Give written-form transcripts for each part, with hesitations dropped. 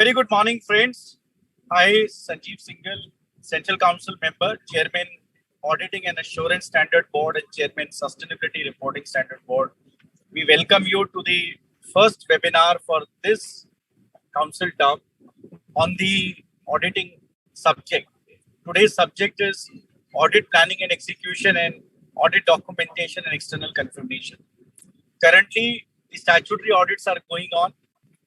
Very good morning, friends. I, Sanjeev Singhal, Central Council Member, Chairman, Auditing and Assurance Standard Board, and Chairman, Sustainability Reporting Standard Board. We welcome you to the first webinar for this council term on the auditing subject. Today's subject is audit planning and execution and audit documentation and external confirmation. Currently, the statutory audits are going on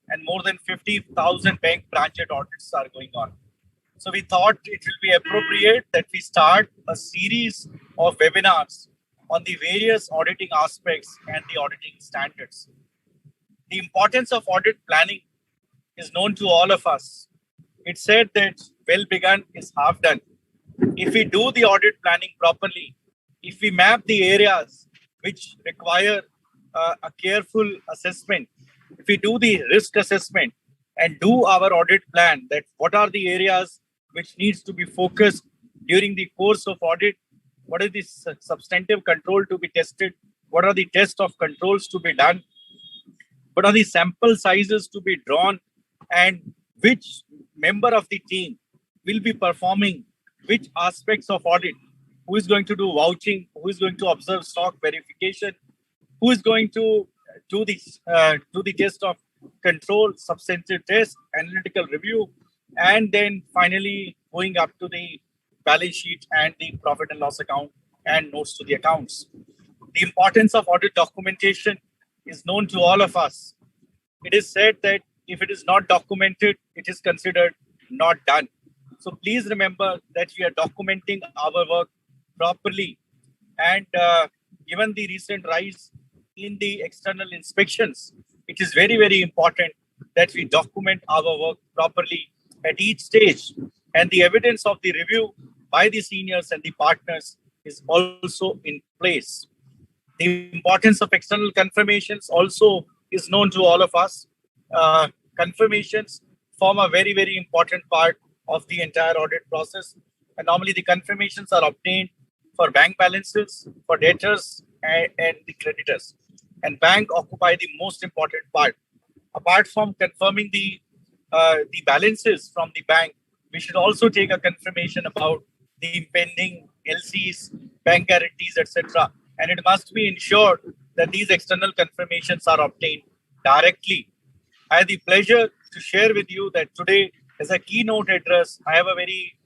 and more than 50,000 bank branch audits are going on. So we thought it will be appropriate that we start a series of webinars on the various auditing aspects and the auditing standards. The importance of audit planning is known to all of us. It's said that well begun is half done. If we do the audit planning properly, if we map the areas which require a careful assessment, if we do the risk assessment and do our audit plan, that what are the areas which needs to be focused during the course of audit, what is the substantive control to be tested, what are the test of controls to be done, what are the sample sizes to be drawn, and which member of the team will be performing which aspects of audit, who is going to do vouching, who is going to observe stock verification, who is going to do the test of control, substantive test, analytical review, and then finally going up to the balance sheet and the profit and loss account and notes to the accounts. The importance of audit documentation is known to all of us. It is said that if it is not documented, it is considered not done. So please remember that we are documenting our work properly. And given the recent rise in the external inspections, it is very, very important that we document our work properly at each stage. And the evidence of the review by the seniors and the partners is also in place. The importance of external confirmations also is known to all of us. Confirmations form a very, very important part of the entire audit process. And normally the confirmations are obtained for bank balances, for debtors, and the creditors. And bank occupy the most important part. Apart from confirming the balances from the bank, we should also take a confirmation about the impending LCs, bank guarantees, etc. And it must be ensured that these external confirmations are obtained directly. I have the pleasure to share with you that today, as a keynote address, I have a very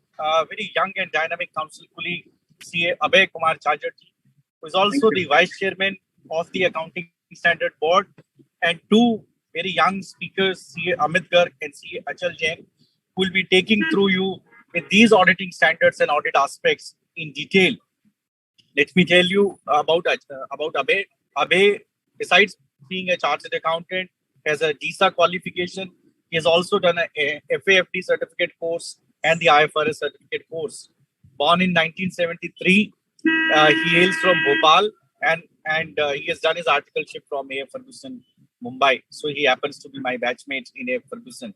young and dynamic council colleague, CA Abhay Kumar Chajarji, who is also the Vice Chairman of the Accounting Standard Board, and two very young speakers, CA Amit Garg and CA Achal Jain, who will be taking through you with these auditing standards and audit aspects in detail. Let me tell you about Abhay. Abhay, besides being a chartered accountant, has a DISA qualification. He has also done a FAFD certificate course and the IFRS certificate course. Born in 1973, he hails from Bhopal, and he has done his articleship from A.F. Ferguson, Mumbai. So he happens to be my batchmate in A.F. Ferguson.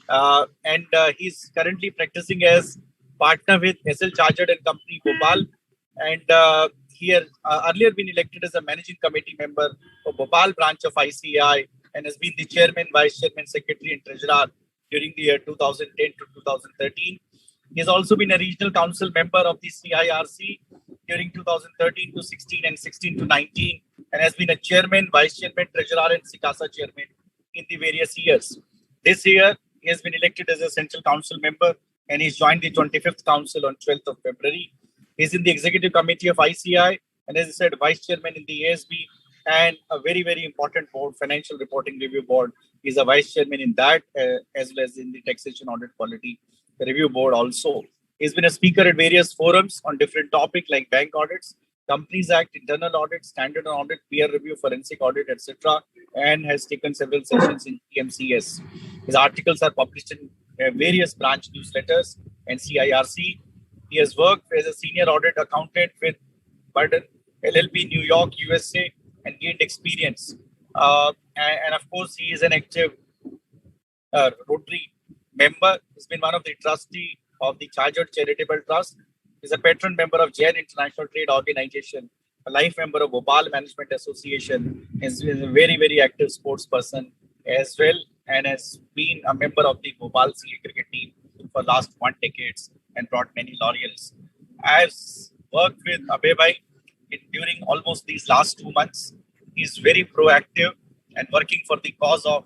And he's currently practicing as partner with SL Chartered and Company, Bhopal. And he has earlier been elected as a managing committee member of Bhopal branch of ICAI and has been the chairman, vice chairman, secretary, and treasurer during the year 2010 to 2013. He has also been a regional council member of the CIRC during 2013 to 16 and 16 to 19, and has been a chairman, vice chairman, treasurer, and SICASA chairman in the various years. This year, he has been elected as a central council member, and he's joined the 25th council on 12th of February. He's in the executive committee of ICI, and as I said, vice chairman in the ASB, and a very, very important board, Financial Reporting Review Board. He's a vice chairman in that, as well as in the Taxation Audit Quality Review Board also. He's been a speaker at various forums on different topics like bank audits, Companies Act, internal audit, standard audit, peer review, forensic audit, etc., and has taken several sessions in TMCS. His articles are published in various branch newsletters and CIRC. He has worked as a senior audit accountant with Burden LLP, New York, USA, and gained experience. And of course, he is an active Rotary member. He's been one of the trustees of the Chartered Charitable Trust. He's a patron member of Jain International Trade Organization, a life member of Bhopal Management Association. He's a very, very active sports person as well. and has been a member of the Bhopal CA cricket team for last 1 decade and brought many laurels. I've worked with Abhay Bhai during almost these last 2 months. He's very proactive and working for the cause of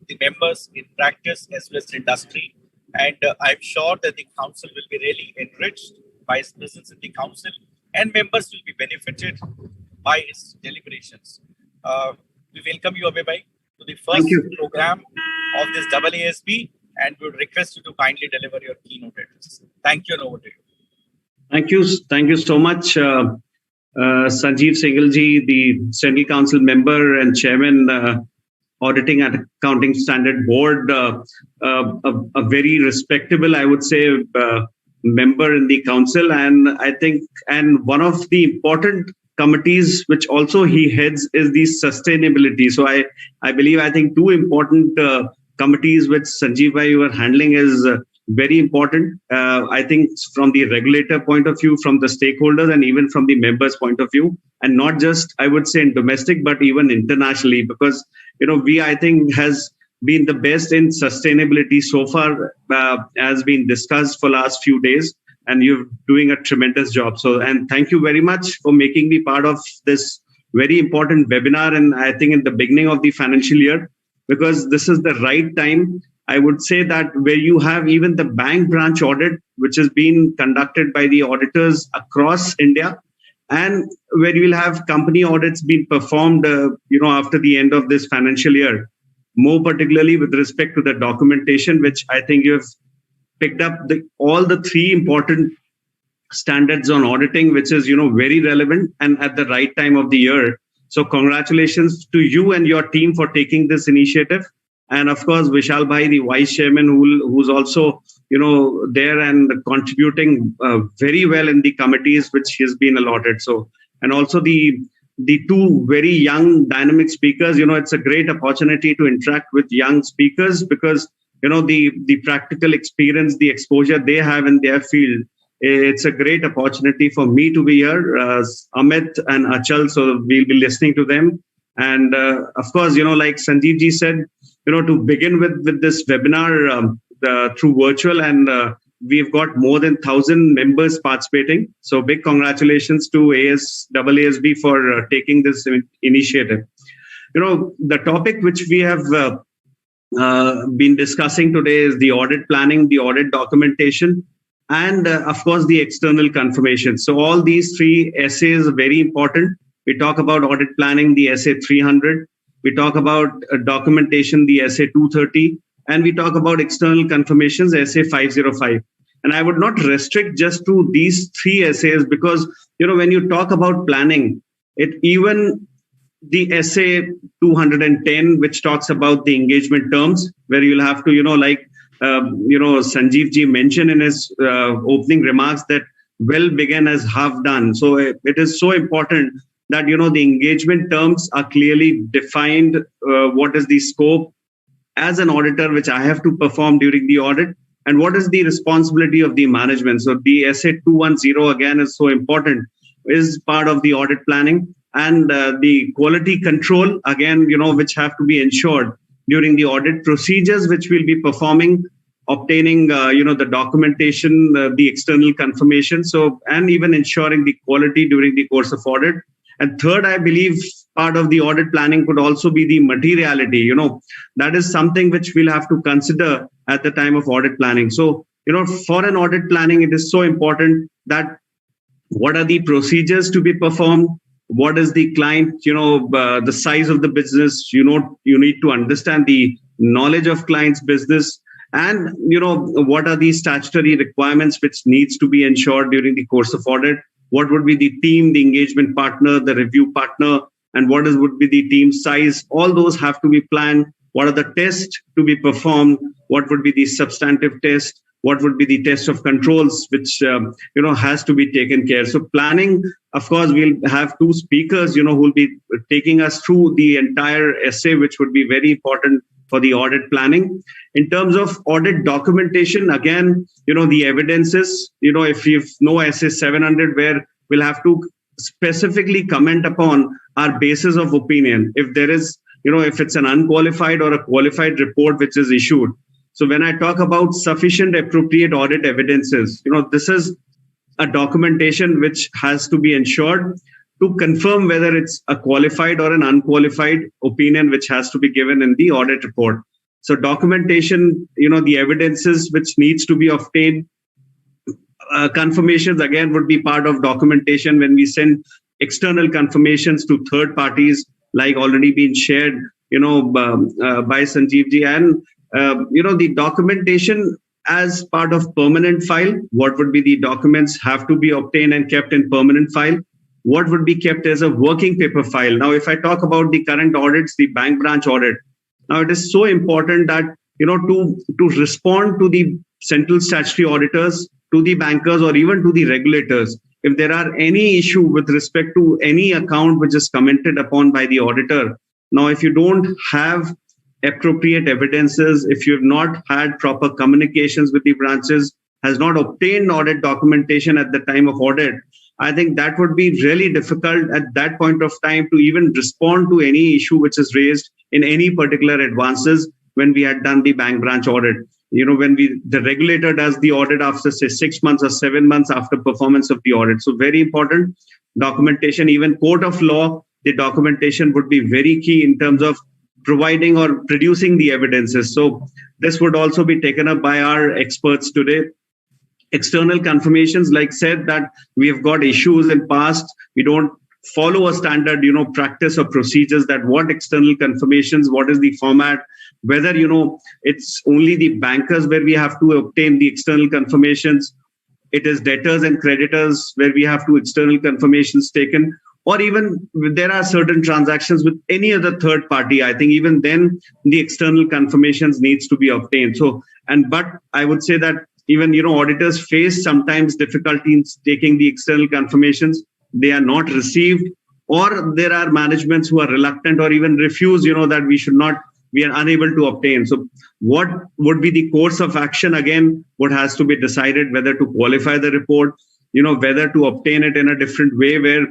the members in practice as well as industry. And I'm sure that the council will be really enriched by his presence in the council, and members will be benefited by his deliberations. We welcome you, Abhay Bhai, to the first program of this AASB, and we would request you to kindly deliver your keynote address. Thank you, and over to you. Thank you so much, Sanjeev Singhal-ji, the Central Council member and chairman, Auditing and Accounting Standard Board, a very respectable, I would say, member in the council, and I think, and one of the important committees which also he heads is the sustainability. So I think two important committees which Sanjeev bhai you are handling is very important. I think from the regulator point of view, from the stakeholders, and even from the members point of view, and not just, I would say, in domestic, but even internationally, because we, I think, has been the best in sustainability so far, has been discussed for last few days, and you're doing a tremendous job. So, and thank you very much for making me part of this very important webinar. And I think in the beginning of the financial year, because this is the right time, I would say that where you have even the bank branch audit, which is being conducted by the auditors across India, and where you will have company audits being performed, after the end of this financial year, more particularly with respect to the documentation, which I think you have picked up all the three important standards on auditing, which is, very relevant and at the right time of the year. So congratulations to you and your team for taking this initiative. And of course, Vishal Bhai, the vice chairman, who's also, there and contributing very well in the committees which he has been allotted. So, and also the two very young dynamic speakers, it's a great opportunity to interact with young speakers because, the practical experience, the exposure they have in their field, it's a great opportunity for me to be here, Amit and Achal. So we'll be listening to them. And of course, like Sanjeev ji said, to begin with this webinar through virtual, and we've got more than 1,000 members participating. So big congratulations to AASB for taking this initiative. The topic which we have been discussing today is the audit planning, the audit documentation, and of course the external confirmation. So all these three essays are very important. We talk about audit planning, the essay 300. We talk about documentation, the essay 230. And we talk about external confirmations, essay 505. And I would not restrict just to these three essays because, when you talk about planning, even the essay 210, which talks about the engagement terms, where you'll have to, Sanjeev ji mentioned in his opening remarks that well began as half done. So it is so important that, the engagement terms are clearly defined. What is the scope as an auditor, which I have to perform during the audit, and what is the responsibility of the management. So the essay 210 again is so important, is part of the audit planning, and the quality control again, which have to be ensured during the audit procedures, which we'll be performing, obtaining, the documentation, the external confirmation. So, and even ensuring the quality during the course of audit. And third, I believe part of the audit planning could also be the materiality. That is something which we'll have to consider at the time of audit planning. So, for an audit planning, it is so important that what are the procedures to be performed? What is the client, the size of the business? You need to understand the knowledge of client's business. And, what are the statutory requirements which needs to be ensured during the course of audit? What would be the team, the engagement partner, the review partner, and would be the team size? All those have to be planned. What are the tests to be performed? What would be the substantive test? What would be the test of controls, which, has to be taken care. So planning, of course, we'll have two speakers, who will be taking us through the entire essay, which would be very important for the audit planning. In terms of audit documentation, again, the evidences, if you've no essay 700, where we'll have to specifically comment upon our basis of opinion. If there is, if it's an unqualified or a qualified report which is issued. So when I talk about sufficient appropriate audit evidences, this is a documentation which has to be ensured to confirm whether it's a qualified or an unqualified opinion which has to be given in the audit report. So documentation, the evidences which needs to be obtained, confirmations again would be part of documentation when we send external confirmations to third parties, like already been shared, by Sanjeev ji. And the documentation as part of permanent file. What would be the documents have to be obtained and kept in permanent file? What would be kept as a working paper file? Now, if I talk about the current audits, the bank branch audit, now it is so important that to respond to the central statutory auditors, to the bankers, or even to the regulators, if there are any issue with respect to any account which is commented upon by the auditor. Now, if you don't have appropriate evidences, if you have not had proper communications with the branches, has not obtained audit documentation at the time of audit, I think that would be really difficult at that point of time to even respond to any issue which is raised in any particular advances when we had done the bank branch audit. When the regulator does the audit after, say, 6 months or 7 months after performance of the audit. So very important documentation. Even court of law, the documentation would be very key in terms of providing or producing the evidences. So this would also be taken up by our experts today. External confirmations, like said, that we have got issues in past, we don't follow a standard, practice or procedures, that what external confirmations, what is the format, whether, it's only the bankers where we have to obtain the external confirmations, it is debtors and creditors where we have to external confirmations taken, or even there are certain transactions with any other third party. I think even then the external confirmations needs to be obtained. So, but I would say that even, auditors face sometimes difficulty in taking the external confirmations. They are not received, or there are managements who are reluctant or even refuse, that we are unable to obtain. So what would be the course of action? Again, what has to be decided, whether to qualify the report, whether to obtain it in a different way, where,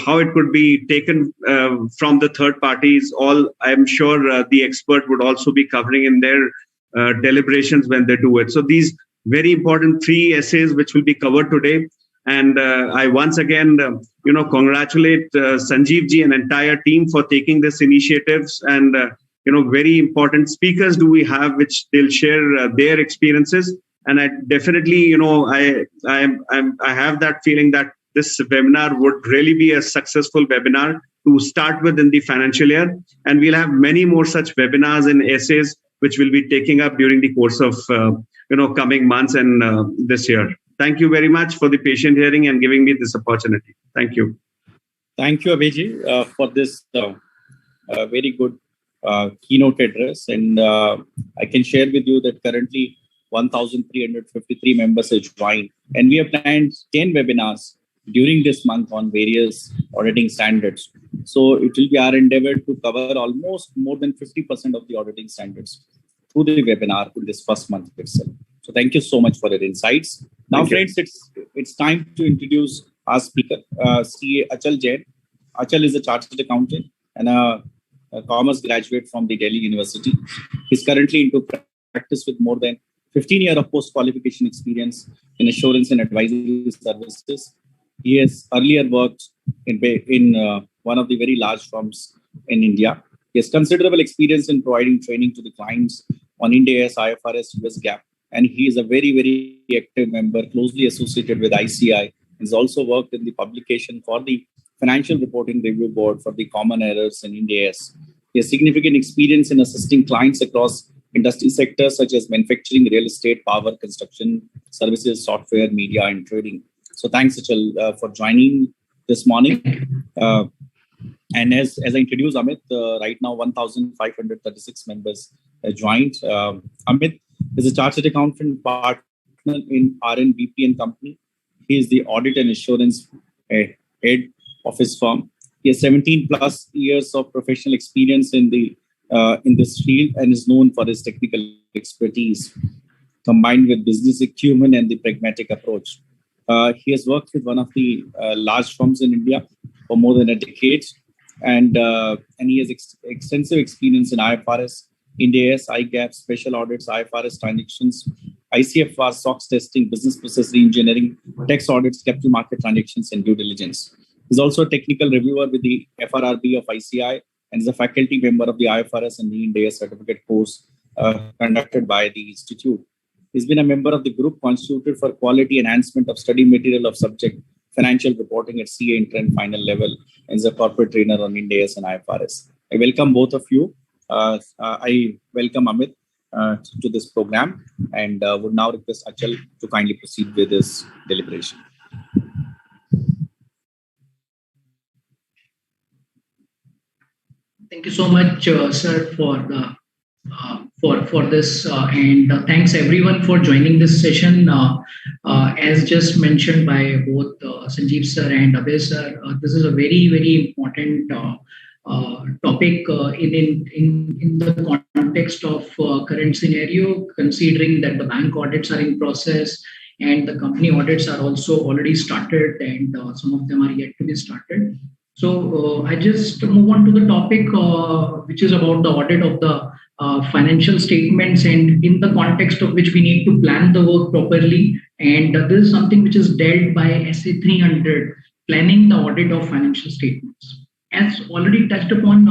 how it could be taken from the third parties. All, I'm sure the expert would also be covering in their deliberations when they do it. So these very important 3 essays which will be covered today. And I once again, congratulate Sanjeev ji and entire team for taking this initiatives. And very important speakers do we have, which they'll share their experiences. And I definitely, I have that feeling that this webinar would really be a successful webinar to start with in the financial year. And we'll have many more such webinars and essays which will be taking up during the course of coming months and this year. Thank you very much for the patient hearing and giving me this opportunity. Thank you. Thank you, Abhijit, for this very good keynote address. And I can share with you that currently 1,353 members have joined. And we have planned 10 webinars during this month on various auditing standards. So it will be our endeavor to cover almost more than 50% of the auditing standards through the webinar in this first month itself. So thank you so much for your insights. Now, friends, it's time to introduce our speaker, CA Achal Jain. Achal is a chartered accountant and a commerce graduate from the Delhi University. He's currently into practice with more than 15 years of post-qualification experience in assurance and advisory services. He has earlier worked in one of the very large firms in India. He has considerable experience in providing training to the clients on Ind AS, IFRS, US GAAP, and he is a very, very active member, closely associated with ICI. He's also worked in the publication for the Financial Reporting Review Board for the common errors in Ind AS. He has significant experience in assisting clients across industry sectors such as manufacturing, real estate, power, construction, services, software, media, and trading. So thanks, Achal, for joining this morning. And as I introduced Amit, right now 1,536 members have joined. Amit is a chartered accountant partner in RNBP and Company. He is the audit and assurance head of his firm. He has 17 plus years of professional experience in this field and is known for his technical expertise, combined with business acumen and the pragmatic approach. He has worked with one of the large firms in India for more than a decade and he has extensive experience in IFRS, Ind AS, IGAP, special audits, IFRS transactions, ICFR, SOX testing, business process reengineering, tax audits, capital market transactions, and due diligence. He's also a technical reviewer with the FRRB of ICI and is a faculty member of the IFRS and the Ind AS certificate course conducted by the Institute. He's been a member of the group constituted for quality enhancement of study material of subject financial reporting at CA inter and final level and is a corporate trainer on Ind AS and IFRS. I welcome both of you. I welcome Amit to this program and would now request Achal to kindly proceed with this deliberation. Thank you so much, sir, for the for this, and thanks everyone for joining this session. As just mentioned by both Sanjeev sir and Abhay sir, this is a very important topic in the context of current scenario, considering that the bank audits are in process and the company audits are also already started, and some of them are yet to be started. So I just move on to the topic, which is about the audit of the financial statements, and in the context of which we need to plan the work properly. And this is something which is dealt by SA 300, planning the audit of financial statements. As already touched upon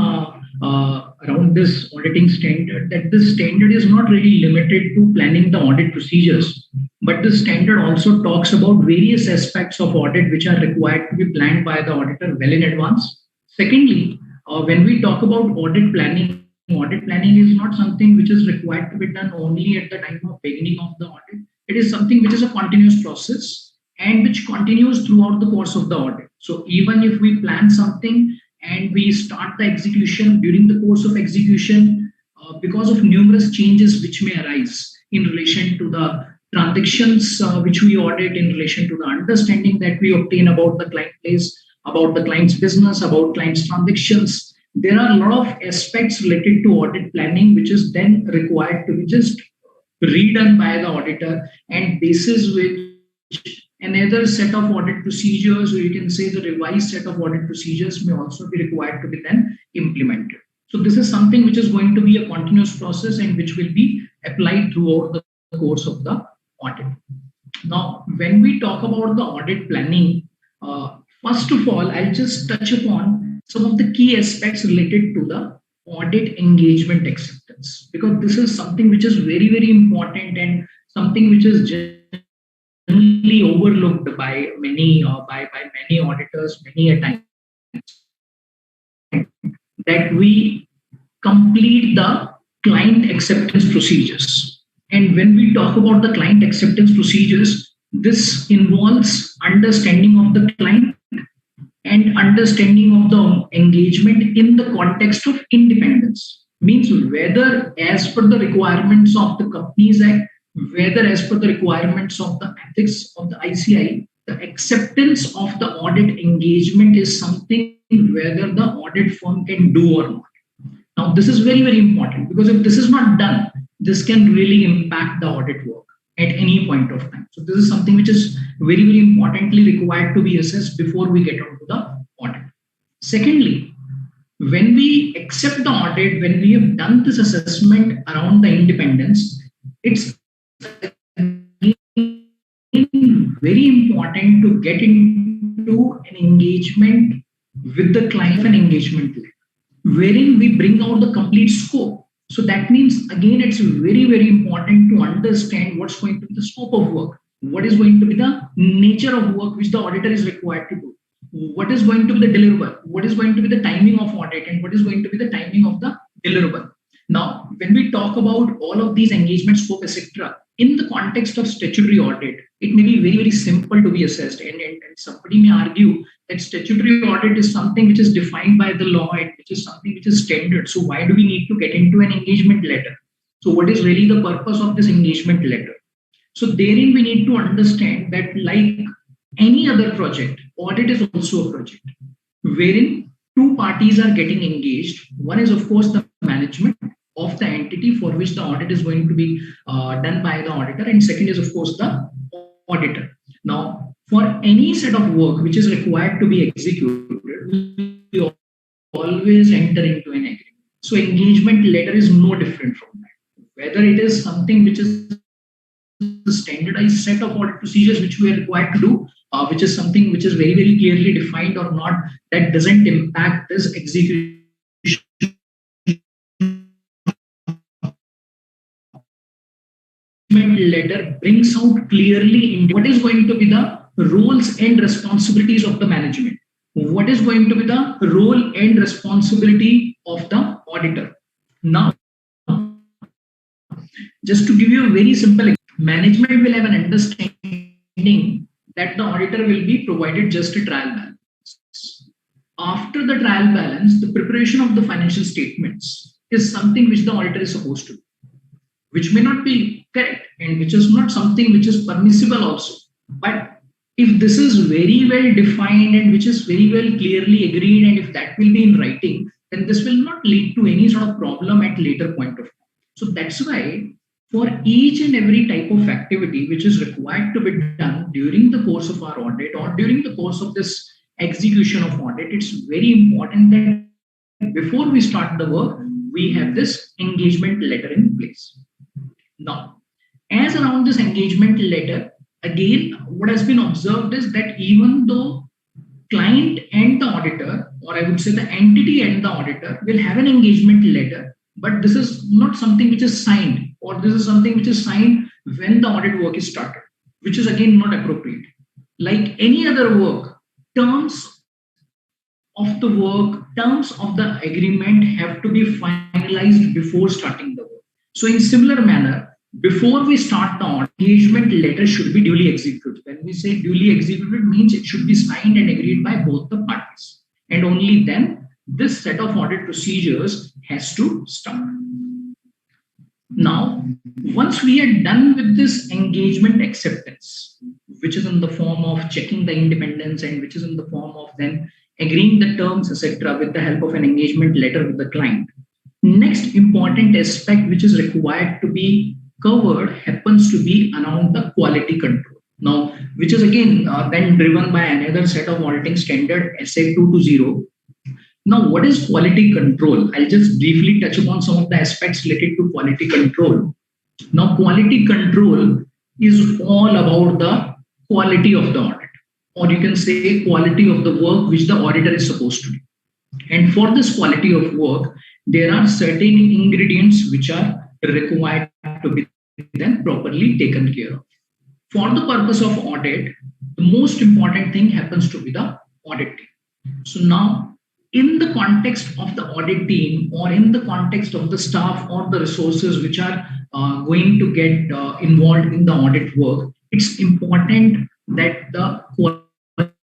around this auditing standard, that this standard is not really limited to planning the audit procedures, but this standard also talks about various aspects of audit which are required to be planned by the auditor well in advance. Secondly, when we talk about audit planning is not something which is required to be done only at the time of beginning of the audit. It is something which is a continuous process and which continues throughout the course of the audit. So even if we plan something and we start the execution, during the course of execution, because of numerous changes which may arise in relation to the transactions which we audit, in relation to the understanding that we obtain about the client base, about the client's business, about client's transactions, there are a lot of aspects related to audit planning which is then required to be just redone by the auditor, and basis which another set of audit procedures, or you can say the revised set of audit procedures, may also be required to be then implemented. So this is something which is going to be a continuous process and which will be applied throughout the course of the audit. Now, when we talk about the audit planning, first of all, I'll just touch upon some of the key aspects related to the audit engagement acceptance, because this is something which is very important and something which is generally overlooked by many auditors many a time, that we complete the client acceptance procedures. And when we talk about the client acceptance procedures, this involves understanding of the client and understanding of the engagement in the context of independence. Means whether as per the requirements of the Companies Act, whether as per the requirements of the ethics of the ICI, the acceptance of the audit engagement is something whether the audit firm can do or not. Now, this is very important, because if this is not done, this can really impact the audit work at any point of time. So this is something which is very importantly required to be assessed before we get onto the audit. Secondly, when we accept the audit, when we have done this assessment around the independence, it's very important to get into an engagement with the client, an engagement letter, wherein we bring out the complete scope. So that means, again, it's very important to understand what's going to be the scope of work, what is going to be the nature of work which the auditor is required to do, what is going to be the deliverable, what is going to be the timing of audit, and what is going to be the timing of the deliverable. Now, when we talk about all of these engagement scope, etc., in the context of statutory audit, it may be very simple to be assessed. And somebody may argue that statutory audit is something which is defined by the law and which is something which is standard. So why do we need to get into an engagement letter? So what is really the purpose of this engagement letter? So therein we need to understand that, like any other project, audit is also a project wherein two parties are getting engaged. One is, of course, the management of the entity for which the audit is going to be done by the auditor, and second is, of course, the auditor. Now, for any set of work which is required to be executed, we always enter into an agreement. So engagement letter is no different from that. Whether it is something which is the standardized set of audit procedures which we are required to do, which is something which is very clearly defined or not, that doesn't impact this execution of audit. Letter brings out clearly in what is going to be the roles and responsibilities of the management, what is going to be the role and responsibility of the auditor. Now, just to give you a very simple, management will have an understanding that the auditor will be provided just a trial balance. After the trial balance, the preparation of the financial statements is something which the auditor is supposed to do, which may not be correct and which is not something which is permissible also. But if this is very well defined and which is very well clearly agreed, and if that will be in writing, then this will not lead to any sort of problem at later point of time. So that's why for each and every type of activity which is required to be done during the course of our audit or during the course of this execution of audit, it's very important that before we start the work, we have this engagement letter in place. Now, as around this engagement letter, again, what has been observed is that even though client and the auditor, or I would say the entity and the auditor, will have an engagement letter, but this is not something which is signed, or this is something which is signed when the audit work is started, which is again not appropriate. Like any other work, terms of the work, terms of the agreement have to be finalized before starting the work. So in similar manner, before we start the engagement letter should be duly executed. When we say duly executed, means it should be signed and agreed by both the parties. And only then this set of audit procedures has to start. Now, once we are done with this engagement acceptance, which is in the form of checking the independence and which is in the form of then agreeing the terms, etc., with the help of an engagement letter with the client, next important aspect which is required to be covered happens to be around the quality control. Now, which is again then driven by another set of auditing standard, SA 220. Now, what is quality control? I'll just briefly touch upon some of the aspects related to quality control. Now, quality control is all about the quality of the audit, or you can say quality of the work which the auditor is supposed to do. And for this quality of work, there are certain ingredients which are required to be then properly taken care of. For the purpose of audit, the most important thing happens to be the audit team. So now, in the context of the audit team, or in the context of the staff or the resources which are going to get involved in the audit work, it's important that the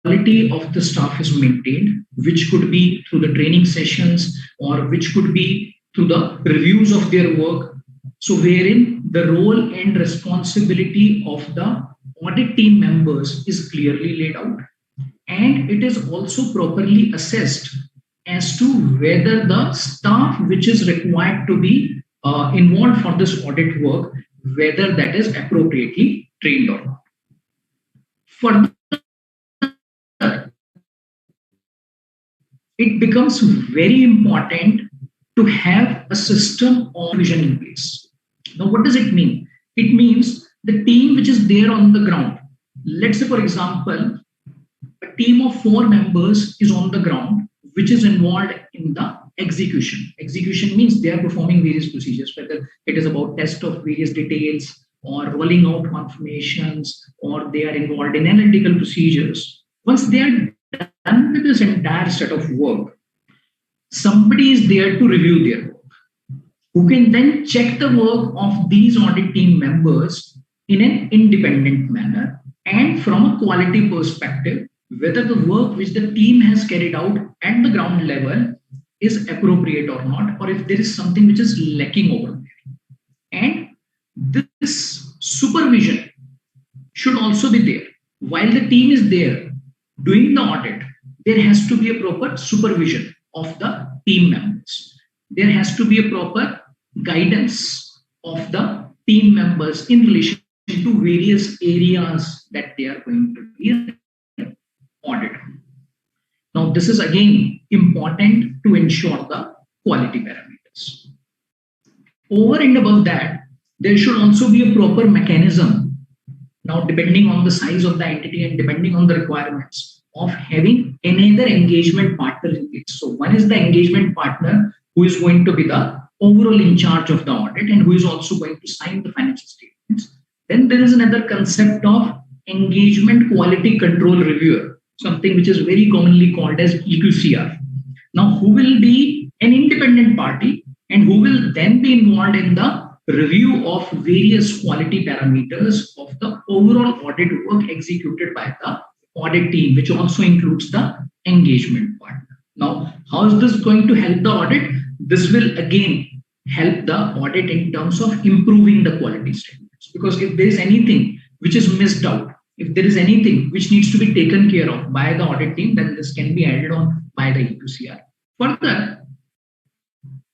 quality of the staff is maintained, which could be through the training sessions or which could be through the reviews of their work. So wherein the role and responsibility of the audit team members is clearly laid out, and it is also properly assessed as to whether the staff which is required to be involved for this audit work, whether that is appropriately trained or not. Further, it becomes very important to have a system of vision in place. Now, what does it mean? It means the team which is there on the ground. Let's say, for example, a team of 4 members is on the ground, which is involved in the execution. Execution means they are performing various procedures, whether it is about test of various details or rolling out confirmations, or they are involved in analytical procedures. Once they are done with this entire set of work, somebody is there to review their work, who can then check the work of these audit team members in an independent manner, and from a quality perspective, whether the work which the team has carried out at the ground level is appropriate or not, or if there is something which is lacking over there. And this supervision should also be there. While the team is there doing the audit, there has to be a proper supervision of the team members. There has to be a proper guidance of the team members in relation to various areas that they are going to be audited. Now, Now, this is again important to ensure the quality parameters. Over and above that, there should also be a proper mechanism. Now, depending on the size of the entity and depending on the requirements of having another engagement partner in it. So one is the engagement partner who is going to be the overall in charge of the audit and who is also going to sign the financial statements. Then there is another concept of engagement quality control reviewer, something which is very commonly called as EQCR. Now, who will be an independent party and who will then be involved in the review of various quality parameters of the overall audit work executed by the audit team, which also includes the engagement partner. Now, how is this going to help the audit? This will again help the audit in terms of improving the quality standards. Because if there is anything which is missed out, if there is anything which needs to be taken care of by the audit team, then this can be added on by the EQCR. Further,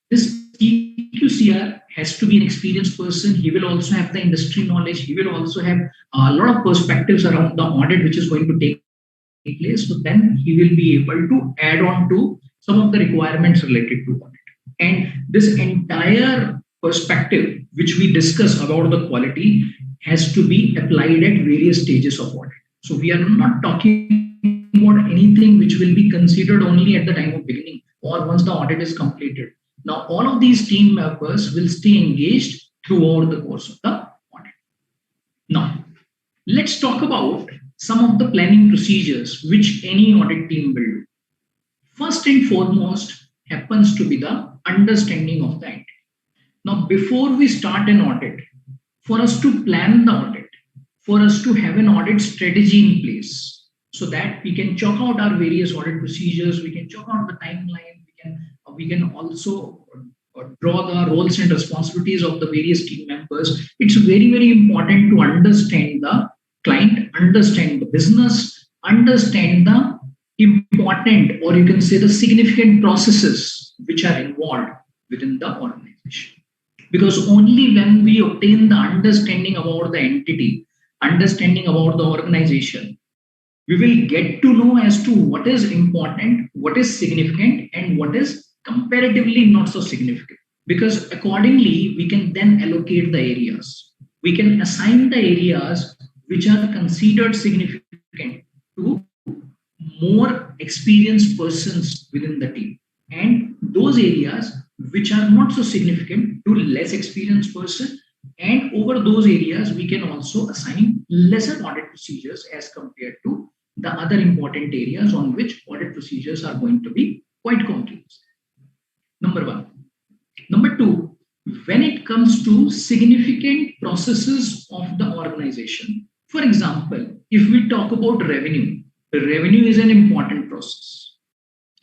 this EQCR has to be an experienced person. He will also have the industry knowledge. He will also have a lot of perspectives around the audit which is going to take place. So then he will be able to add on to some of the requirements related to audit. And this entire perspective which we discuss about the quality has to be applied at various stages of audit. So we are not talking about anything which will be considered only at the time of beginning or once the audit is completed. Now, all of these team members will stay engaged throughout the course of the audit. Now, let's talk about some of the planning procedures which any audit team will do. First and foremost happens to be the understanding of the entity. Now, before we start an audit, for us to plan the audit, for us to have an audit strategy in place so that we can chalk out our various audit procedures, we can chalk out the timeline, we can also draw the roles and responsibilities of the various team members. It's very, very important to understand the client, understand the business, understand the important, or you can say the significant processes which are involved within the organization. Because only when we obtain the understanding about the entity, understanding about the organization, we will get to know as to what is important, what is significant, and what is comparatively not so significant. Because accordingly, we can then allocate the areas. We can assign the areas which are considered significant to more experienced persons within the team. And those areas which are not so significant to less experienced person. And over those areas, we can also assign lesser audit procedures as compared to the other important areas on which audit procedures are going to be quite complex. Number one. Number two, when it comes to significant processes of the organization, for example, if we talk about revenue, revenue is an important process.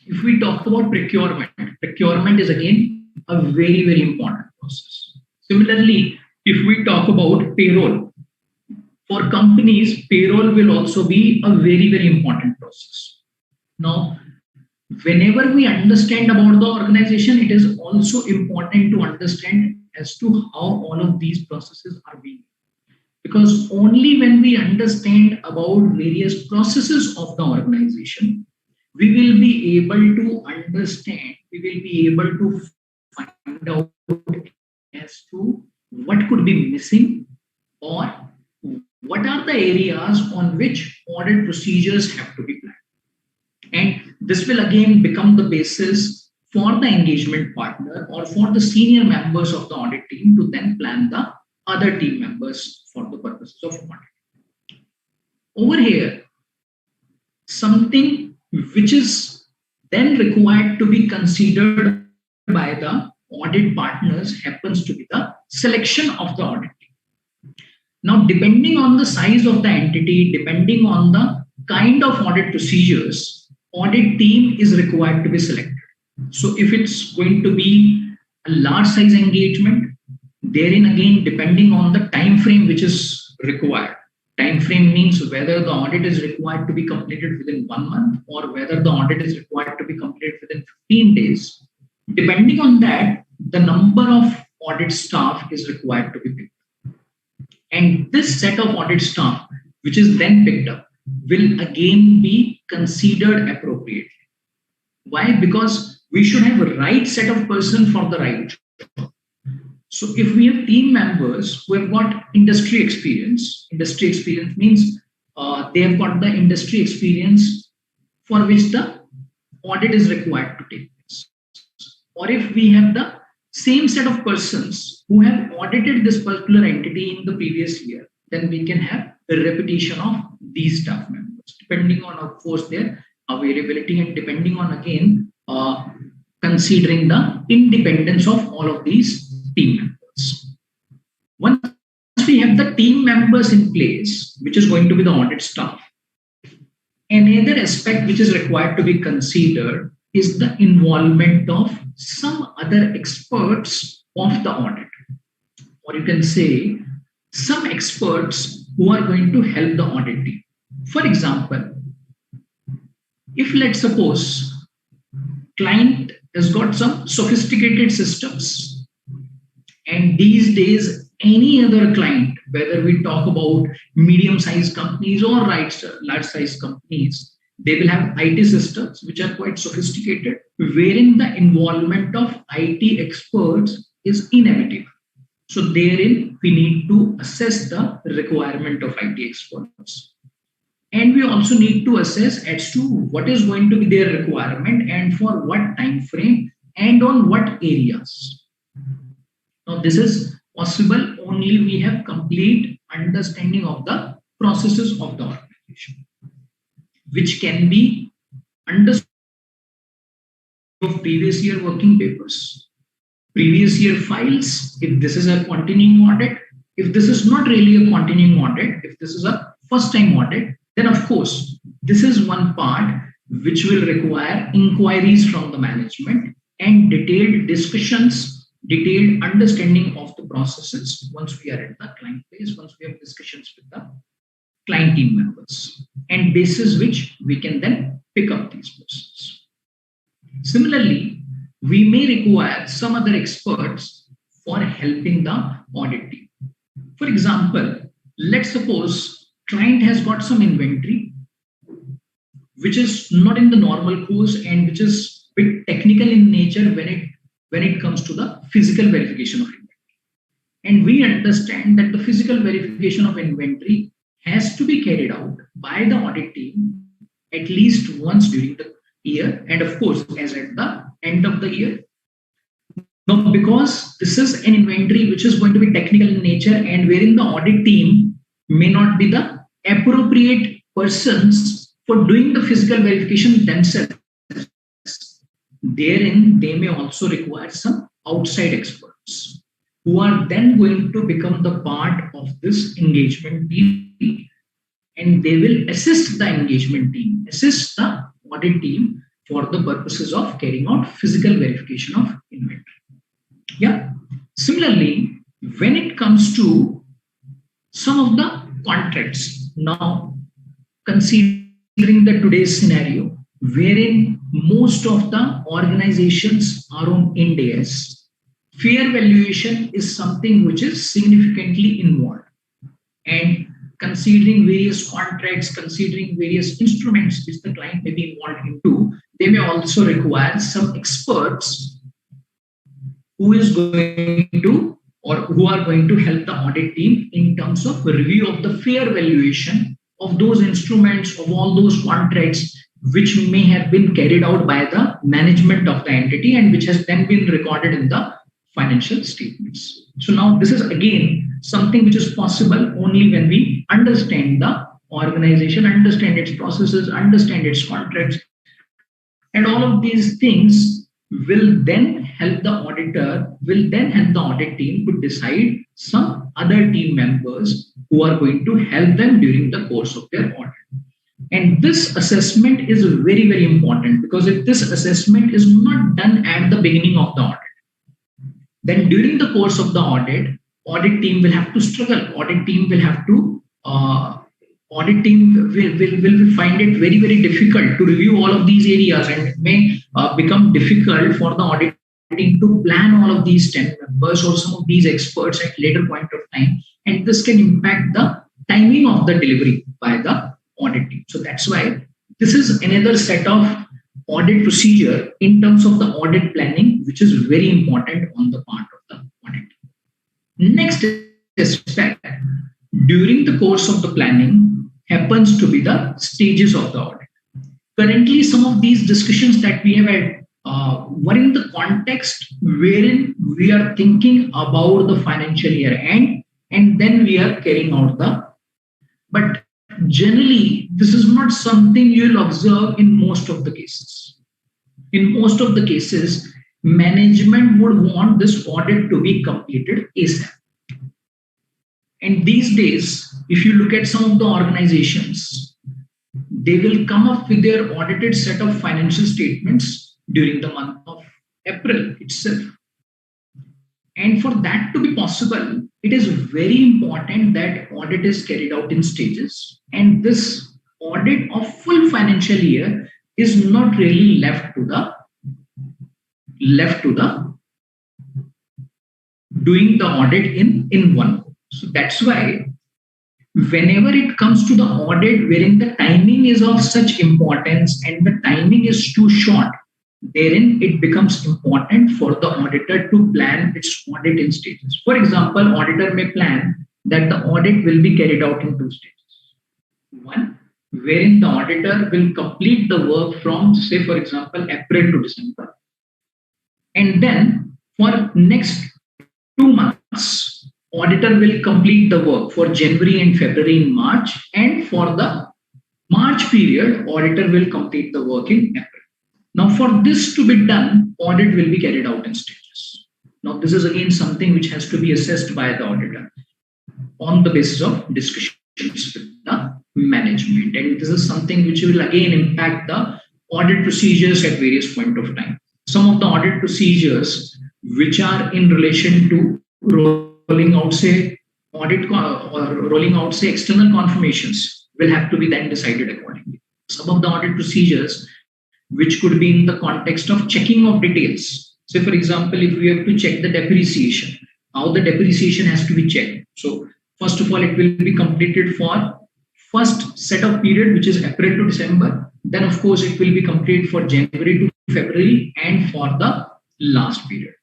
If we talk about procurement, procurement is again a very, very important process. Similarly, if we talk about payroll, for companies, payroll will also be a very, very important process. Now, whenever we understand about the organization, it is also important to understand as to how all of these processes are being. Because only when we understand about various processes of the organization, we will be able to understand, we will be able to find out as to what could be missing or what are the areas on which audit procedures have to be planned. And this will again become the basis for the engagement partner or for the senior members of the audit team to then plan the other team members for the purposes of audit. Over here, something which is then required to be considered by the audit partners happens to be the selection of the audit team. Now, depending on the size of the entity, depending on the kind of audit procedures, audit team is required to be selected. So if it's going to be a large size engagement, therein again, depending on the time frame which is required. Time frame means whether the audit is required to be completed within 1 month or whether the audit is required to be completed within 15 days. Depending on that, the number of audit staff is required to be picked up. And this set of audit staff, which is then picked up, will again be considered appropriately. Why? Because we should have a right set of person for the right job. So if we have team members who have got industry experience means they have got the industry experience for which the audit is required to take place. Or if we have the same set of persons who have audited this particular entity in the previous year, then we can have the repetition of these staff members, depending on, of course, their availability and depending on, again, considering the independence of all of these team members. Once we have the team members in place, which is going to be the audit staff, another aspect which is required to be considered is the involvement of some other experts of the audit, or you can say some experts who are going to help the audit team. For example, if let's suppose client has got some sophisticated systems, and these days any other client, whether we talk about medium-sized companies or large-sized companies, they will have IT systems which are quite sophisticated, wherein the involvement of IT experts is inevitable. So therein we need to assess the requirement of IT experts. And we also need to assess as to what is going to be their requirement and for what time frame and on what areas. Now this is possible only we have complete understanding of the processes of the organization, which can be understood of previous year working papers, previous year files, if this is a continuing audit. If this is not really a continuing audit, if this is a first time audit, then of course, this is one part which will require inquiries from the management and detailed discussions, detailed understanding of the processes once we are at the client phase, once we have discussions with the client team members, and basis which we can then pick up these processes. Similarly, we may require some other experts for helping the audit team. For example, let's suppose client has got some inventory which is not in the normal course and which is a bit technical in nature when it comes to the physical verification of inventory. And we understand that the physical verification of inventory has to be carried out by the audit team at least once during the year, and of course as at the end of the year. Now, because this is an inventory which is going to be technical in nature and wherein the audit team may not be the appropriate persons for doing the physical verification themselves, therein they may also require some outside experts who are then going to become the part of this engagement team, and they will assist the engagement team, assist the audit team for the purposes of carrying out physical verification of inventory. Yeah. Similarly, when it comes to some of the contracts, now considering the today's scenario, wherein most of the organizations are on Ind AS, fair valuation is something which is significantly involved. And considering various contracts, considering various instruments which the client may be involved into, they may also require some experts who is going to or who are going to help the audit team in terms of review of the fair valuation of those instruments, of all those contracts which may have been carried out by the management of the entity and which has then been recorded in the financial statements. So now this is again something which is possible only when we understand the organization, understand its processes, understand its contracts, and all of these things will then help the auditor, will then help the audit team to decide some other team members who are going to help them during the course of their audit. And this assessment is very, very important, because if this assessment is not done at the beginning of the audit, then during the course of the audit team will have to struggle. Audit team will find it very, very difficult to review all of these areas, and it may become difficult for the audit team to plan all of these 10 members or some of these experts at later point of time, and this can impact the timing of the delivery by the audit team. So that's why this is another set of audit procedure in terms of the audit planning, which is very important on the part of the audit. Next aspect, during the course of the planning happens to be the stages of the audit. Currently, some of these discussions that we have had were in the context wherein we are thinking about the financial year end, and then we are carrying out the. But generally, this is not something you'll observe in most of the cases. In most of the cases, management would want this audit to be completed ASAP. And these days, if you look at some of the organizations, they will come up with their audited set of financial statements during the month of April itself. And for that to be possible, it is very important that audit is carried out in stages. And this audit of full financial year is not really left to the doing the audit in one go. So that's why whenever it comes to the audit wherein the timing is of such importance and the timing is too short, therein it becomes important for the auditor to plan its audit in stages. For example, auditor may plan that the audit will be carried out in two stages. One, wherein the auditor will complete the work from, say, for example, April to December. And then for next 2 months, auditor will complete the work for January and February and March. And for the March period, auditor will complete the work in April. Now, for this to be done, audit will be carried out in stages. Now, this is again something which has to be assessed by the auditor on the basis of discussions with the management. And this is something which will again impact the audit procedures at various points of time. Some of the audit procedures which are in relation to rolling out, say, audit or rolling out, say, external confirmations will have to be then decided accordingly. Some of the audit procedures which could be in the context of checking of details. Say, for example, if we have to check the depreciation, how the depreciation has to be checked. So, first of all, it will be completed for first set of period, which is April to December. Then, of course, it will be completed for January to February and for the last period.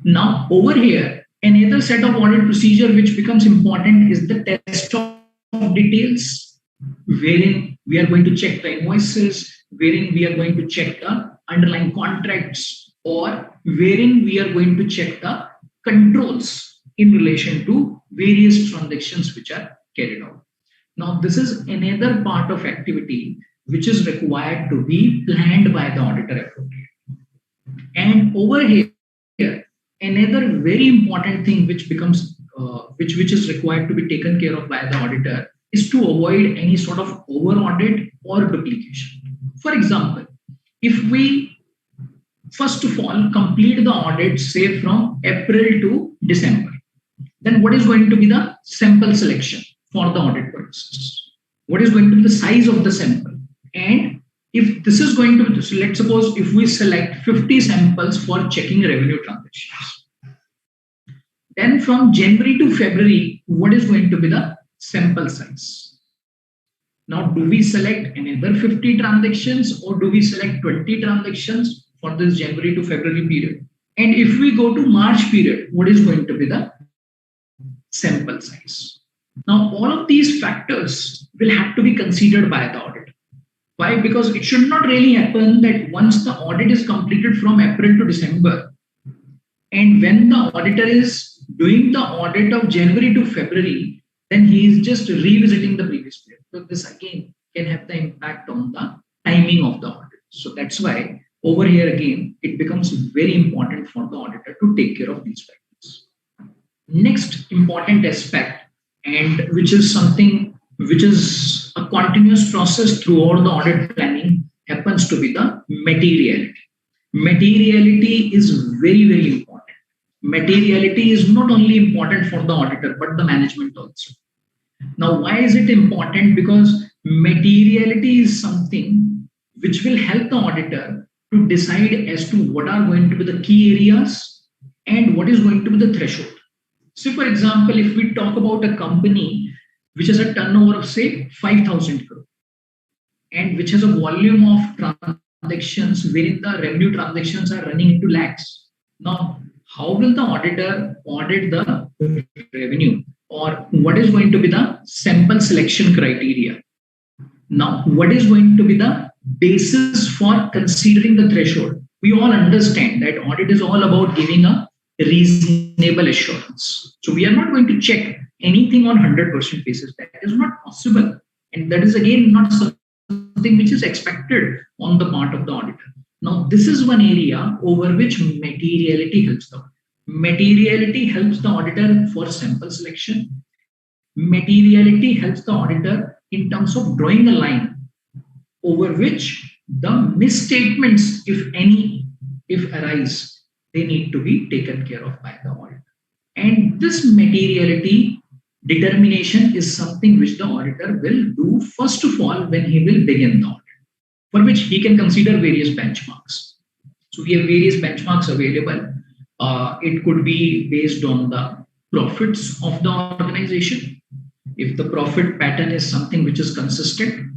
Now, over here, another set of audit procedure which becomes important is the test of details, wherein we are going to check the invoices, wherein we are going to check the underlying contracts, or wherein we are going to check the controls in relation to various transactions which are carried out. Now, this is another part of activity which is required to be planned by the auditor appropriately. And over here, another very important thing which becomes which is required to be taken care of by the auditor is to avoid any sort of over audit or duplication. For example, if we first of all complete the audit, say from April to December, then what is going to be the sample selection for the audit purposes? What is going to be the size of the sample? And if this is going to be, so let's suppose if we select 50 samples for checking revenue transactions, then from January to February, what is going to be the sample size? Now, do we select another 50 transactions or do we select 20 transactions for this January to February period? And if we go to March period, what is going to be the sample size? Now, all of these factors will have to be considered by the auditor. Why? Because it should not really happen that once the audit is completed from April to December, and when the auditor is doing the audit of January to February, then he is just revisiting the previous period. So this again can have the impact on the timing of the audit. So that's why over here again, it becomes very important for the auditor to take care of these factors. Next important aspect, and which is something which is a continuous process throughout the audit planning, happens to be the materiality. Materiality is very, very important. Materiality is not only important for the auditor, but the management also. Now, why is it important? Because materiality is something which will help the auditor to decide as to what are going to be the key areas and what is going to be the threshold. So, for example, if we talk about a company which has a turnover of, say, 5,000 crore and which has a volume of transactions wherein the revenue transactions are running into lakhs. Now, how will the auditor audit the revenue, or what is going to be the sample selection criteria? Now, what is going to be the basis for considering the threshold? We all understand that audit is all about giving a reasonable assurance. So we are not going to check anything on 100% basis. That is not possible. And that is again not something which is expected on the part of the auditor. Now, this is one area over which materiality helps the auditor. Materiality helps the auditor for sample selection. Materiality helps the auditor in terms of drawing a line over which the misstatements, if any, if arise, they need to be taken care of by the auditor. And this materiality determination is something which the auditor will do first of all when he will begin the audit, for which he can consider various benchmarks. So we have various benchmarks available. It could be based on the profits of the organization. If the profit pattern is something which is consistent,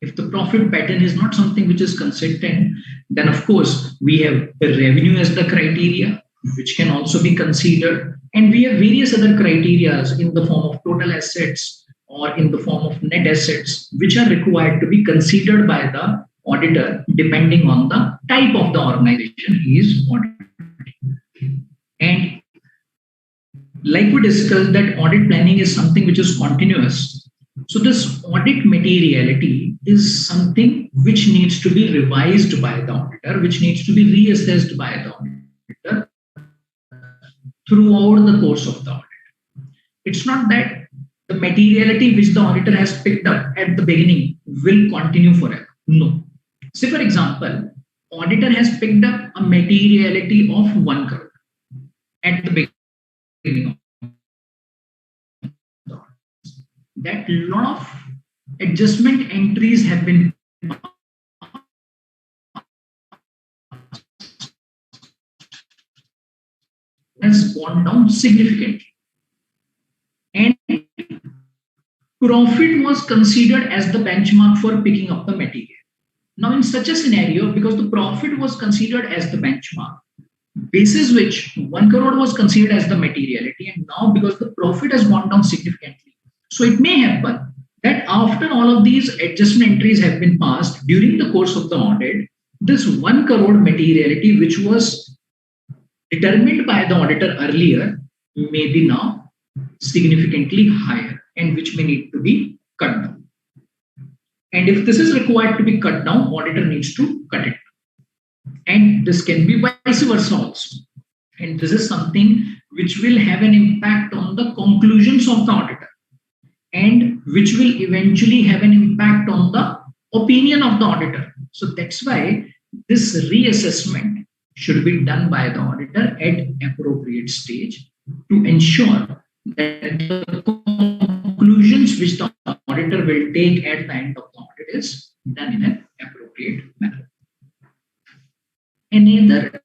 if the profit pattern is not something which is consistent, then of course we have the revenue as the criteria, which can also be considered. And we have various other criteria in the form of total assets or in the form of net assets, which are required to be considered by the auditor depending on the type of the organization he is auditing. And like we discussed, that audit planning is something which is continuous. So this audit materiality is something which needs to be revised by the auditor, which needs to be reassessed by the auditor throughout the course of the audit. It's not that the materiality which the auditor has picked up at the beginning will continue forever. No. Say for example, auditor has picked up a materiality of 1 crore at the beginning. That lot of adjustment entries have been has gone down significantly, and profit was considered as the benchmark for picking up the material. Now in such a scenario, because the profit was considered as the benchmark, basis which 1 crore was considered as the materiality, and now because the profit has gone down significantly, so it may happen that after all of these adjustment entries have been passed during the course of the audit, this 1 crore materiality which was determined by the auditor earlier may be now significantly higher, and which may need to be cut down. And if this is required to be cut down, auditor needs to cut it. And this can be vice versa also. And this is something which will have an impact on the conclusions of the auditor, and which will eventually have an impact on the opinion of the auditor. So that's why this reassessment should be done by the auditor at appropriate stage to ensure that the conclusions which the auditor will take at the end of the audit is done in an appropriate manner. Another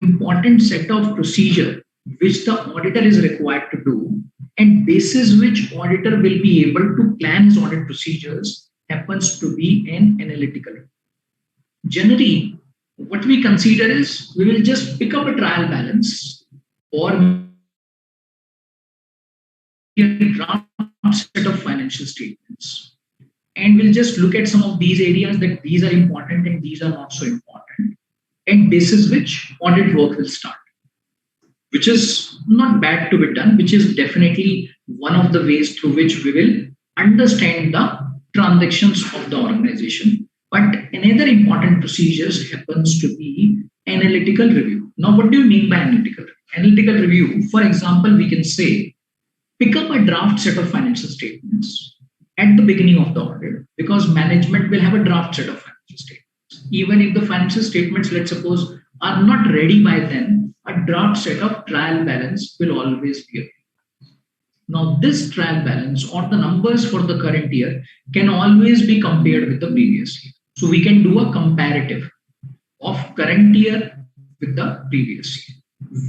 important set of procedure which the auditor is required to do, and basis which auditor will be able to plan his audit procedures, happens to be an analytical. Generally, what we consider is we will just pick up a trial balance or a draft set of financial statements, and we'll just look at some of these areas that these are important and these are not so important, and basis which audit work will start, which is not bad to be done, which is definitely one of the ways through which we will understand the transactions of the organization. But another important procedure happens to be analytical review. Now, what do you mean by analytical review? Analytical review, for example, we can say, pick up a draft set of financial statements at the beginning of the audit, because management will have a draft set of financial statements. Even if the financial statements, let's suppose, are not ready by then, a draft set of trial balance will always be available. Now, this trial balance or the numbers for the current year can always be compared with the previous year. So we can do a comparative of current year with the previous year,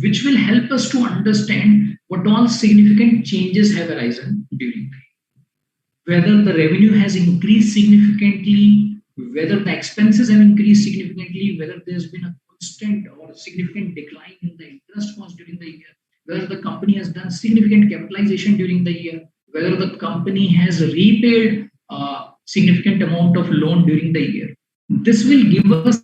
which will help us to understand what all significant changes have arisen during the year. Whether the revenue has increased significantly, whether the expenses have increased significantly, whether there's been a constant or significant decline in the interest cost during the year, whether the company has done significant capitalization during the year, whether the company has repaid a significant amount of loan during the year. This will give us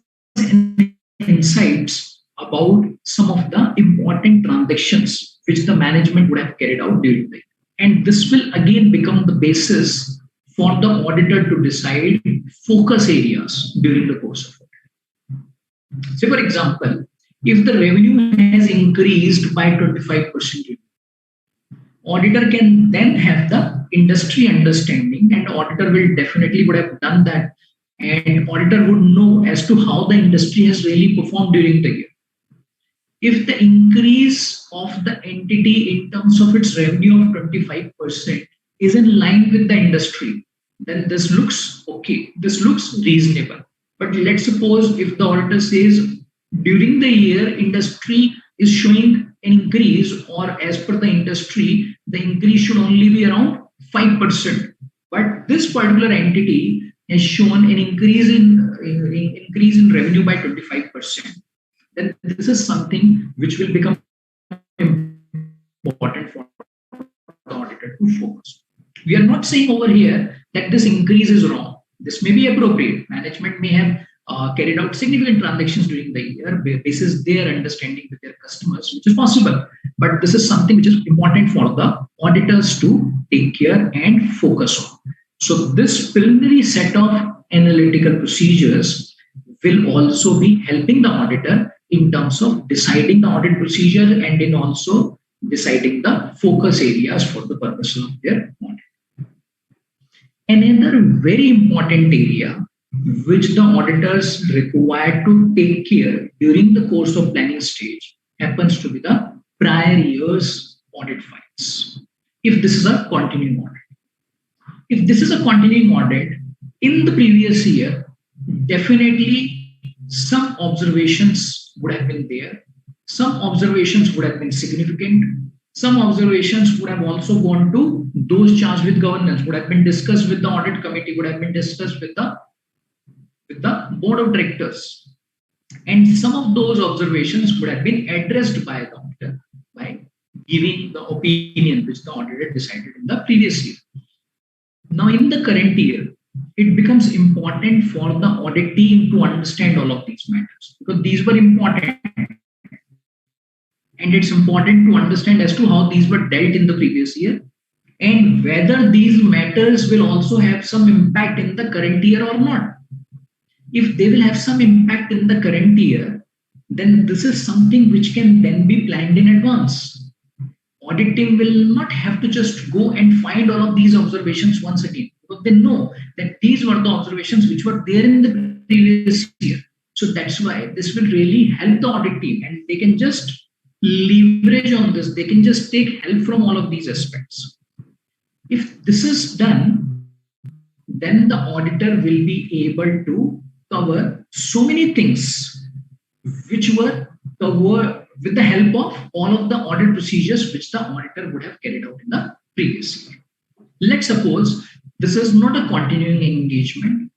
insights about some of the important transactions which the management would have carried out during the year. And this will again become the basis for the auditor to decide focus areas during the course of it. Say, for example, if the revenue has increased by 25%, auditor can then have the industry understanding, and auditor will definitely would have done that, and auditor would know as to how the industry has really performed during the year. If the increase of the entity in terms of its revenue of 25% is in line with the industry, then this looks okay, this looks reasonable. But let's suppose if the auditor says during the year industry is showing an increase, or as per the industry the increase should only be around 5%, but this particular entity has shown an increase in revenue by 25%, then this is something which will become important for the auditor to focus. We are not saying over here that this increase is wrong. This may be appropriate. Management may have carried out significant transactions during the year basis their understanding with their customers, which is possible. But this is something which is important for the auditors to take care and focus on. So this preliminary set of analytical procedures will also be helping the auditor in terms of deciding the audit procedure and in also deciding the focus areas for the purpose of their audit. Another very important area which the auditors require to take care during the course of planning stage happens to be the prior year's audit files. If this is a continuing audit. If this is a continuing audit, in the previous year, definitely some observations would have been there. Some observations would have been significant. Some observations would have also gone to those charged with governance, would have been discussed with the audit committee, would have been discussed with the board of directors. And some of those observations would have been addressed by the auditor by giving the opinion which the auditor decided in the previous year. Now, in the current year, it becomes important for the audit team to understand all of these matters because these were important. And it's important to understand as to how these were dealt in the previous year and whether these matters will also have some impact in the current year or not. If they will have some impact in the current year, then this is something which can then be planned in advance. Audit team will not have to just go and find all of these observations once again, because they know that these were the observations which were there in the previous year. So that's why this will really help the audit team, and they can just leverage on this. They can just take help from all of these aspects. If this is done, then the auditor will be able to cover so many things which were covered with the help of all of the audit procedures which the auditor would have carried out in the previous year. Let's suppose this is not a continuing engagement.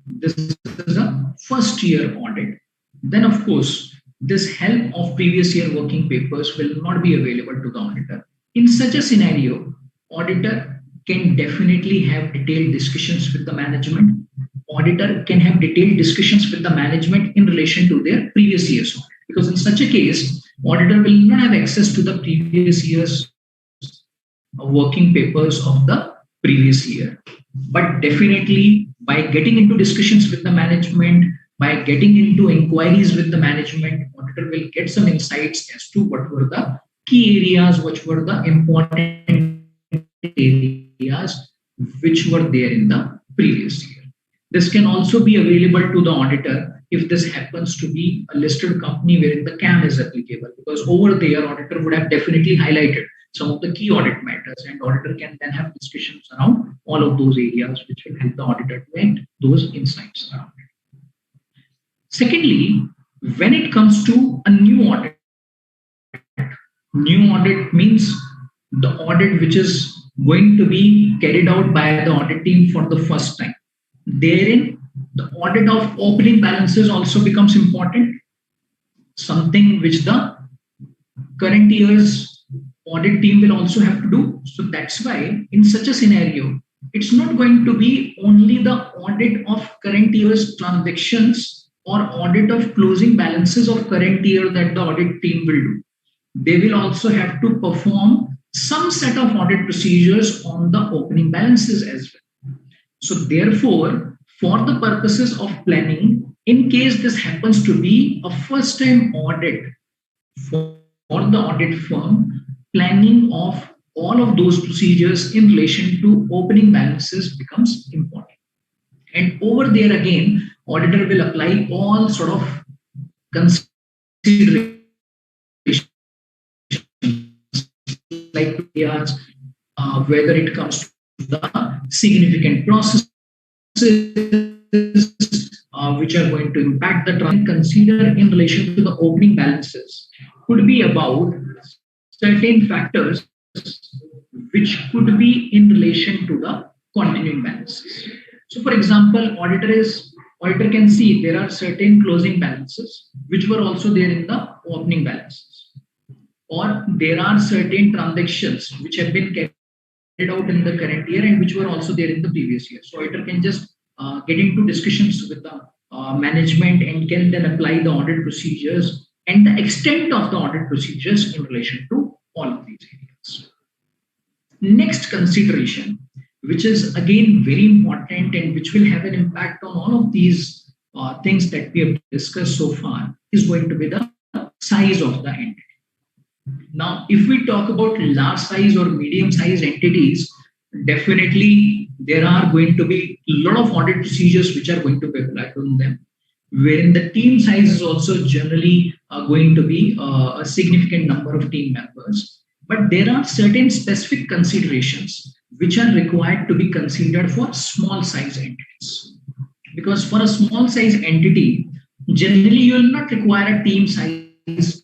This is a first year audit. Then, of course, this help of previous year working papers will not be available to the auditor. In such a scenario, auditor can definitely have detailed discussions with the management. Auditor can have detailed discussions with the management in relation to their previous year's audit. Because in such a case, auditor will not have access to the previous year's working papers of the previous year. But definitely by getting into discussions with the management, by getting into inquiries with the management, auditor will get some insights as to what were the key areas, which were the important areas which were there in the previous year. This can also be available to the auditor if this happens to be a listed company wherein the CAM is applicable, because over there, auditor would have definitely highlighted some of the key audit matters, and auditor can then have discussions around all of those areas which will help the auditor to get those insights around it. Secondly, when it comes to a new audit means the audit which is going to be carried out by the audit team for the first time. Therein, The audit of opening balances also becomes important, something which the current year's audit team will also have to do. So that's why in such a scenario, it's not going to be only the audit of current year's transactions or audit of closing balances of current year that the audit team will do. They will also have to perform some set of audit procedures on the opening balances as well. So therefore, for the purposes of planning, in case this happens to be a first time audit for the audit firm, planning of all of those procedures in relation to opening balances becomes important. And over there again, auditor will apply all sort of considerations like areas, whether it comes to the significant processes which are going to impact the trend, consider in relation to the opening balances could be about certain factors which could be in relation to the continuing balances. So for example, auditor can see there are certain closing balances which were also there in the opening balances, or there are certain transactions which have been carried out in the current year and which were also there in the previous year. So auditor can just get into discussions with the management and can then apply the audit procedures and the extent of the audit procedures in relation to all of these areas. Next consideration, which is again very important and which will have an impact on all of these things that we have discussed so far, is going to be the size of the entity. Now, if we talk about large size or medium size entities, definitely there are going to be a lot of audit procedures which are going to be applied on them, wherein the team size is also generally going to be a significant number of team members. But there are certain specific considerations which are required to be considered for small size entities. Because for a small size entity, generally you will not require a team size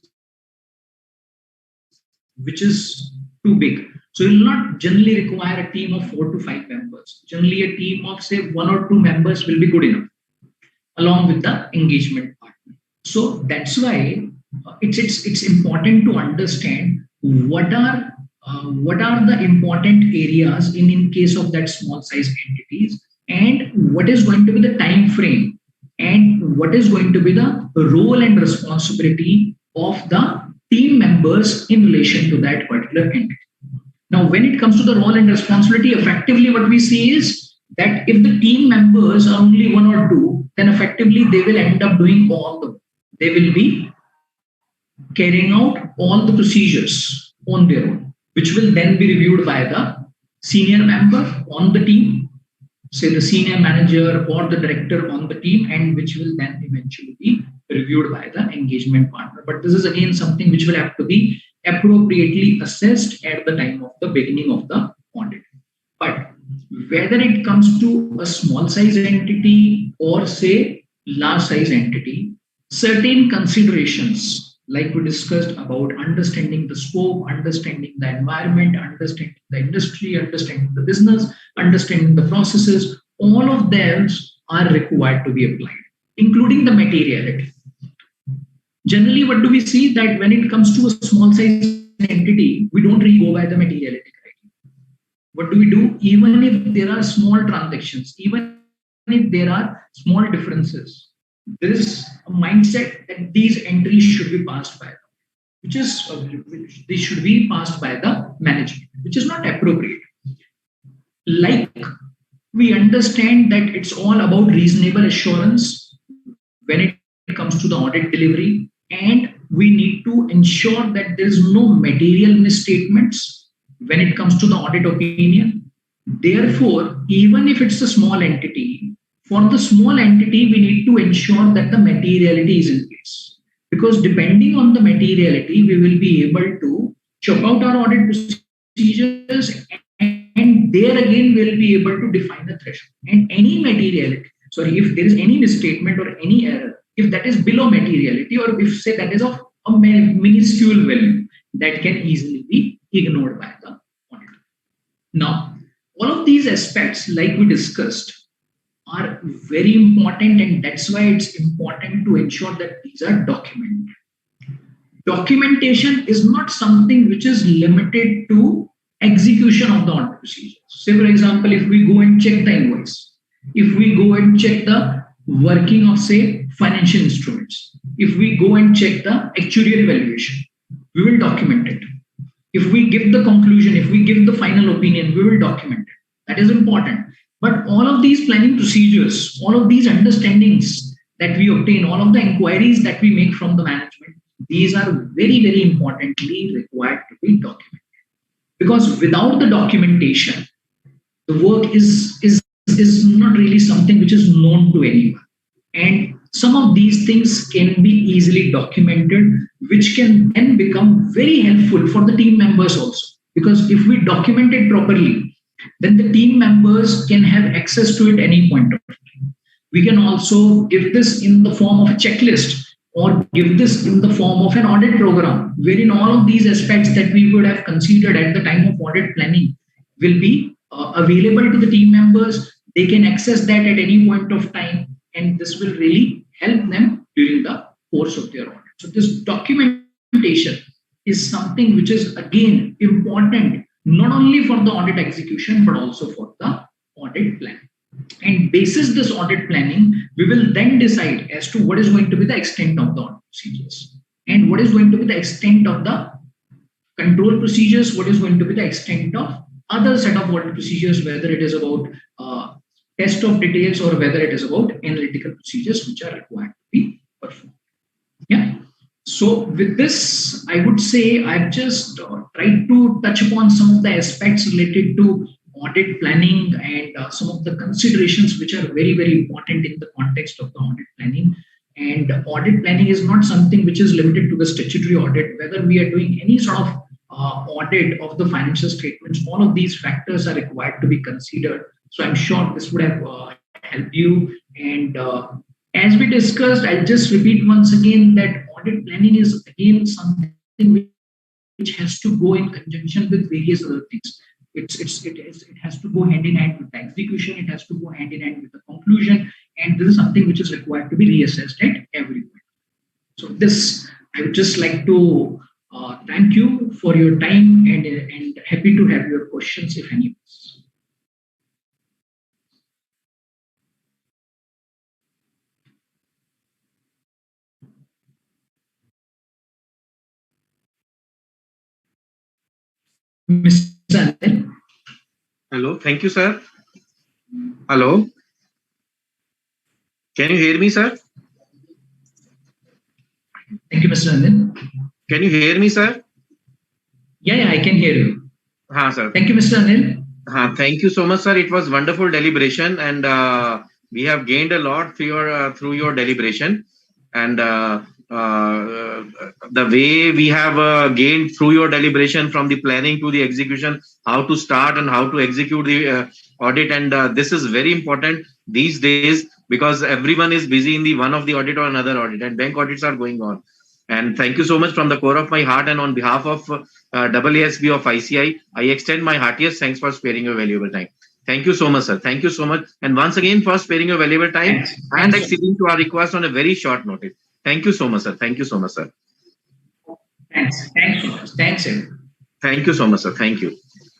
which is too big. So you will not generally require a team of 4 to 5 members. Generally a team of say 1 or 2 members will be good enough, along with the engagement partner. So that's why it's important to understand what are the important areas in case of that small size entities, and what is going to be the time frame, and what is going to be the role and responsibility of the team members in relation to that particular entity. Now, when it comes to the role and responsibility, effectively what we see is that if the team members are only 1 or 2, then effectively they will end up doing all the, they will be carrying out all the procedures on their own, which will then be reviewed by the senior member on the team, say the senior manager or the director on the team, and which will then eventually be reviewed by the engagement partner. But this is again something which will have to be appropriately assessed at the time of the beginning of the audit. But whether it comes to a small size entity or say large size entity, certain considerations like we discussed about understanding the scope, understanding the environment, understanding the industry, understanding the business, understanding the processes, all of those are required to be applied, including the materiality. Generally, what do we see that when it comes to a small size entity, we don't really go by the materiality criteria. What do we do? Even if there are small transactions, even if there are small differences, there is a mindset that these entries should be passed by, which they should be passed by the management, which is not appropriate. Like we understand that it's all about reasonable assurance when it comes to the audit delivery, and we need to ensure that there is no material misstatements when it comes to the audit opinion. Therefore, even if it's a small entity, for the small entity, we need to ensure that the materiality is in place. Because depending on the materiality, we will be able to chop out our audit procedures, and there again, we'll be able to define the threshold. And any materiality, if there is any misstatement or any error, if that is below materiality, or if say that is of a minuscule value, that can easily be ignored by the auditor. Now, all of these aspects, like we discussed, are very important, and that's why it's important to ensure that these are documented. Documentation is not something which is limited to execution of the audit procedure. Say, for example, if we go and check the invoice, if we go and check the working of, say, financial instruments, if we go and check the actuarial valuation, we will document it. If we give the conclusion, if we give the final opinion, we will document it. That is important. But all of these planning procedures, all of these understandings that we obtain, all of the inquiries that we make from the management, these are very, very importantly required to be documented. Because without the documentation, the work is not really something which is known to anyone. And some of these things can be easily documented, which can then become very helpful for the team members also. Because if we document it properly, then the team members can have access to it any point of time. We can also give this in the form of a checklist, or give this in the form of an audit program, wherein all of these aspects that we would have considered at the time of audit planning will be available to the team members. They can access that at any point of time, and this will really help them during the course of their audit. So this documentation is something which is again important, not only for the audit execution, but also for the audit planning. And basis this audit planning, we will then decide as to what is going to be the extent of the audit procedures, and what is going to be the extent of the control procedures, what is going to be the extent of other set of audit procedures, whether it is about test of details or whether it is about analytical procedures which are required to be performed. Yeah. So with this, I would say I've just tried to touch upon some of the aspects related to audit planning and some of the considerations which are very, very important in the context of the audit planning. And audit planning is not something which is limited to the statutory audit. Whether we are doing any sort of audit of the financial statements, all of these factors are required to be considered. So I'm sure this would have helped you. And as we discussed, I'll just repeat once again that audit planning is again something which has to go in conjunction with various other things. It has to go hand in hand with the execution. It has to go hand in hand with the conclusion, and this is something which is required to be reassessed at every point. So this, I would just like to thank you for your time, and happy to have your questions if any. Mr. Anil. Hello, thank you, sir. Hello. Can you hear me, sir? Thank you, Mr. Anil. Can you hear me, sir? Yeah, I can hear you. Sir. Thank you, Mr. Anil. Thank you so much, sir. It was wonderful deliberation, and we have gained a lot through your deliberation, and the way we have gained through your deliberation from the planning to the execution, how to start and how to execute the audit. And this is very important these days because everyone is busy in the one of the audit or another audit, and bank audits are going on. And thank you so much from the core of my heart, and on behalf of AASB of ICI, I extend my heartiest thanks for sparing your valuable time. Thank you so much, sir. Thank you so much. And once again, for sparing your valuable time and acceding to our request on a very short notice. Thank you so much, sir. Thank you so much, sir. Thanks. Sir. Thank you so much, sir. Thank you.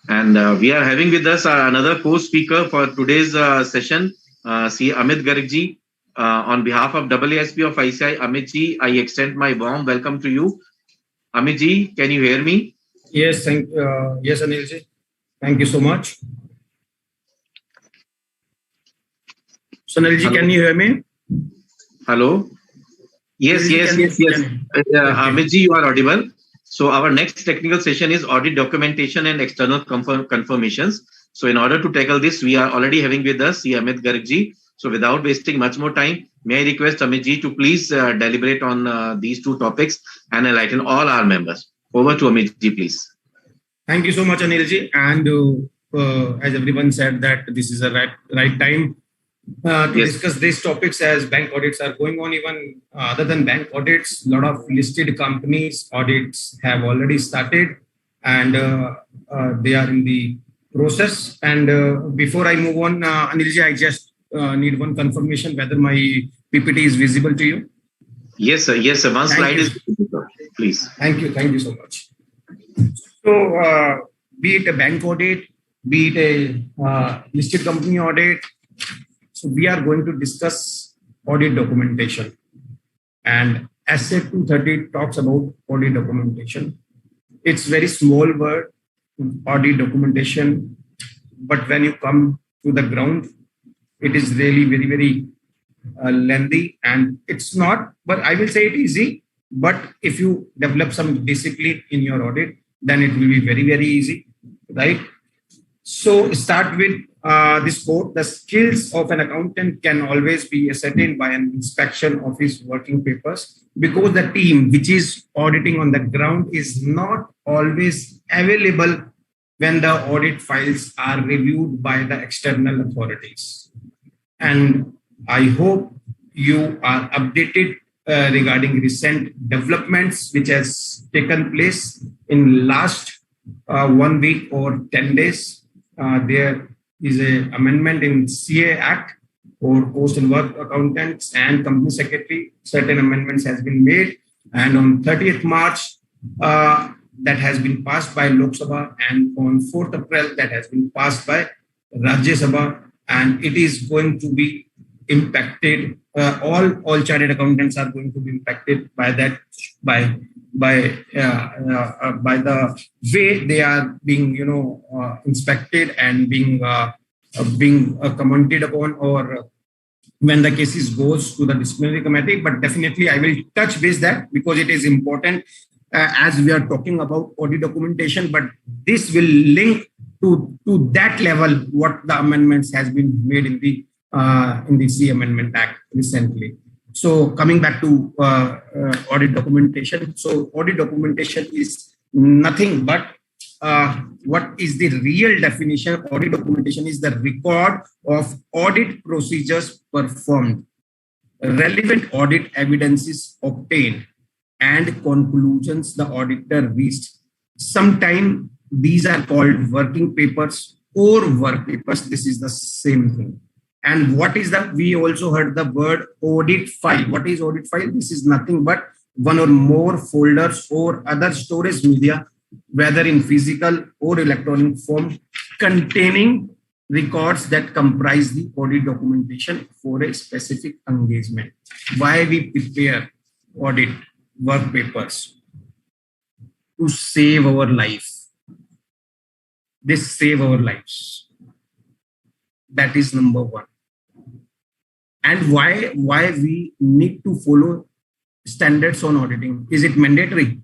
And we are having with us another co-speaker for today's session, Amit Garg ji. On behalf of AASB of ICI, Amit ji, I extend my warm welcome to you. Amit ji, can you hear me? Yes, yes, Anil ji. Thank you so much. Sunil ji, can you hear me? Hello. Yes. Amit ji, you are audible. So our next technical session is audit documentation and external confirmations. So in order to tackle this, we are already having with us Amit Garg ji. So without wasting much more time, may I request Amit ji to please deliberate on these two topics and enlighten all our members. Over to Amit ji, please. Thank you so much, Anil ji. And as everyone said, that this is a right time to discuss these topics, as bank audits are going on. Even other than bank audits, a lot of listed companies audits have already started, and they are in the process. And before I move on, Anil ji, I just need one confirmation whether my PPT is visible to you. Yes, sir. Yes, sir. One slide is visible, please. Thank you. Thank you so much. So, be it a bank audit, be it a listed company audit, so we are going to discuss audit documentation. And SA 230 talks about audit documentation. It's very small word, audit documentation, but when you come to the ground, it is really very, very lengthy, and it's not, but I will say it easy. But if you develop some discipline in your audit, then it will be very, very easy, right? So start with this quote: the skills of an accountant can always be ascertained by an inspection of his working papers, because the team which is auditing on the ground is not always available when the audit files are reviewed by the external authorities. And I hope you are updated regarding recent developments which has taken place in last 1 week or 10 days. There is an amendment in CA Act for Post and Work Accountants and Company Secretary. Certain amendments has been made, and on 30th March, that has been passed by Lok Sabha, and on 4th April, that has been passed by Rajya Sabha, and it is going to be impacted. All chartered accountants are going to be impacted by that, by the way they are being, inspected and being commented upon, or when the cases goes to the disciplinary committee. But definitely I will touch base that, because it is important as we are talking about audit documentation, but this will link to that level what the amendments has been made in the C Amendment Act recently. So coming back to audit documentation. So audit documentation is nothing but what is the real definition? Audit documentation is the record of audit procedures performed, relevant audit evidences obtained, and conclusions the auditor reached. Sometimes these are called working papers or work papers. This is the same thing. And what is that? We also heard the word audit file. What is audit file? This is nothing but one or more folders or other storage media, whether in physical or electronic form, containing records that comprise the audit documentation for a specific engagement. Why we prepare audit work papers? To save our life. They save our lives. That is number one. And why we need to follow standards on auditing? Is it mandatory?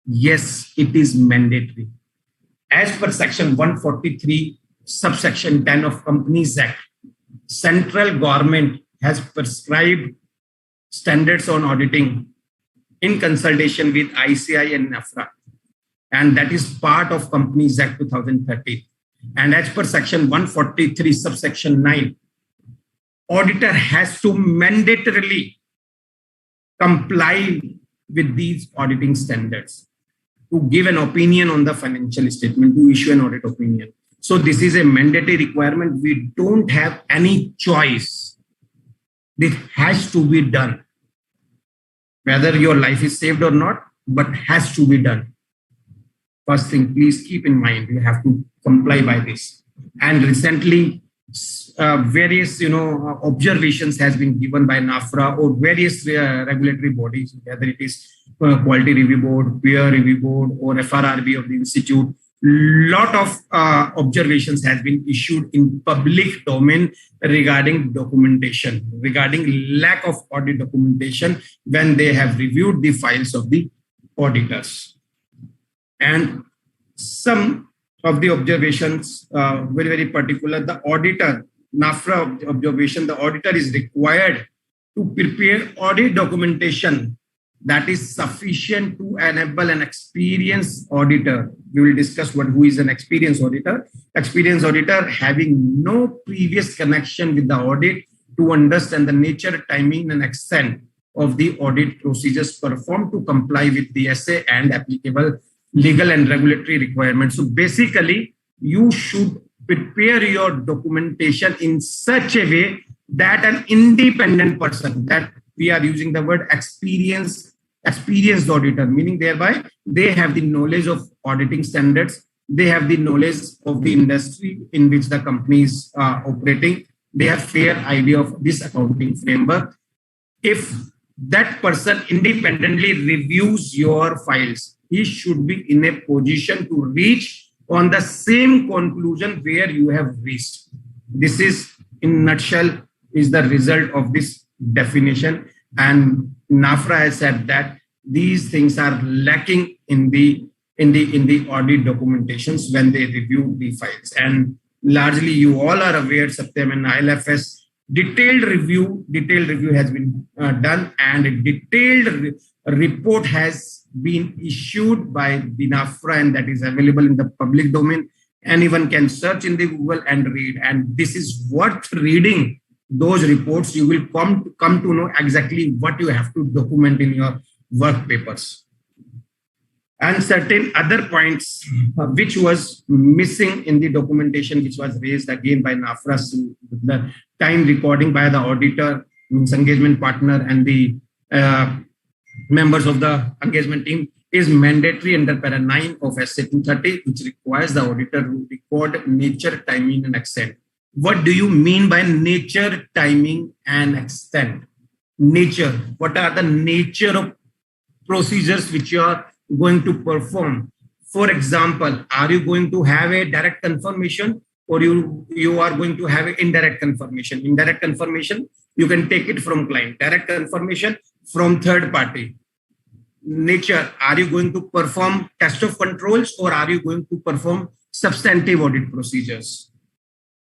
Yes, it is mandatory. As per section 143, subsection 10 of Companies Act, central government has prescribed standards on auditing in consultation with ICI and NAFRA. And that is part of Companies Act 2013. And as per section 143, subsection 9, auditor has to mandatorily comply with these auditing standards to give an opinion on the financial statement, to issue an audit opinion. So this is a mandatory requirement. We don't have any choice. This has to be done. Whether your life is saved or not, but has to be done. First thing, please keep in mind, you have to comply by this. And recently, various observations has been given by NAFRA or various regulatory bodies, whether it is Quality Review Board, Peer Review Board, or FRRB of the Institute. Lot of observations has been issued in public domain regarding documentation, regarding lack of audit documentation when they have reviewed the files of the auditors. And some of the observations, very, very particular, the auditor, NAFRA observation, the auditor is required to prepare audit documentation that is sufficient to enable an experienced auditor. We will discuss who is an experienced auditor. Experienced auditor having no previous connection with the audit to understand the nature, timing, and extent of the audit procedures performed to comply with the SA and applicable legal and regulatory requirements. So basically, you should prepare your documentation in such a way that an independent person, that we are using the word experienced auditor, meaning thereby they have the knowledge of auditing standards, they have the knowledge of the industry in which the company is operating, they have fair idea of this accounting framework. If that person independently reviews your files, he should be in a position to reach on the same conclusion where you have reached. This is, in nutshell, is the result of this definition. And NAFRA has said that these things are lacking in the audit documentations when they review the files. And largely, you all are aware, Satyam and ILFS, detailed review has been done, and a detailed report has been issued by the NAFRA, and that is available in the public domain. Anyone can search in the Google and read, and this is worth reading. Those reports, you will come to know exactly what you have to document in your work papers. And certain other points which was missing in the documentation, which was raised again by NAFRA, the time recording by the auditor, means engagement partner, and the members of the engagement team is mandatory under para 9 of SA 230, which requires the auditor to record nature, timing, and extent. What do you mean by nature, timing, and extent? Nature. What are the nature of procedures which you are going to perform? For example, are you going to have a direct confirmation, or you are going to have an indirect confirmation? Indirect confirmation, you can take it from client. Direct confirmation from third party. Nature, are you going to perform test of controls, or are you going to perform substantive audit procedures?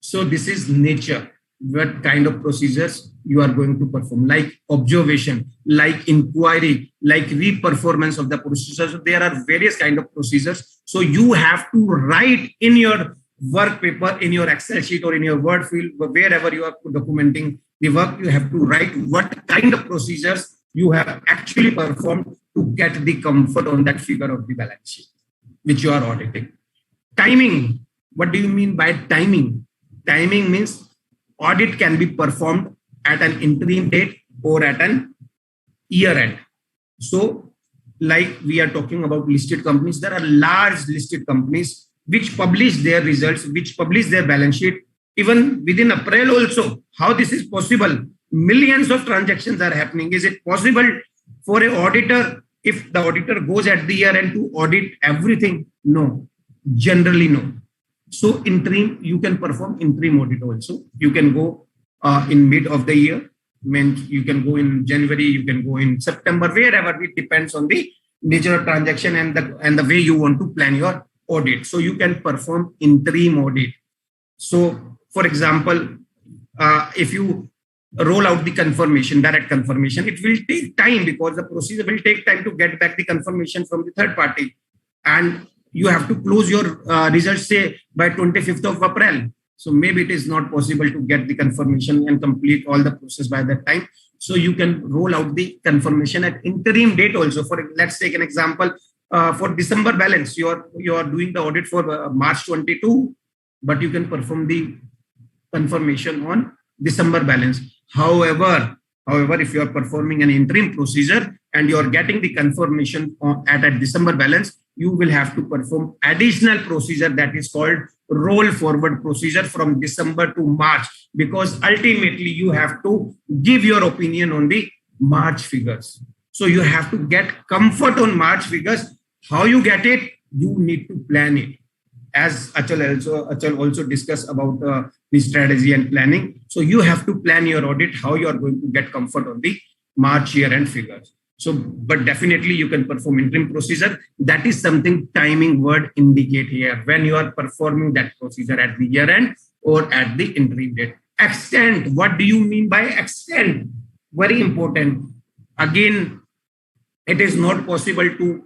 So this is nature. What kind of procedures you are going to perform, like observation, like inquiry, like re-performance of the procedures. So there are various kind of procedures. So you have to write in your work paper, in your Excel sheet, or in your Word file, wherever you are documenting the work, you have to write what kind of procedures you have actually performed to get the comfort on that figure of the balance sheet which you are auditing. Timing. What do you mean by timing? Timing means audit can be performed at an interim date or at an year end. So, like we are talking about listed companies, there are large listed companies which publish their results, which publish their balance sheet, even within April also. How this is possible? Millions of transactions are happening. Is it possible for an auditor, if the auditor goes at the year end, to audit everything? No, generally no. So interim, you can perform interim audit also. You can go in mid of the year. Means you can go in January, you can go in September, wherever. It depends on the nature of transaction and the way you want to plan your audit. So you can perform interim audit. So, for example, if you roll out the confirmation, direct confirmation, it will take time, because the procedure will take time to get back the confirmation from the third party. And you have to close your results, say, by 25th of April. So maybe it is not possible to get the confirmation and complete all the process by that time. So you can roll out the confirmation at interim date also. For, let's take an example, for December balance, you are doing the audit for March 22, but you can perform the confirmation on December balance. However, if you are performing an interim procedure and you are getting the confirmation at a December balance, you will have to perform additional procedure that is called roll forward procedure from December to March, because ultimately you have to give your opinion on the March figures. So you have to get comfort on March figures. How you get it? You need to plan it. As Achal also discussed about the strategy and planning. So you have to plan your audit, how you are going to get comfort on the March year-end figures. So, but definitely you can perform interim procedure. That is something timing word indicate here, when you are performing that procedure at the year-end or at the interim date. Extent. What do you mean by extent? Very important. Again, it is not possible to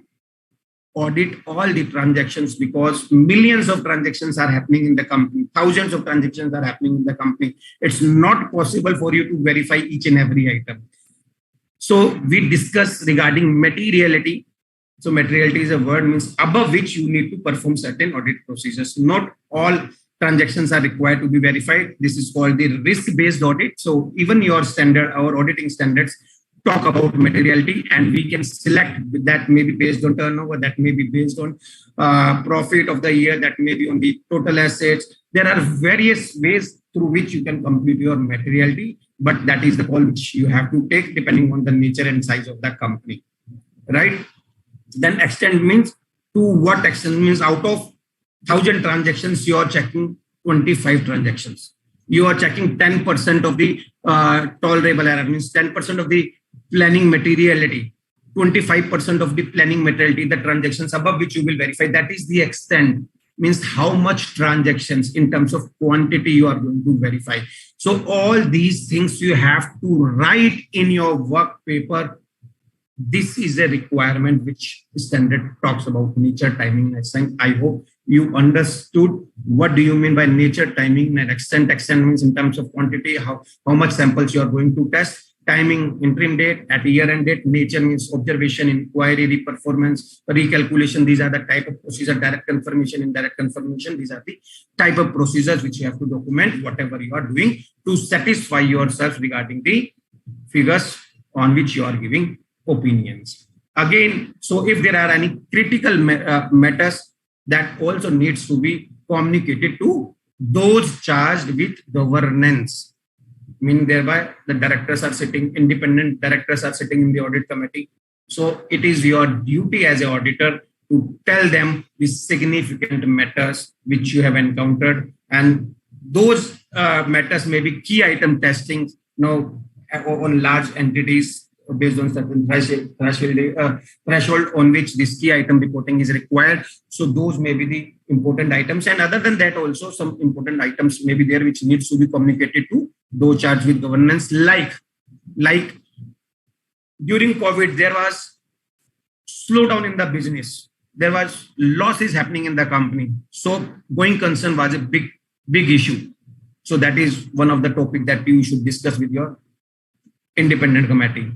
audit all the transactions, because millions of transactions are happening in the company, thousands of transactions are happening in the company. It's not possible for you to verify each and every item. So we discuss regarding materiality. So materiality is a word, means above which you need to perform certain audit procedures. Not all transactions are required to be verified. This is called the risk-based audit. So even your standard, our auditing standards talk about materiality, and we can select that may be based on turnover, that may be based on profit of the year, that may be on the total assets. There are various ways through which you can complete your materiality, but that is the call which you have to take depending on the nature and size of the company, right? Then extent means to what extent means out of 1,000 transactions, you are checking 25 transactions. You are checking 10% of the tolerable error, means 10% of the planning materiality, 25% of the planning materiality, the transactions above which you will verify. That is the extent, means how much transactions in terms of quantity you are going to verify. So all these things you have to write in your work paper. This is a requirement which standard talks about nature, timing, and extent. I hope you understood what do you mean by nature, timing, and extent. Extent means in terms of quantity, how much samples you are going to test. Timing, interim date, at year-end date. Nature means observation, inquiry, re-performance, recalculation. These are the type of procedure. Direct confirmation, indirect confirmation. These are the type of procedures which you have to document whatever you are doing to satisfy yourself regarding the figures on which you are giving opinions. Again, so if there are any critical matters, that also needs to be communicated to those charged with governance. Meaning thereby the directors are sitting, independent directors are sitting in the audit committee. So it is your duty as an auditor to tell them the significant matters which you have encountered, and those matters may be key item testing, on large entities based on certain threshold on which this key item reporting is required. So those may be the important items, and other than that also some important items may be there which needs to be communicated to those charged with governance. Like during COVID, there was slowdown in the business. There was losses happening in the company. So going concern was a big issue. So that is one of the topics that you should discuss with your independent committee.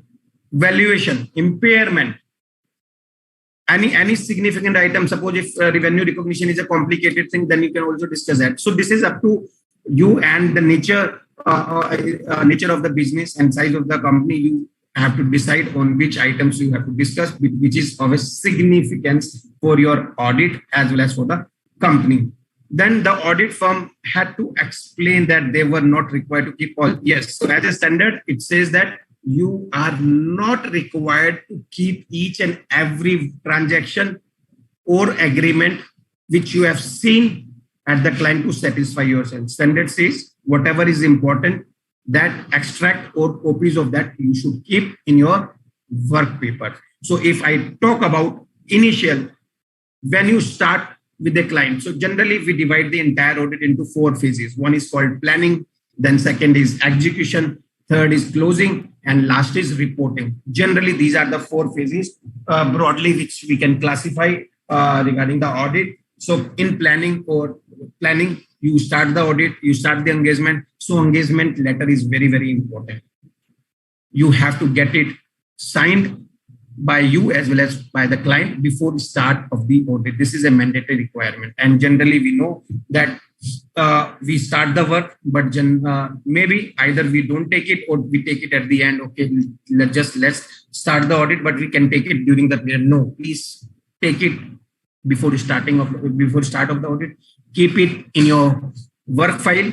Valuation, impairment, any significant item. Suppose if revenue recognition is a complicated thing, then you can also discuss that. So this is up to you and the nature of the business and size of the company. You have to decide on which items you have to discuss, which is of a significance for your audit as well as for the company. Then the audit firm had to explain that they were not required to keep all. Yes, so as a standard, it says that you are not required to keep each and every transaction or agreement which you have seen at the client to satisfy yourself. Standard says whatever is important, that extract or copies of that you should keep in your work paper. So if I talk about initial, when you start with the client, so generally we divide the entire audit into 4 phases. One is called planning, then second is execution, third is closing, and last is reporting. Generally, these are the 4 phases broadly which we can classify regarding the audit. So in planning, you start the audit, you start the engagement. So engagement letter is very, very important. You have to get it signed by you as well as by the client before the start of the audit. This is a mandatory requirement. And generally we know that we start the work, but maybe either we don't take it or we take it at the end. Okay, let's start the audit, but we can take it during the period. No, please take it before start of the audit. Keep it in your work file.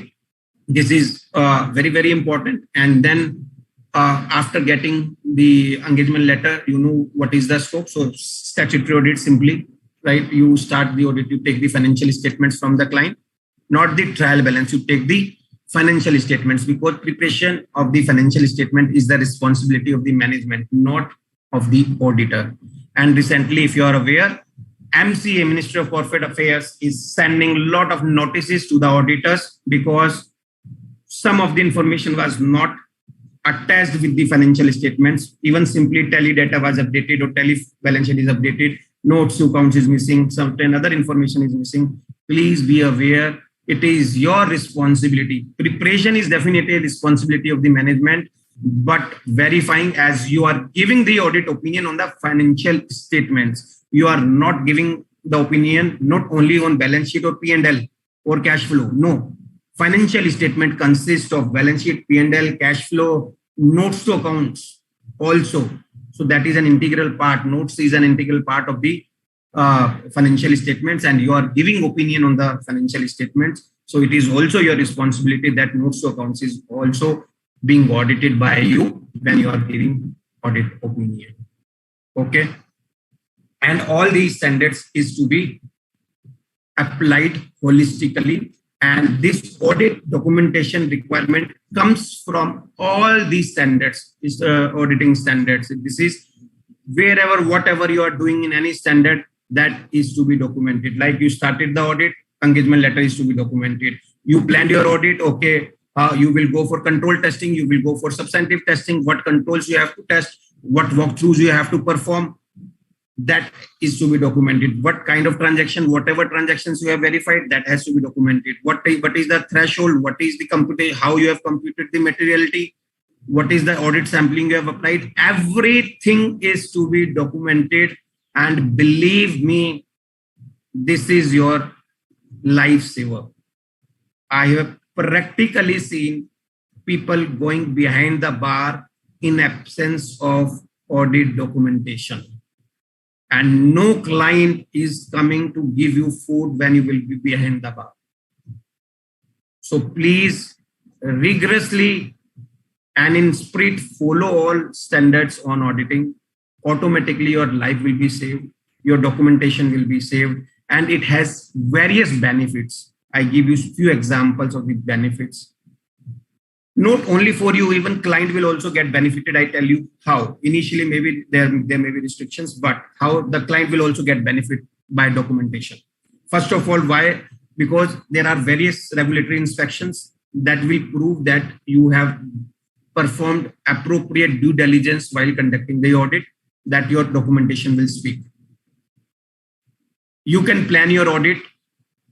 This is very, very important. And then after getting the engagement letter, you know what is the scope. So statutory audit simply, right? You start the audit, you take the financial statements from the client, not the trial balance. You take the financial statements, because preparation of the financial statement is the responsibility of the management, not of the auditor. And recently, if you are aware, MCA, Ministry of Corporate Affairs, is sending a lot of notices to the auditors because some of the information was not attached with the financial statements. Even simply tally data was updated or tally balance sheet is updated, notes to accounts is missing, certain other information is missing. Please be aware, it is your responsibility. Preparation is definitely a responsibility of the management, but verifying, as you are giving the audit opinion on the financial statements, you are not giving the opinion not only on balance sheet or P&L, or cash flow. No. Financial statement consists of balance sheet, P&L, cash flow, notes to accounts also. So that is an integral part. Notes is an integral part of the financial statements, and you are giving opinion on the financial statements. So it is also your responsibility that notes to accounts is also being audited by you when you are giving audit opinion. Okay. And all these standards is to be applied holistically. And this audit documentation requirement comes from all these standards, is auditing standards. This is wherever, whatever you are doing in any standard, that is to be documented. Like you started the audit, engagement letter is to be documented. You planned your audit, okay, you will go for control testing, you will go for substantive testing, what controls you have to test, what walkthroughs you have to perform, that is to be documented. What kind of transaction, whatever transactions you have verified, that has to be documented. What is the threshold, what is the computation, how you have computed the materiality, what is the audit sampling you have applied, everything is to be documented. And believe me, this is your lifesaver. I have practically seen people going behind the bar in absence of audit documentation. And no client is coming to give you food when you will be behind the bar. So please rigorously and in spirit follow all standards on auditing. Automatically your life will be saved, your documentation will be saved, and it has various benefits. I give you few examples of the benefits. Not only for you, even client will also get benefited. I tell you how. Initially, maybe there may be restrictions, but how the client will also get benefit by documentation. First of all, why? Because there are various regulatory inspections that will prove that you have performed appropriate due diligence while conducting the audit, that your documentation will speak. You can plan your audit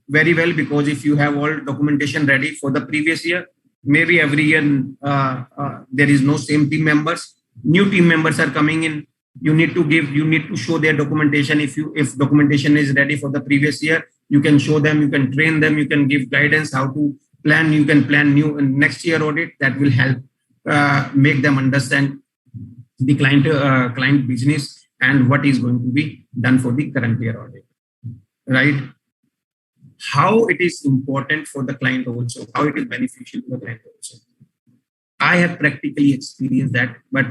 very well, because if you have all documentation ready for the previous year, maybe every year there is no same team members, new team members are coming in, you need to show their documentation. If documentation is ready for the previous year, you can show them, you can train them, you can give guidance how to plan, you can plan new next year audit. That will help make them understand the client business and what is going to be done for the current year audit, right? How it is important for the client also, how it is beneficial to the client also. I have practically experienced that, but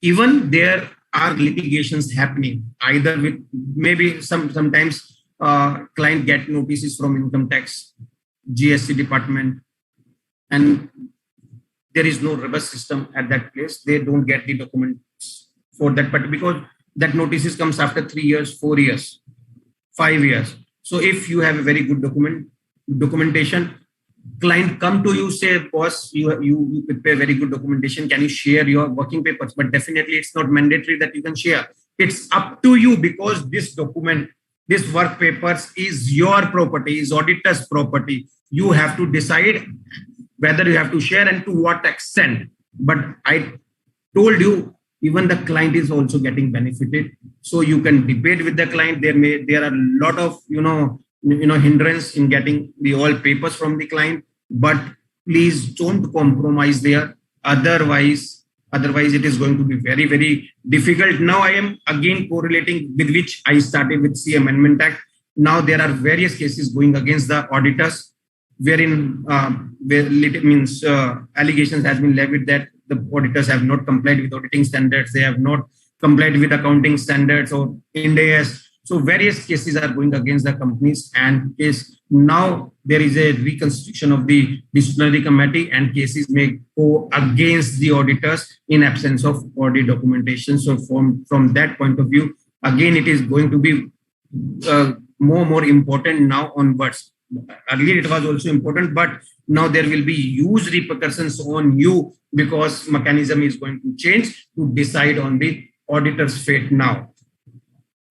even there are litigations happening, either with maybe sometimes client get notices from income tax, GST department, and there is no robust system at that place. They don't get the documents for that, but because that notices comes after 3 years, 4 years, 5 years. So if you have a very good documentation, client come to you, say, boss, you prepare very good documentation, can you share your working papers? But definitely it's not mandatory that you can share. It's up to you, because this document, this work papers is your property, is auditor's property. You have to decide whether you have to share and to what extent. But I told you, even the client is also getting benefited. So you can debate with the client. There are a lot of hindrance in getting the all papers from the client, but please don't compromise there. Otherwise it is going to be very, very difficult. Now I am again correlating with which I started with C Amendment Act. Now there are various cases going against the auditors, wherein allegations has been levied that the auditors have not complied with auditing standards, they have not complied with accounting standards or Ind AS. So various cases are going against the companies, and now there is a reconstitution of the disciplinary committee, and cases may go against the auditors in absence of audit documentation. So from that point of view, again, it is going to be more important now onwards. Earlier it was also important, but now there will be huge repercussions on you, because mechanism is going to change to decide on the auditor's fate now,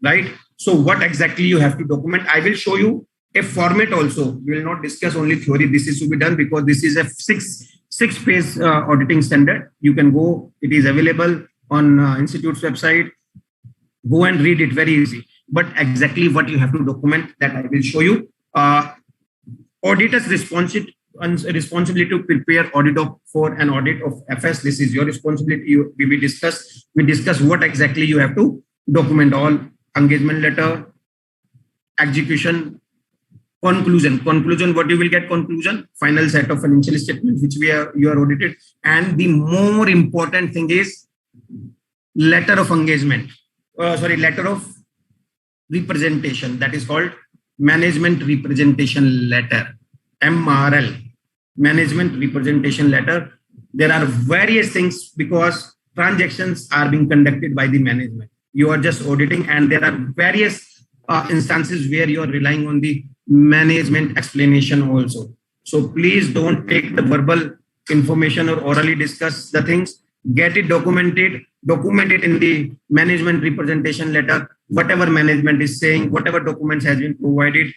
right? So what exactly you have to document, I will show you a format also. We will not discuss only theory. This is to be done because this is a six-page auditing standard. You can go, it is available on Institute's website. Go and read it, very easy. But exactly what you have to document, that I will show you. Auditor's responsibility to prepare audit for an audit of FS. This is your responsibility. We discuss what exactly you have to document. All engagement letter, execution, conclusion, what you will get, conclusion, final set of financial statements which you are audited, and the more important thing is letter of engagement. Letter of representation, that is called management representation letter, MRL, management representation letter. There are various things because transactions are being conducted by the management. You are just auditing, and there are various instances where you are relying on the management explanation also. So please don't take the verbal information or orally discuss the things. Get it documented, document it in the management representation letter. Whatever management is saying, whatever documents has been provided,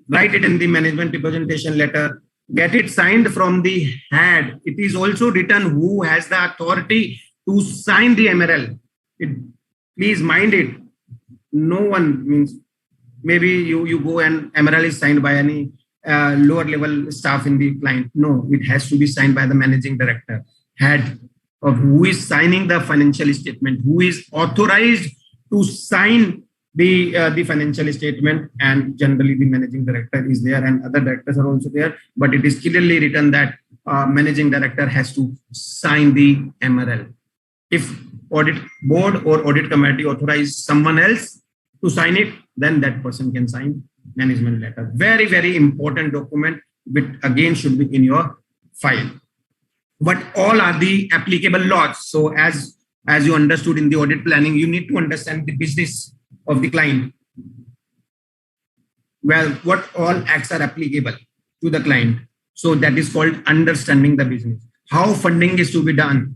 write it in the management representation letter. Get it signed from the head. It is also written who has the authority to sign the MRL. Please mind it. No one means maybe you go and MRL is signed by any lower level staff in the client. No, it has to be signed by the managing director, head of who is signing the financial statement, who is authorized to sign the financial statement, and generally the managing director is there and other directors are also there, but it is clearly written that managing director has to sign the MRL. If audit board or audit committee authorize someone else to sign it, then that person can sign management letter. Very, very important document, which again should be in your file. What all are the applicable laws? So as you understood in the audit planning, you need to understand the business of the client. Well, what all acts are applicable to the client? So that is called understanding the business. How funding is to be done?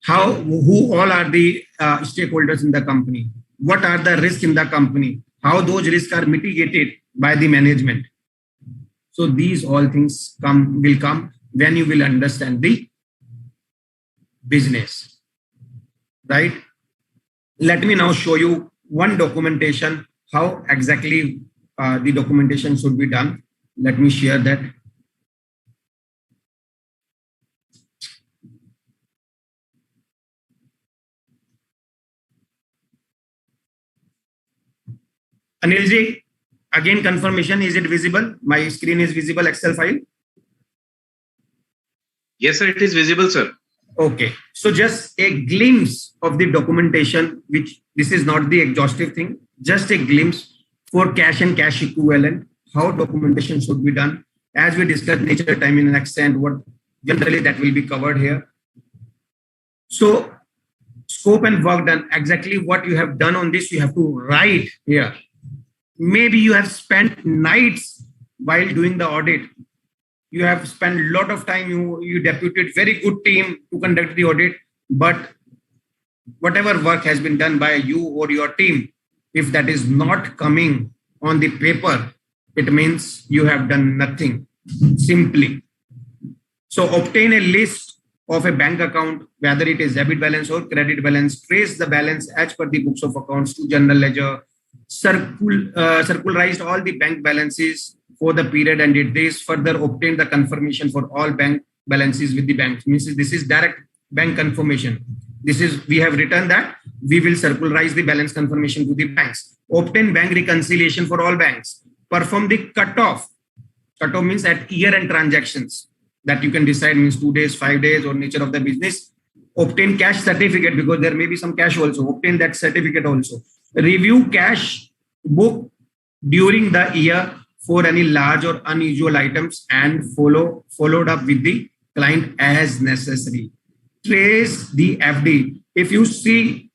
Who all are the stakeholders in the company? What are the risks in the company? How those risks are mitigated by the management? So these all things will come when you will understand the business, right? Let me now show you one documentation, how exactly the documentation should be done. Let me share that. Anilji, again confirmation, is it visible? My screen is visible, Excel file? Yes, sir, it is visible, sir. Okay, so just a glimpse of the documentation, which this is not the exhaustive thing, just a glimpse for cash and cash equivalent, how documentation should be done. As we discussed nature, time and extent, what generally that will be covered here. So scope and work done, exactly what you have done on this, you have to write here. Maybe you have spent nights while doing the audit. You have spent a lot of time, you deputed very good team to conduct the audit, but whatever work has been done by you or your team, if that is not coming on the paper, it means you have done nothing, simply. So obtain a list of a bank account, whether it is debit balance or credit balance, trace the balance as per the books of accounts to general ledger, circularized all the bank balances for the period ended days, further obtain the confirmation for all bank balances with the banks. Means this is direct bank confirmation. This is, we have written that we will circularize the balance confirmation to the banks. Obtain bank reconciliation for all banks. Perform the cutoff. Cutoff means at year-end transactions that you can decide, means 2 days, 5 days, or nature of the business. Obtain cash certificate, because there may be some cash also. Obtain that certificate also. Review cash book during the year for any large or unusual items and followed up with the client as necessary. Trace the FD. If you see,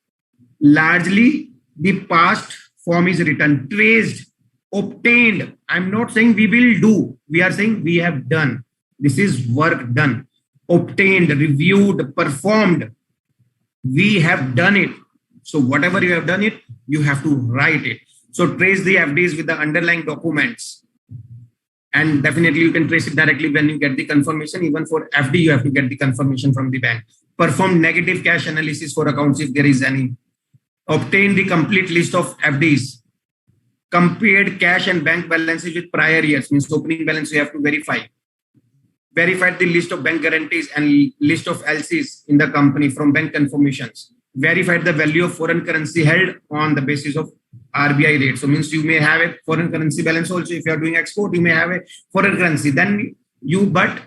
largely the past form is written, traced, obtained. I'm not saying we will do. We are saying we have done. This is work done. Obtained, reviewed, performed. We have done it. So whatever you have done it, you have to write it. So trace the FDs with the underlying documents. And definitely you can trace it directly when you get the confirmation. Even for FD, you have to get the confirmation from the bank. Perform negative cash analysis for accounts if there is any. Obtain the complete list of FDs. compared cash and bank balances with prior years, means opening balance you have to verify. Verified the list of bank guarantees and list of LCs in the company from bank confirmations. Verified the value of foreign currency held on the basis of RBI rate. So means you may have a foreign currency balance also. If you are doing export, you may have a foreign currency. Then but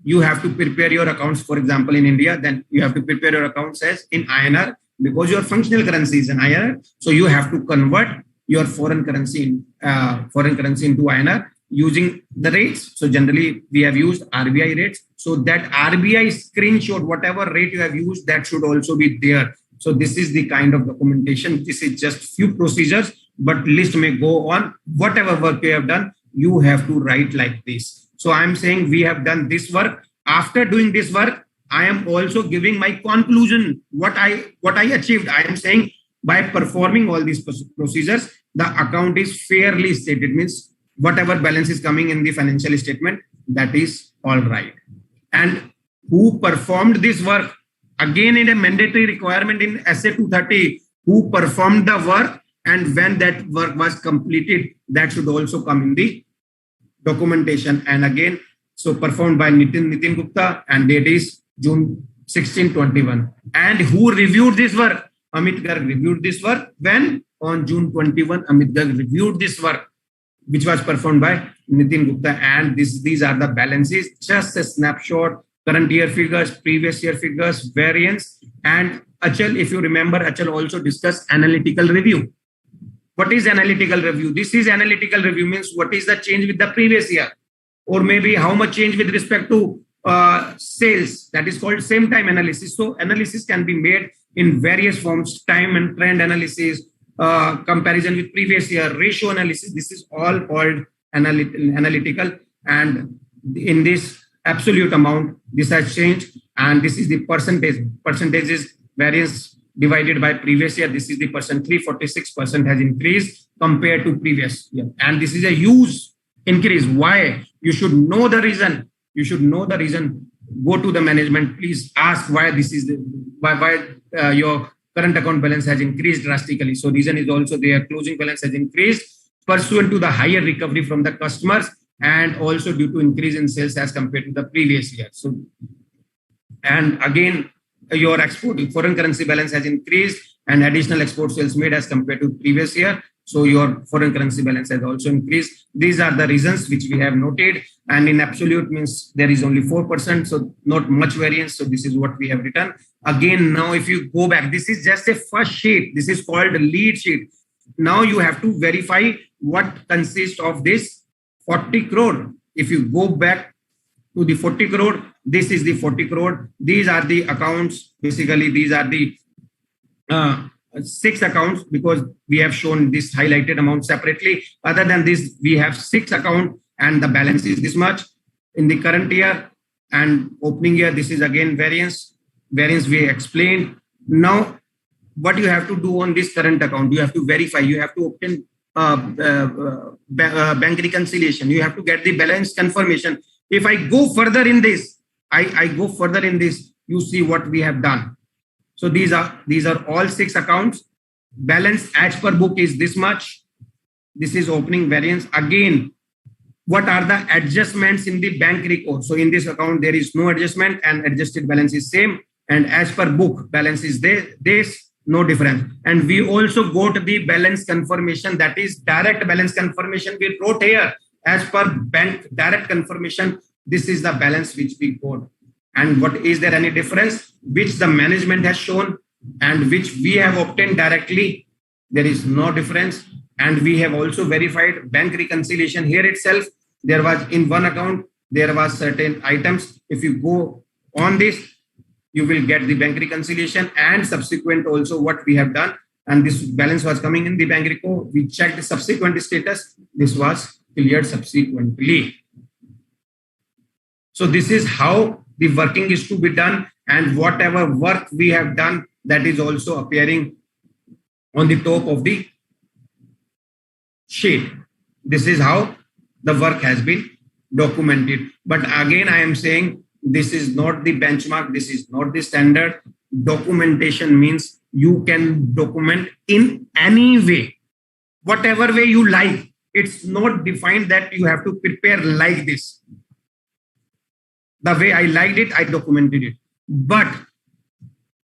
you have to prepare your accounts, for example, in India, then you have to prepare your accounts as in INR because your functional currency is in INR. So you have to convert your foreign currency into INR using the rates. So generally we have used RBI rates. So that RBI screenshot, whatever rate you have used, that should also be there. So this is the kind of documentation. This is just few procedures, but list may go on. Whatever work you have done, you have to write like this. So I'm saying we have done this work. After doing this work, I am also giving my conclusion, what I achieved. I am saying by performing all these procedures, the account is fairly stated, means whatever balance is coming in the financial statement, that is all right. And who performed this work? Again, in a mandatory requirement in SA 230, who performed the work, and when that work was completed, that should also come in the documentation. And again, so performed by Nitin Gupta, and date is June 1621. And who reviewed this work? Amit Garg reviewed this work. When? On June 21, Amit Garg reviewed this work, which was performed by Nitin Gupta. And these are the balances, just a snapshot, current year figures, previous year figures, variance. And Achal, if you remember, Achal also discussed analytical review. What is analytical review? This is analytical review, means what is the change with the previous year, or maybe how much change with respect to sales. That is called same time analysis. So analysis can be made in various forms: time and trend analysis, comparison with previous year, ratio analysis. This is all called analytical. And in this absolute amount, this has changed, and this is the percentage. Percentage is variance divided by previous year. This is the percent. 346% has increased compared to previous year, and this is a huge increase. Why? You should know the reason. You should know the reason. Go to the management. Please ask why this is why your current account balance has increased drastically. So reason is also their closing balance has increased pursuant to the higher recovery from the customers, and also due to increase in sales as compared to the previous year. So, and again, your export foreign currency balance has increased, and additional export sales made as compared to previous year. So your foreign currency balance has also increased. These are the reasons which we have noted. And in absolute means there is only 4%, so not much variance. So this is what we have written. Again, now if you go back, this is just a first sheet. This is called a lead sheet. Now you have to verify what consists of this 40 crore. If you go back to the 40 crore, this is the 40 crore. These are the accounts. Basically, these are the 6 accounts, because we have shown this highlighted amount separately. Other than this, we have 6 accounts, and the balance is this much in the current year. And opening year, this is again variance. Variance we explained. Now, what you have to do on this current account, you have to verify. You have to obtain bank reconciliation. You have to get the balance confirmation. If I go further in this, I go further in this, you see what we have done. So these are all 6 accounts. Balance as per book is this much. This is opening variance. Again, what are the adjustments in the bank record? So in this account, there is no adjustment, and adjusted balance is same. And as per book, balance is this, no difference. And we also got the balance confirmation, that is direct balance confirmation. We wrote here as per bank direct confirmation. This is the balance which we got. And what is there any difference which the management has shown and which we have obtained directly? There is no difference. And we have also verified bank reconciliation here itself. There was in one account, there was certain items. If you go on this, you will get the bank reconciliation and subsequent also what we have done. And this balance was coming in the bank record. We checked the subsequent status. This was cleared subsequently. So this is how the working is to be done, and whatever work we have done, that is also appearing on the top of the sheet. This is how the work has been documented. But again, I am saying this is not the benchmark. This is not the standard. Documentation means you can document in any way. whatever way you like. It's not defined that you have to prepare like this. The way I liked it, I documented it. But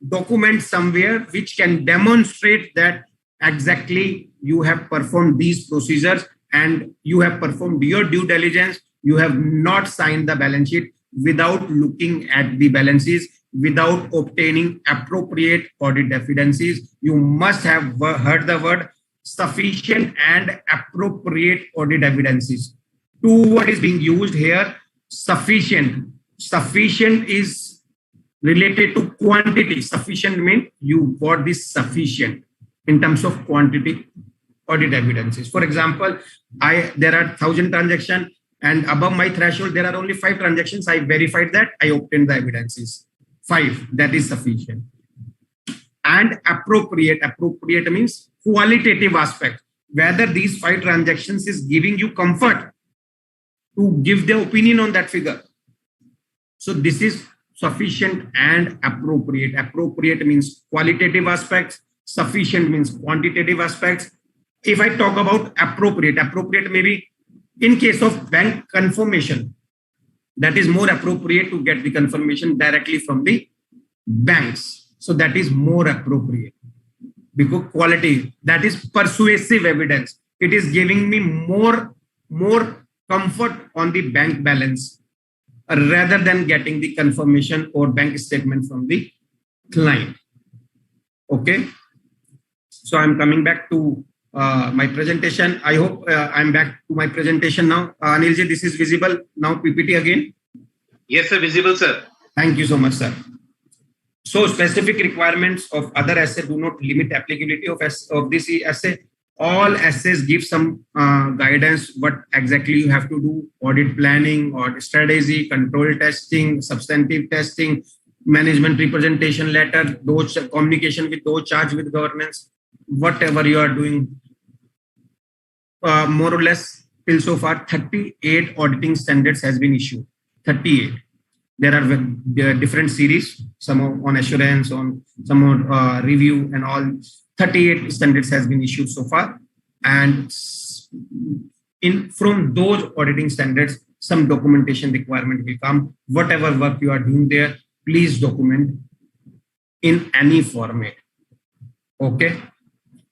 document somewhere which can demonstrate that exactly you have performed these procedures and you have performed your due diligence. You have not signed the balance sheet without looking at the balances, without obtaining appropriate audit evidences. You must have heard the word sufficient and appropriate audit evidences. Two word is being used here. Sufficient. Sufficient is related to quantity. Sufficient means you got this sufficient in terms of quantity audit evidences. For example, there are 1,000 transactions and above my threshold, there are only 5 transactions. I verified that, I obtained the evidences. 5, that is sufficient. And appropriate means qualitative aspect. Whether these 5 transactions is giving you comfort to give the opinion on that figure. So this is sufficient and appropriate. Appropriate means qualitative aspects. Sufficient means quantitative aspects. If I talk about appropriate maybe in case of bank confirmation, that is more appropriate to get the confirmation directly from the banks. So that is more appropriate because quality, that is persuasive evidence. It is giving me more comfort on the bank balance rather than getting the confirmation or bank statement from the client. Okay. So I'm coming back to my presentation. I hope I'm back to my presentation now. Anilji, this is visible now, PPT again? Yes, sir, visible, sir. Thank you so much, sir. So specific requirements of other assay do not limit applicability of this assay. All assays give some guidance what exactly you have to do: audit planning, audit strategy, control testing, substantive testing, management representation letter, those communication with those charged with governance, whatever you are doing. More or less till so far 38 auditing standards has been issued. 38. There are different series, some on assurance, on some on review and all. 38 standards has been issued so far, and from those auditing standards, some documentation requirement will come. Whatever work you are doing there, please document in any format. Okay.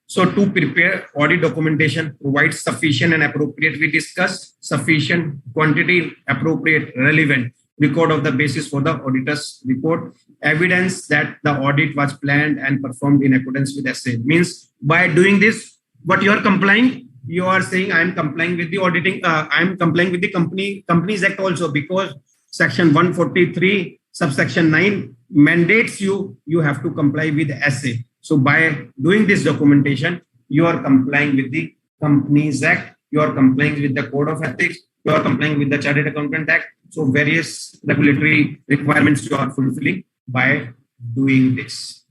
So to prepare audit documentation, provide sufficient and appropriate. We discussed sufficient, quantity, appropriate, relevant. Record of the basis for the auditor's report. Evidence that the audit was planned and performed in accordance with SA. Means by doing this, what you are complying, you are saying I am complying with the auditing, I am complying with the Companies Act also, because section 143 subsection 9 mandates you have to comply with SA. So by doing this documentation, you are complying with the Companies Act, you are complying with the Code of Ethics, you are complying with the Chartered Accountant Act. So various regulatory requirements you are fulfilling by doing this.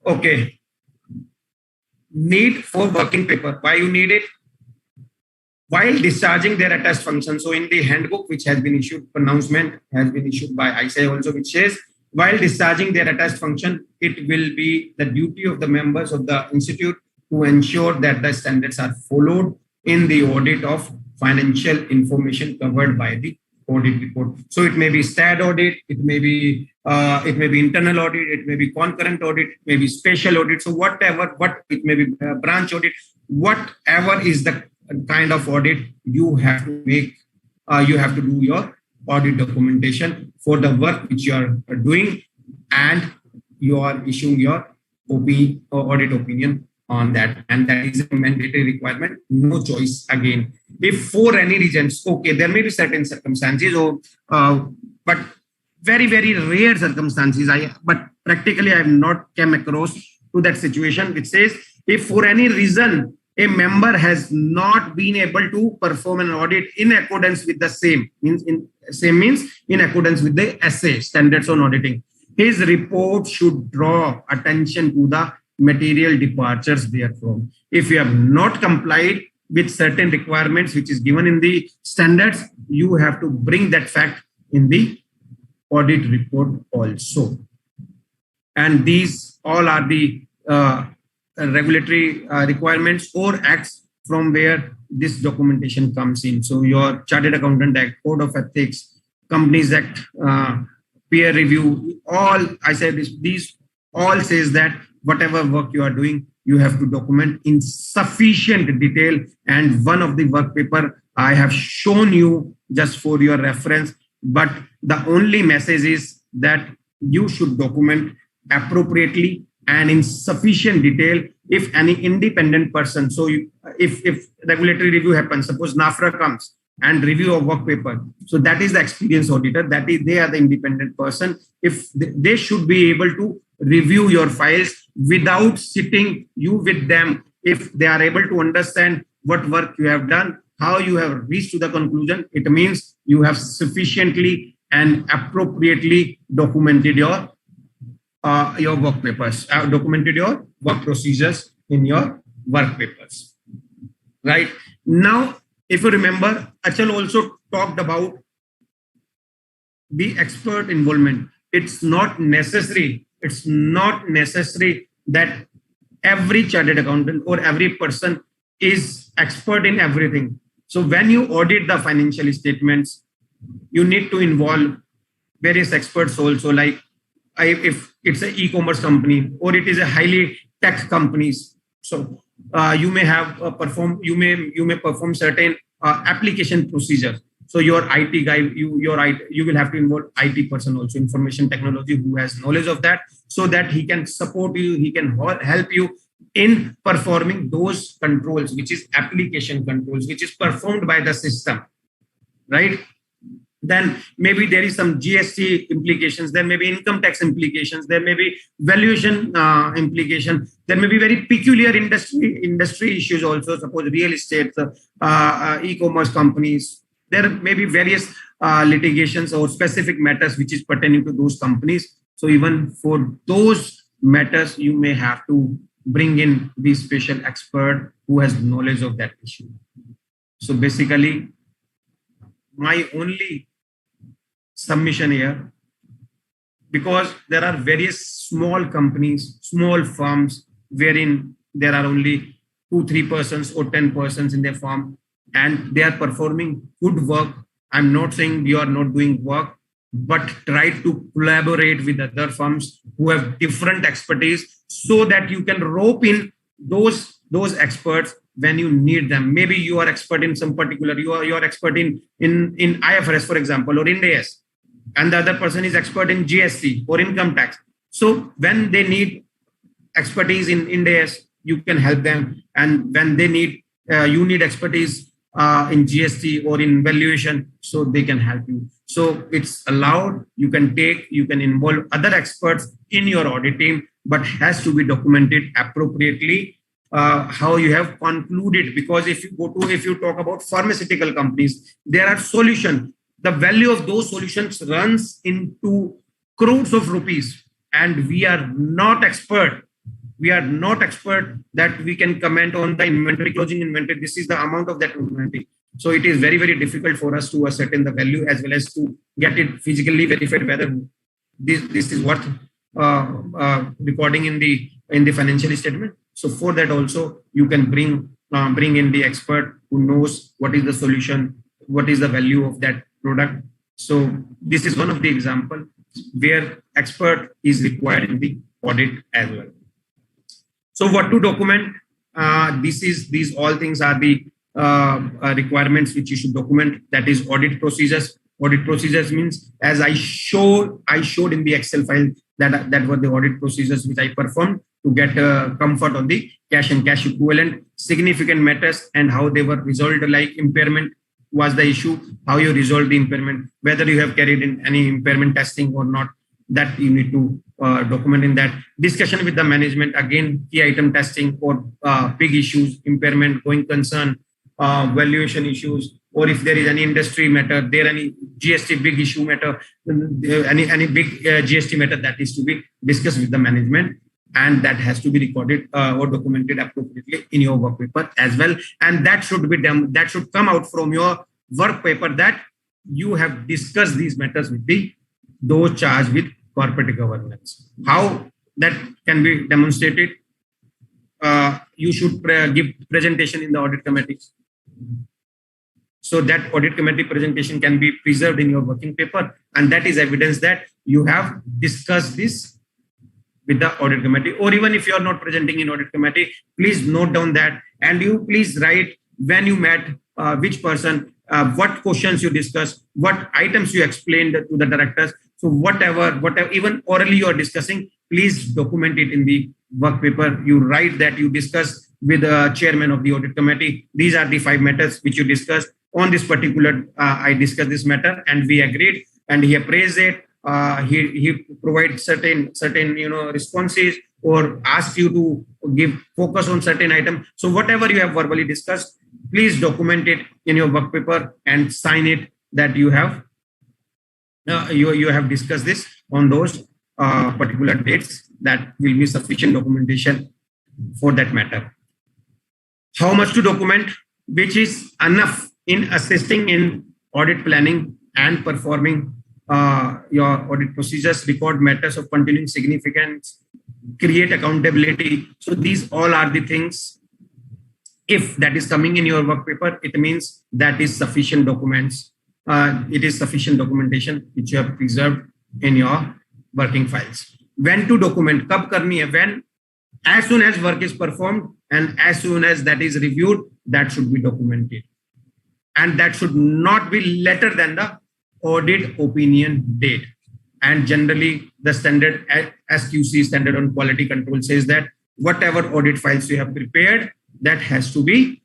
Okay. Need for working paper. Why you need it? While discharging their attached function. So in the handbook which has been issued, pronouncement has been issued by ICAI also, which says while discharging their attached function, it will be the duty of the members of the institute to ensure that the standards are followed in the audit of financial information covered by the audit report. So it may be STAD audit, it may be internal audit, it may be concurrent audit, it may be special audit. So whatever, it may be branch audit, whatever is the kind of audit you have to make, you have to do your audit documentation for the work which you are doing, and you are issuing your audit opinion on that, and that is a mandatory requirement, no choice again. If for any reasons, okay, there may be certain circumstances, but very, very rare circumstances, but practically I have not come across to that situation which says if for any reason a member has not been able to perform an audit in accordance with the same, means in accordance with the SA, standards on auditing, his report should draw attention to the material departures therefrom. If you have not complied with certain requirements which is given in the standards, you have to bring that fact in the audit report also. And these all are the regulatory requirements or acts from where this documentation comes in. So your Chartered Accountant Act, Code of Ethics, Companies Act, peer review, all I said is these all says that whatever work you are doing, you have to document in sufficient detail. And one of the work paper I have shown you just for your reference, but the only message is that you should document appropriately and in sufficient detail. If any independent person, so if regulatory review happens, suppose NAFRA comes and review a work paper, so that is the experienced auditor, that is they are the independent person. If they should be able to review your files without sitting you with them, if they are able to understand what work you have done, how you have reached to the conclusion, it means you have sufficiently and appropriately documented your work papers, documented your work procedures in your work papers. Right now, if you remember, Achal also talked about the expert involvement. It's not necessary. It's not necessary that every chartered accountant or every person is expert in everything. So when you audit the financial statements, you need to involve various experts also, like if it's an e-commerce company or it is a highly tech companies. So you may have you may perform certain application procedures. So your IT guy, you will have to involve IT person also, information technology, who has knowledge of that, so that he can support you, he can help you in performing those controls, which is application controls, which is performed by the system, right? Then maybe there is some GST implications, there may be income tax implications, there may be valuation implication, there may be very peculiar industry issues also, suppose real estate, e-commerce companies. There may be various litigations or specific matters which is pertaining to those companies. So even for those matters, you may have to bring in the special expert who has knowledge of that issue. So basically, my only submission here, because there are various small companies, small firms, wherein there are only 2-3 persons or 10 persons in their firm, and they are performing good work. I'm not saying you are not doing work, but try to collaborate with other firms who have different expertise, so that you can rope in those experts when you need them. Maybe you are expert in some particular, you are expert in IFRS, for example, or Ind AS, and the other person is expert in GST or income tax. So when they need expertise in Ind AS, you can help them, and when they need you need expertise in GST or in valuation, so they can help you. So it's allowed, you can involve other experts in your audit team, but has to be documented appropriately how you have concluded. Because if you talk about pharmaceutical companies, there are solutions. The value of those solutions runs into crores of rupees, and we are not expert. We are not expert that we can comment on the inventory, closing inventory. This is the amount of that inventory. So it is very, very difficult for us to ascertain the value, as well as to get it physically verified whether this is worth recording in the financial statement. So for that also, you can bring in the expert who knows what is the solution, what is the value of that product. So this is one of the example where expert is required in the audit as well. So what to document? These all things are the requirements which you should document. That is audit procedures. Audit procedures means, as I showed in the Excel file, that were the audit procedures which I performed to get comfort on the cash and cash equivalent, significant matters, and how they were resolved. Like impairment was the issue, how you resolve the impairment, whether you have carried in any impairment testing or not, that you need to document in that. Discussion with the management, again, key item testing or big issues, impairment, going concern, valuation issues, or if there is any industry matter, any GST big issue matter, any big GST matter, that is to be discussed with the management, and that has to be recorded or documented appropriately in your work paper as well. And that should be done. That should come out from your work paper that you have discussed these matters with those charged with corporate governance. How that can be demonstrated? you should give presentation in the audit committee. So that audit committee presentation can be preserved in your working paper, and that is evidence that you have discussed this with the audit committee. Or even if you are not presenting in audit committee, please note down that, and you please write when you met, which person, what questions you discussed, what items you explained to the directors. So whatever, even orally you are discussing, please document it in the work paper. You write that you discussed with the chairman of the audit committee. These are the 5 matters which you discussed. On this particular, I discussed this matter and we agreed, and he appraised it. He provides certain responses, or asks you to give focus on certain item. So whatever you have verbally discussed, please document it in your work paper and sign it that you have you have discussed this on those particular dates. That will be sufficient documentation for that matter. How much to document, which is enough in assisting in audit planning and performing your audit procedures, record matters of continuing significance, create accountability. So these all are the things. If that is coming in your work paper, it means that is sufficient documents. It is sufficient documentation which you have preserved in your working files. When to document? Kab karni hai? When? As soon as work is performed and as soon as that is reviewed, that should be documented. And that should not be later than the audit opinion date. And generally the standard SQC, standard on quality control, says that whatever audit files you have prepared, that has to be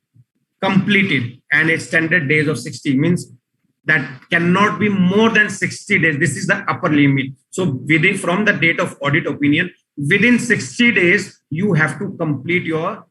completed. And its standard days of 60 means that cannot be more than 60 days. This is the upper limit. So from the date of audit opinion, within 60 days, you have to complete your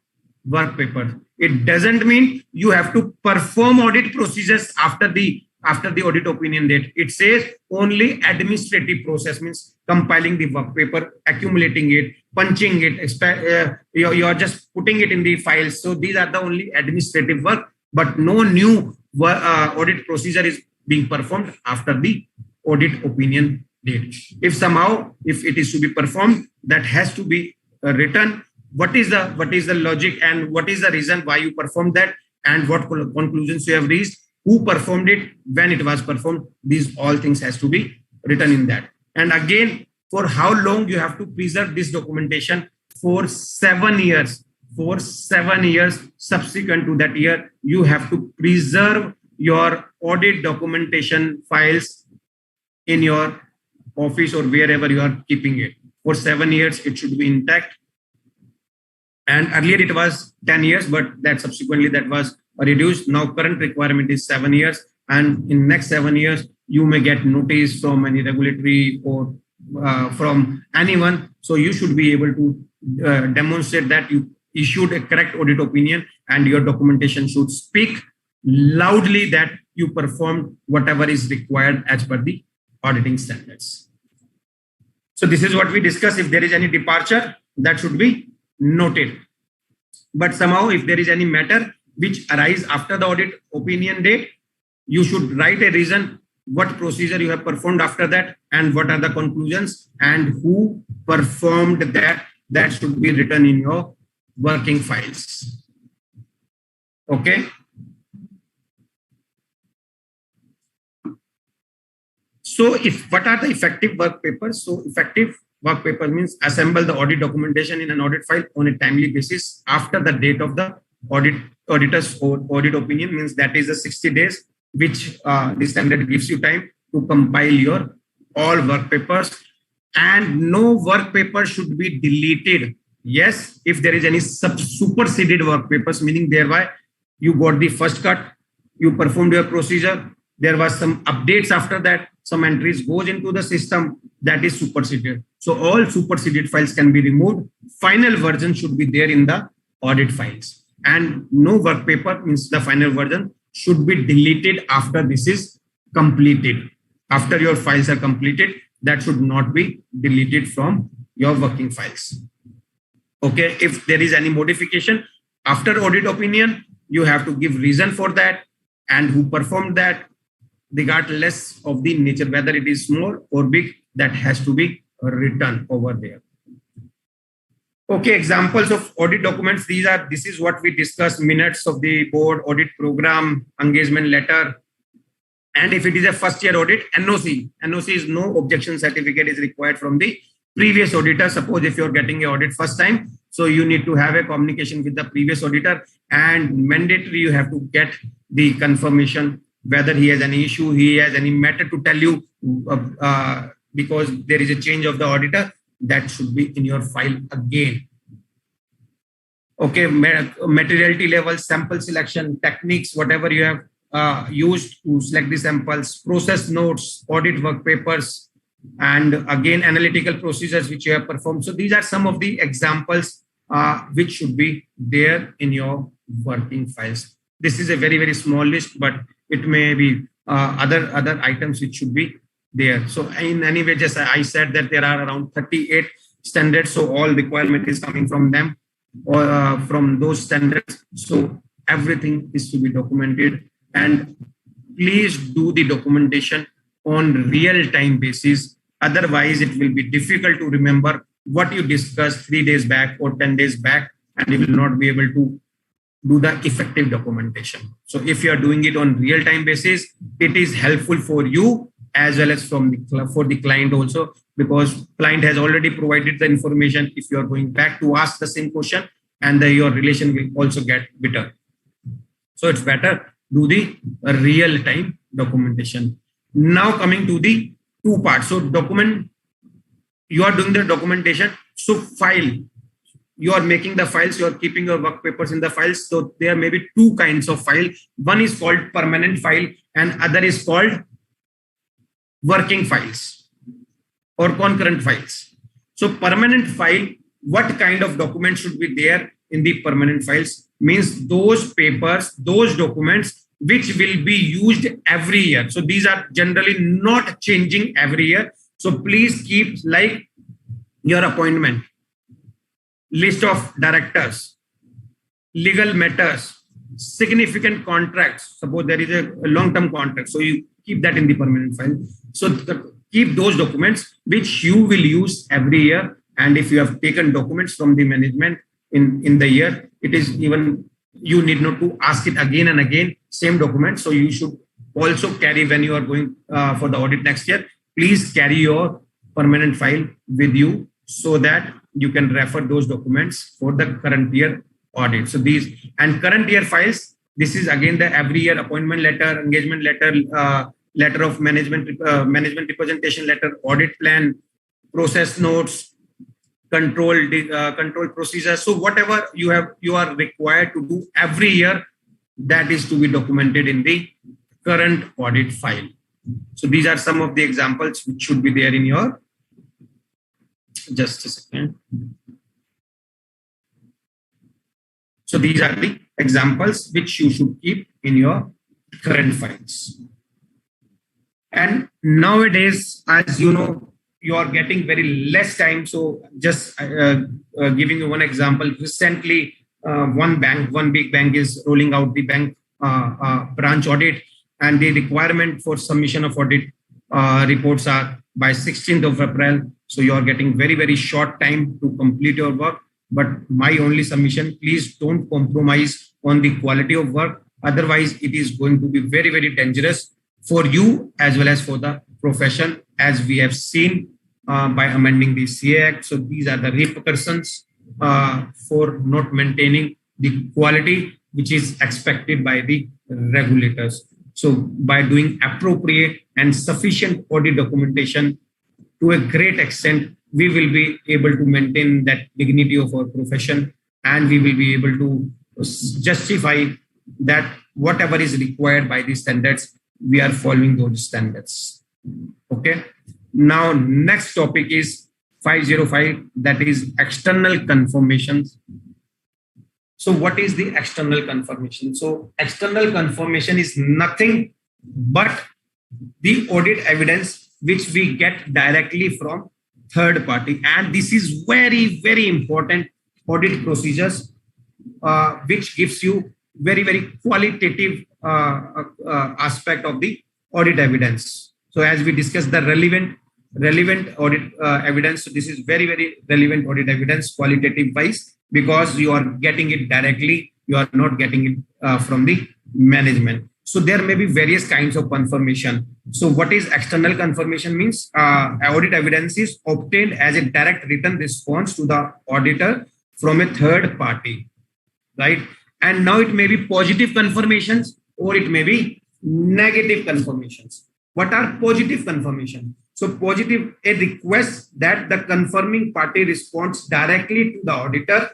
work paper. It doesn't mean you have to perform audit procedures after the audit opinion date. It says only administrative process, means compiling the work paper, accumulating it, punching it, you're just putting it in the files. So these are the only administrative work, but no new audit procedure is being performed after the audit opinion date. If it is to be performed, that has to be written. What is the logic and what is the reason why you performed that, and what conclusions you have reached, who performed it, when it was performed. These all things has to be written in that. And again, for how long you have to preserve this documentation? For 7 years. For 7 years subsequent to that year, you have to preserve your audit documentation files in your office or wherever you are keeping it. For 7 years, it should be intact. And earlier it was 10 years, but that subsequently that was reduced. Now current requirement is 7 years, and in next 7 years you may get notice from any regulatory or from anyone. So you should be able to demonstrate that you issued a correct audit opinion, and your documentation should speak loudly that you performed whatever is required as per the auditing standards. So this is what we discussed. If there is any departure, that should be noted. But somehow if there is any matter which arise after the audit opinion date, you should write a reason, what procedure you have performed after that, and what are the conclusions, and who performed that. That should be written in your working files. Okay. So what are the effective work papers? So effective work paper means assemble the audit documentation in an audit file on a timely basis after the date of the auditor's audit opinion, means that is the 60 days, which the standard gives you time to compile your all work papers. And no work paper should be deleted. Yes, if there is any superseded work papers, meaning thereby you got the first cut, you performed your procedure, there was some updates after that, some entries goes into the system, that is superseded. So all superseded files can be removed. Final version should be there in the audit files. And no work paper, means the final version, should be deleted after this is completed. After your files are completed, that should not be deleted from your working files. Okay, if there is any modification after audit opinion, you have to give reason for that and who performed that, regardless of the nature, whether it is small or big, that has to be written over there. Okay, examples of audit documents. This is what we discussed: minutes of the board, audit program, engagement letter. And if it is a first year audit, NOC. NOC is no objection certificate is required from the previous auditor. Suppose if you're getting an audit first time, so you need to have a communication with the previous auditor, and mandatory you have to get the confirmation whether he has any issue, he has any matter to tell you, because there is a change of the auditor. That should be in your file again. Okay, materiality level, sample selection, techniques, whatever you have used to select the samples, process notes, audit work papers, and again, analytical procedures which you have performed. So these are some of the examples which should be there in your working files. This is a very, very small list, but it may be other items which should be there. So in any way, just I said that there are around 38 standards. So all requirement is coming from them or from those standards. So everything is to be documented, and please do the documentation on real-time basis. Otherwise, it will be difficult to remember what you discussed 3 days back or 10 days back, and you will not be able to do the effective documentation. So if you are doing it on real-time basis, it is helpful for you as well as for the client also, because client has already provided the information. If you are going back to ask the same question, and your relation will also get bitter. So it's better do the real-time documentation. Now coming to the two parts. So document, you are doing the documentation. So file, you are making the files, you are keeping your work papers in the files. So there may be two kinds of file. One is called permanent file and other is called working files or concurrent files. So permanent file, what kind of document should be there in the permanent files? Means those papers, those documents which will be used every year. So these are generally not changing every year. So please keep like your appointment, list of directors, legal matters, significant contracts. Suppose there is a long-term contract, so you keep that in the permanent file. So keep those documents which you will use every year. And if you have taken documents from the management in the year, it is even, you need not to ask it again and again, same document. So you should also carry, when you are going for the audit next year, please carry your permanent file with you so that you can refer those documents for the current year audit. So these and current year files, this is again the every year appointment letter, engagement letter, letter of management, management representation letter, audit plan, process notes, control procedures. So whatever you are required to do every year, that is to be documented in the current audit file. So these are some of the examples which should be there in your, just a second. So these are the examples which you should keep in your current files. And nowadays, as you know, you are getting very less time. So just giving you one example, recently one big bank is rolling out the bank branch audit, and the requirement for submission of audit reports are by 16th of April. So you are getting very, very short time to complete your work. But my only submission, please don't compromise on the quality of work. Otherwise, it is going to be very, very dangerous for you as well as for the profession, as we have seen by amending the CA Act. So these are the repercussions for not maintaining the quality which is expected by the regulators. So by doing appropriate and sufficient audit documentation, to a great extent, we will be able to maintain that dignity of our profession, and we will be able to justify that whatever is required by the standards, we are following those standards. Okay. Now, next topic is 505, that is external confirmations. So what is the external confirmation? So external confirmation is nothing but the audit evidence which we get directly from third party. And this is very, very important audit procedures, which gives you very, very qualitative aspect of the audit evidence. So as we discussed, the relevant relevant audit evidence. So this is very, very relevant audit evidence qualitative wise, because you are getting it directly. You are not getting it from the management. So there may be various kinds of confirmation. So what is external confirmation means? Audit evidence is obtained as a direct written response to the auditor from a third party, right? And now it may be positive confirmations or it may be negative confirmations. What are positive confirmation? So positive, a request that the confirming party responds directly to the auditor,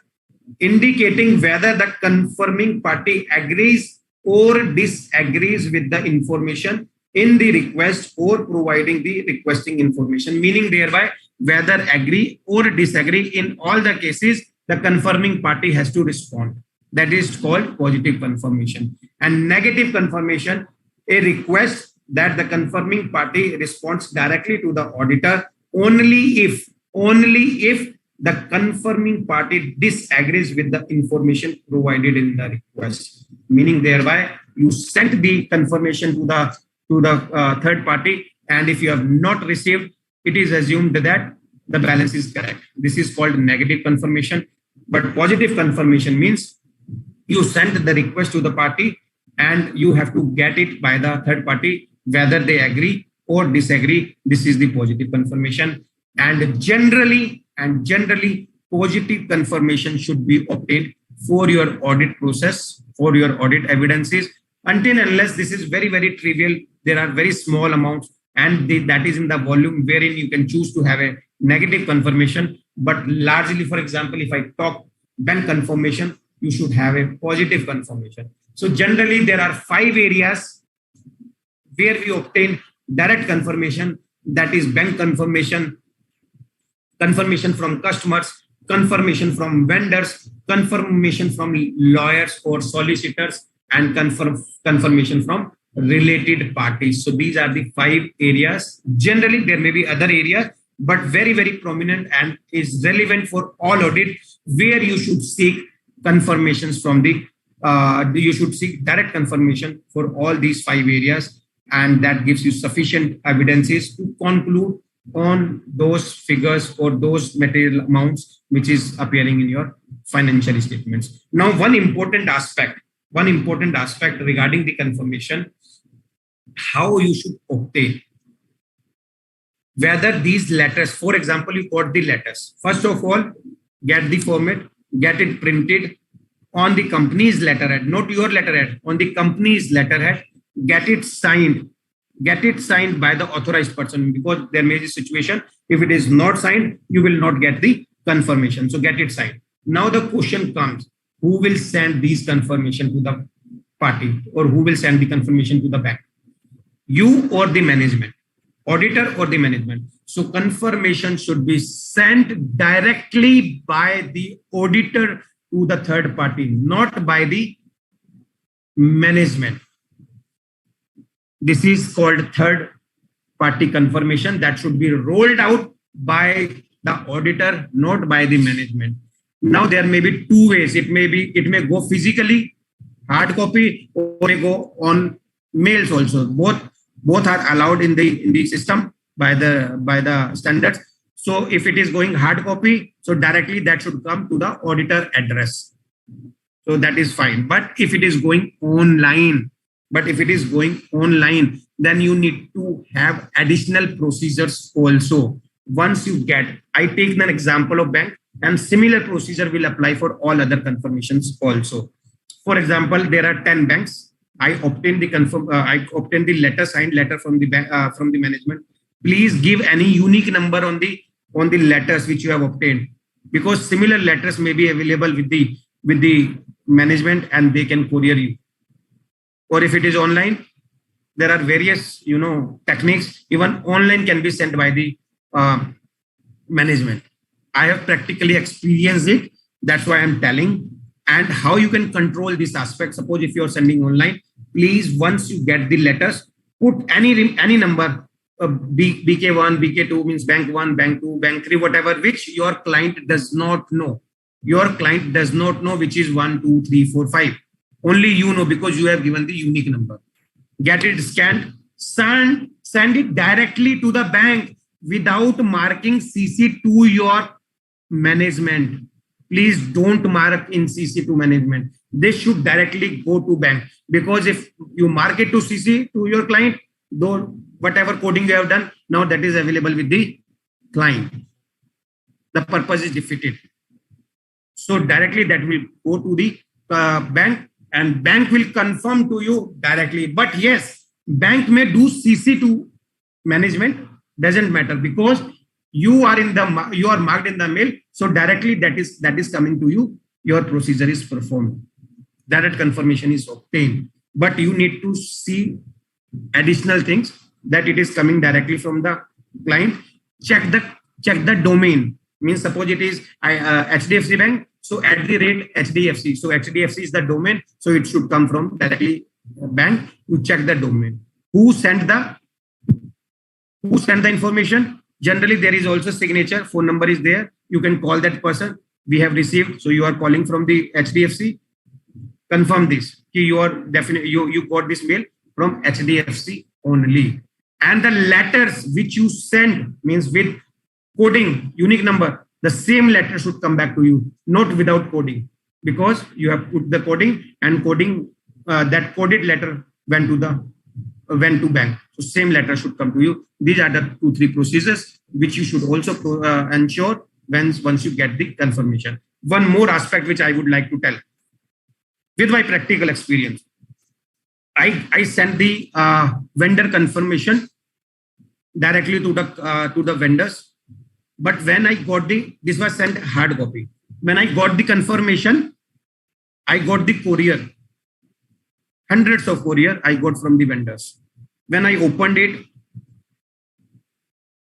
indicating whether the confirming party agrees or disagrees with the information in the request or providing the requesting information, meaning thereby whether agree or disagree. In all the cases, the confirming party has to respond. That is called positive confirmation. And negative confirmation, a request that the confirming party responds directly to the auditor only if the confirming party disagrees with the information provided in the request, meaning thereby you sent the confirmation to the third party, and if you have not received, it is assumed that the balance is correct. This is called negative confirmation. But positive confirmation means you sent the request to the party and you have to get it by the third party whether they agree or disagree. This is the positive confirmation. And generally positive confirmation should be obtained for your audit process, for your audit evidences. Until unless this is very, very trivial, there are very small amounts, and that is in the volume wherein you can choose to have a negative confirmation. But largely, for example, if I talk bank confirmation, you should have a positive confirmation. So generally, there are 5 areas where we obtain direct confirmation. That is bank confirmation, confirmation from customers, confirmation from vendors, confirmation from lawyers or solicitors, and confirmation from related parties. So these are the 5 areas. Generally, there may be other areas, but very, very prominent and is relevant for all audit, where you should seek confirmations from you should seek direct confirmation for all these 5 areas, and that gives you sufficient evidences to conclude on those figures or those material amounts which is appearing in your financial statements. Now, one important aspect regarding the confirmation, how you should obtain, whether these letters, for example, you got the letters. First of all, get the format, get it printed on the company's letterhead, not your letterhead, on the company's letterhead, get it signed by the authorized person, because there may be a situation, if it is not signed, you will not get the confirmation. So get it signed. Now the question comes, who will send these confirmation to the party, or who will send the confirmation to the bank? You or the management, auditor or the management. So confirmation should be sent directly by the auditor to the third party, not by the management. This is called third party confirmation, that should be rolled out by the auditor, not by the management. Now there may be 2 ways. It may go physically, hard copy, or may go on mails also. Both are allowed in the system by the standards. So if it is going hard copy, so directly that should come to the auditor address. So that is fine. But if it is going online, then you need to have additional procedures also. Once you get, I take an example of bank, and similar procedure will apply for all other confirmations also. For example, there are 10 banks. I obtained the signed letter from the management. Please give any unique number on the letters which you have obtained, because similar letters may be available with the management and they can courier you. Or if it is online, there are various techniques. Even online can be sent by the management. I have practically experienced it. That's why I'm telling. And how you can control this aspect. Suppose if you're sending online, please, once you get the letters, put any number, BK1, BK2 means bank 1, bank 2, bank 3, whatever, which your client does not know. Your client does not know which is 1, 2, 3, 4, 5. Only you know, because you have given the unique number. Get it scanned, send it directly to the bank. without marking CC to your management. Please don't mark in CC to management. This should directly go to bank, because if you mark it to CC to your client, though whatever coding you have done, now that is available with the client. The purpose is defeated. So directly that will go to the bank, and bank will confirm to you directly. But yes, bank may do CC to management, doesn't matter, because you are marked in the mail, so directly that is coming to you. Your procedure is performed, direct confirmation is obtained. But you need to see additional things, that it is coming directly from the client. Check the domain. Means suppose it is HDFC Bank, so @HDFC. So HDFC is the domain, so it should come from directly bank. You check the domain. Who sent the information? Generally, there is also signature, phone number is there. You can call that person. We have received, so you are calling from the HDFC. Confirm this. You are definitely you got this mail from HDFC only. And the letters which you send, means with coding, unique number, the same letter should come back to you, not without coding, because you have put the coding, and coding that coded letter went to bank. So same letter should come to you. These are the 2-3 procedures which you should also ensure once you get the confirmation. One more aspect which I would like to tell. With my practical experience, I sent the vendor confirmation directly to the vendors. But when I got this was sent hard copy. When I got the confirmation, I got the courier. Hundreds of courier I got from the vendors. When I opened it,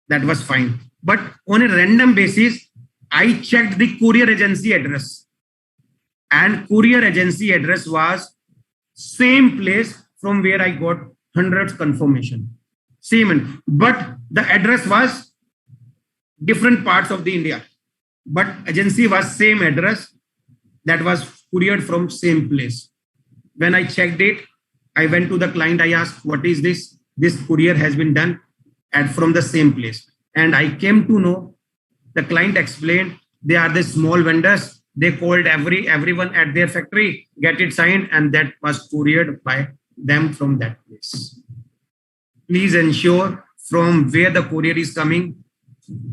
that was fine. But on a random basis, I checked the courier agency address, and courier agency address was same place from where I got hundreds confirmation. Same, but the address was different parts of the India, but agency was same address, that was couriered from same place. When I checked it, I went to the client. I asked, what is this? This courier has been done from the same place. And I came to know, the client explained, they are the small vendors. They called everyone at their factory, get it signed, and that was couriered by them from that place. Please ensure from where the courier is coming,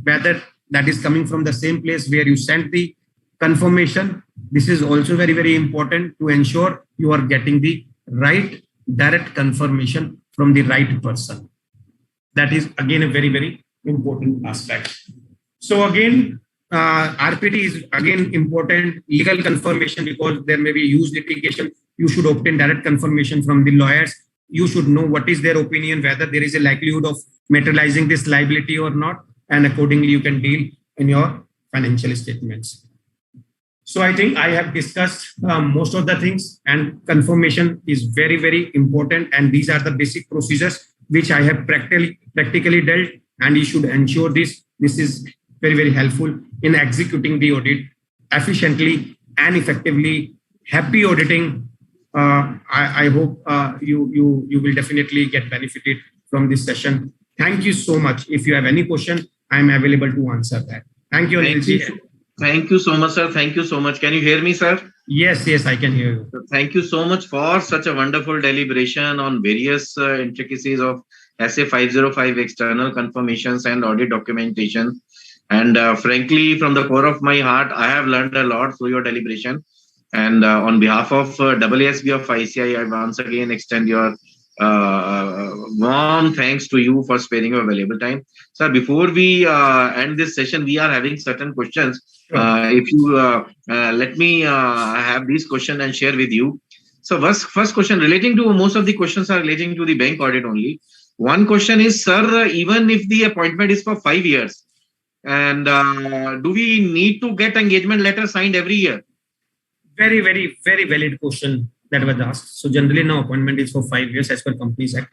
whether that is coming from the same place where you sent the confirmation. This is also very, very important to ensure you are getting the right direct confirmation from the right person. That is again a very, very important aspect. So again, RPT is again important. Legal confirmation, because there may be huge litigation. You should obtain direct confirmation from the lawyers. You should know what is their opinion, whether there is a likelihood of materializing this liability or not, and accordingly you can deal in your financial statements. So I think I have discussed most of the things, and confirmation is very, very important. And these are the basic procedures which I have practically dealt, and you should ensure this. This is very, very helpful in executing the audit efficiently and effectively. Happy auditing. I hope you will definitely get benefited from this session. Thank you so much. If you have any question, I am available to answer that. Thank you, Anil. Thank you so much, sir. Thank you so much. Can you hear me, sir? Yes, I can hear you. So thank you so much for such a wonderful deliberation on various intricacies of SA 505 external confirmations and audit documentation. And frankly, from the core of my heart, I have learned a lot through your deliberation. And on behalf of AASB of ICI, I once again extend your warm thanks to you for sparing your valuable time. Sir, before we end this session, we are having certain questions. If you let me have these questions and share with you. So first question relating to, most of the questions are relating to the bank audit only. One question is, sir, even if the appointment is for 5 years, and do we need to get engagement letter signed every year? Very, very, very valid question that was asked. So generally now appointment is for 5 years as per Companies Act.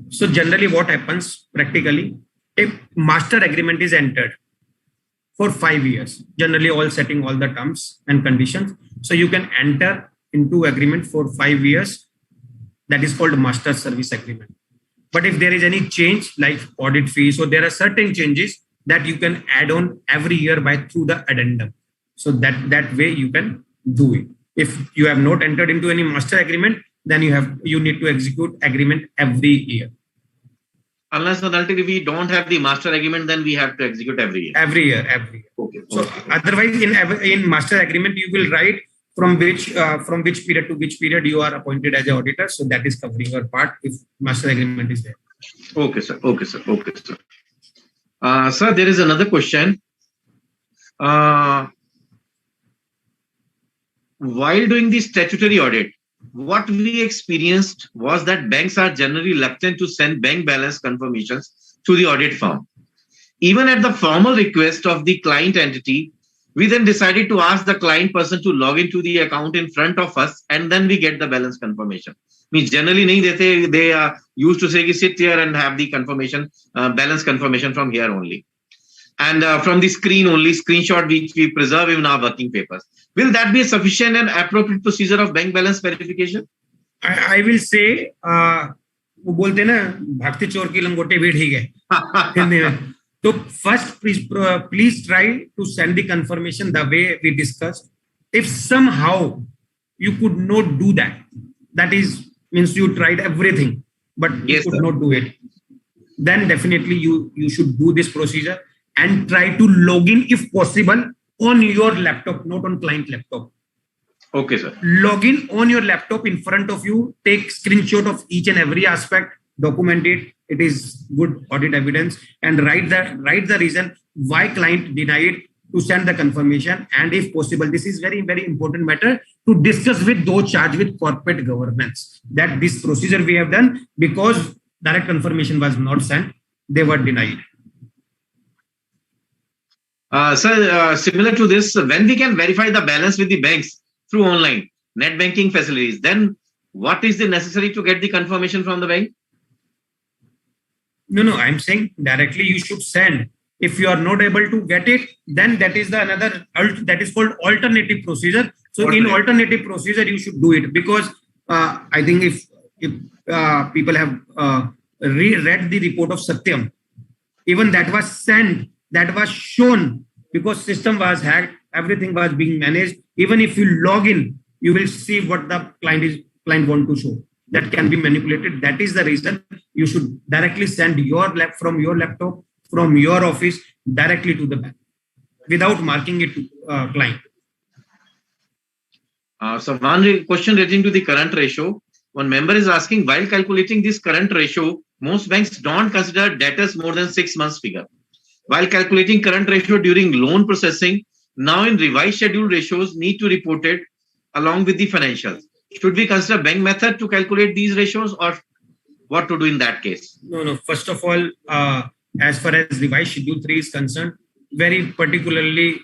So generally what happens practically, if master agreement is entered for 5 years, generally all setting all the terms and conditions. So you can enter into agreement for 5 years. That is called master service agreement. But if there is any change like audit fees, so there are certain changes that you can add on every year by through the addendum. So that way you can do it. If you have not entered into any master agreement, then you need to execute agreement every year. Unless and until we don't have the master agreement, then we have to execute every year. Every year. Okay. So otherwise, in master agreement, you will write from which period to which period you are appointed as an auditor. So that is covering your part if master agreement is there. Okay, sir. Sir, there is another question. While doing the statutory audit, what we experienced was that banks are generally reluctant to send bank balance confirmations to the audit firm. Even at the formal request of the client entity, we then decided to ask the client person to log into the account in front of us, and then we get the balance confirmation. Means generally nahi dete, they are used to say sit here and have the confirmation, balance confirmation from here only. And from the screen only, screenshot which we preserve in our working papers. Will that be a sufficient and appropriate procedure of bank balance verification? I will say, वो बोलते ना भागते चोर की लंगोटे भी ठीक है. So first, please try to send the confirmation the way we discussed. If somehow you could not do that, that means you tried everything, but you could not do it. Then definitely you should do this procedure and try to log in if possible on your laptop, not on client laptop. Okay, sir. Log in on your laptop in front of you, take screenshot of each and every aspect, document it. It is good audit evidence, and write the reason why client denied to send the confirmation. And if possible, this is very, very important matter to discuss with those charged with corporate governance, that this procedure we have done because direct confirmation was not sent, they were denied. Sir, similar to this, when we can verify the balance with the banks through online net banking facilities, then what is the necessary to get the confirmation from the bank? No, I'm saying directly you should send. If you are not able to get it, then that is that is called alternative procedure. So in alternative procedure, you should do it, because I think if people have read the report of Satyam, even that was sent, that was shown, because system was hacked, everything was being managed. Even if you log in, you will see what the client want to show. That can be manipulated. That is the reason you should directly send from your laptop, from your office, directly to the bank without marking it to client. So one question relating to the current ratio. One member is asking, while calculating this current ratio, most banks don't consider debtors more than 6 months figure. While calculating current ratio during loan processing, now in revised schedule ratios need to report it along with the financials. Should we consider bank method to calculate these ratios, or what to do in that case? No. First of all, as far as revised schedule 3 is concerned, very particularly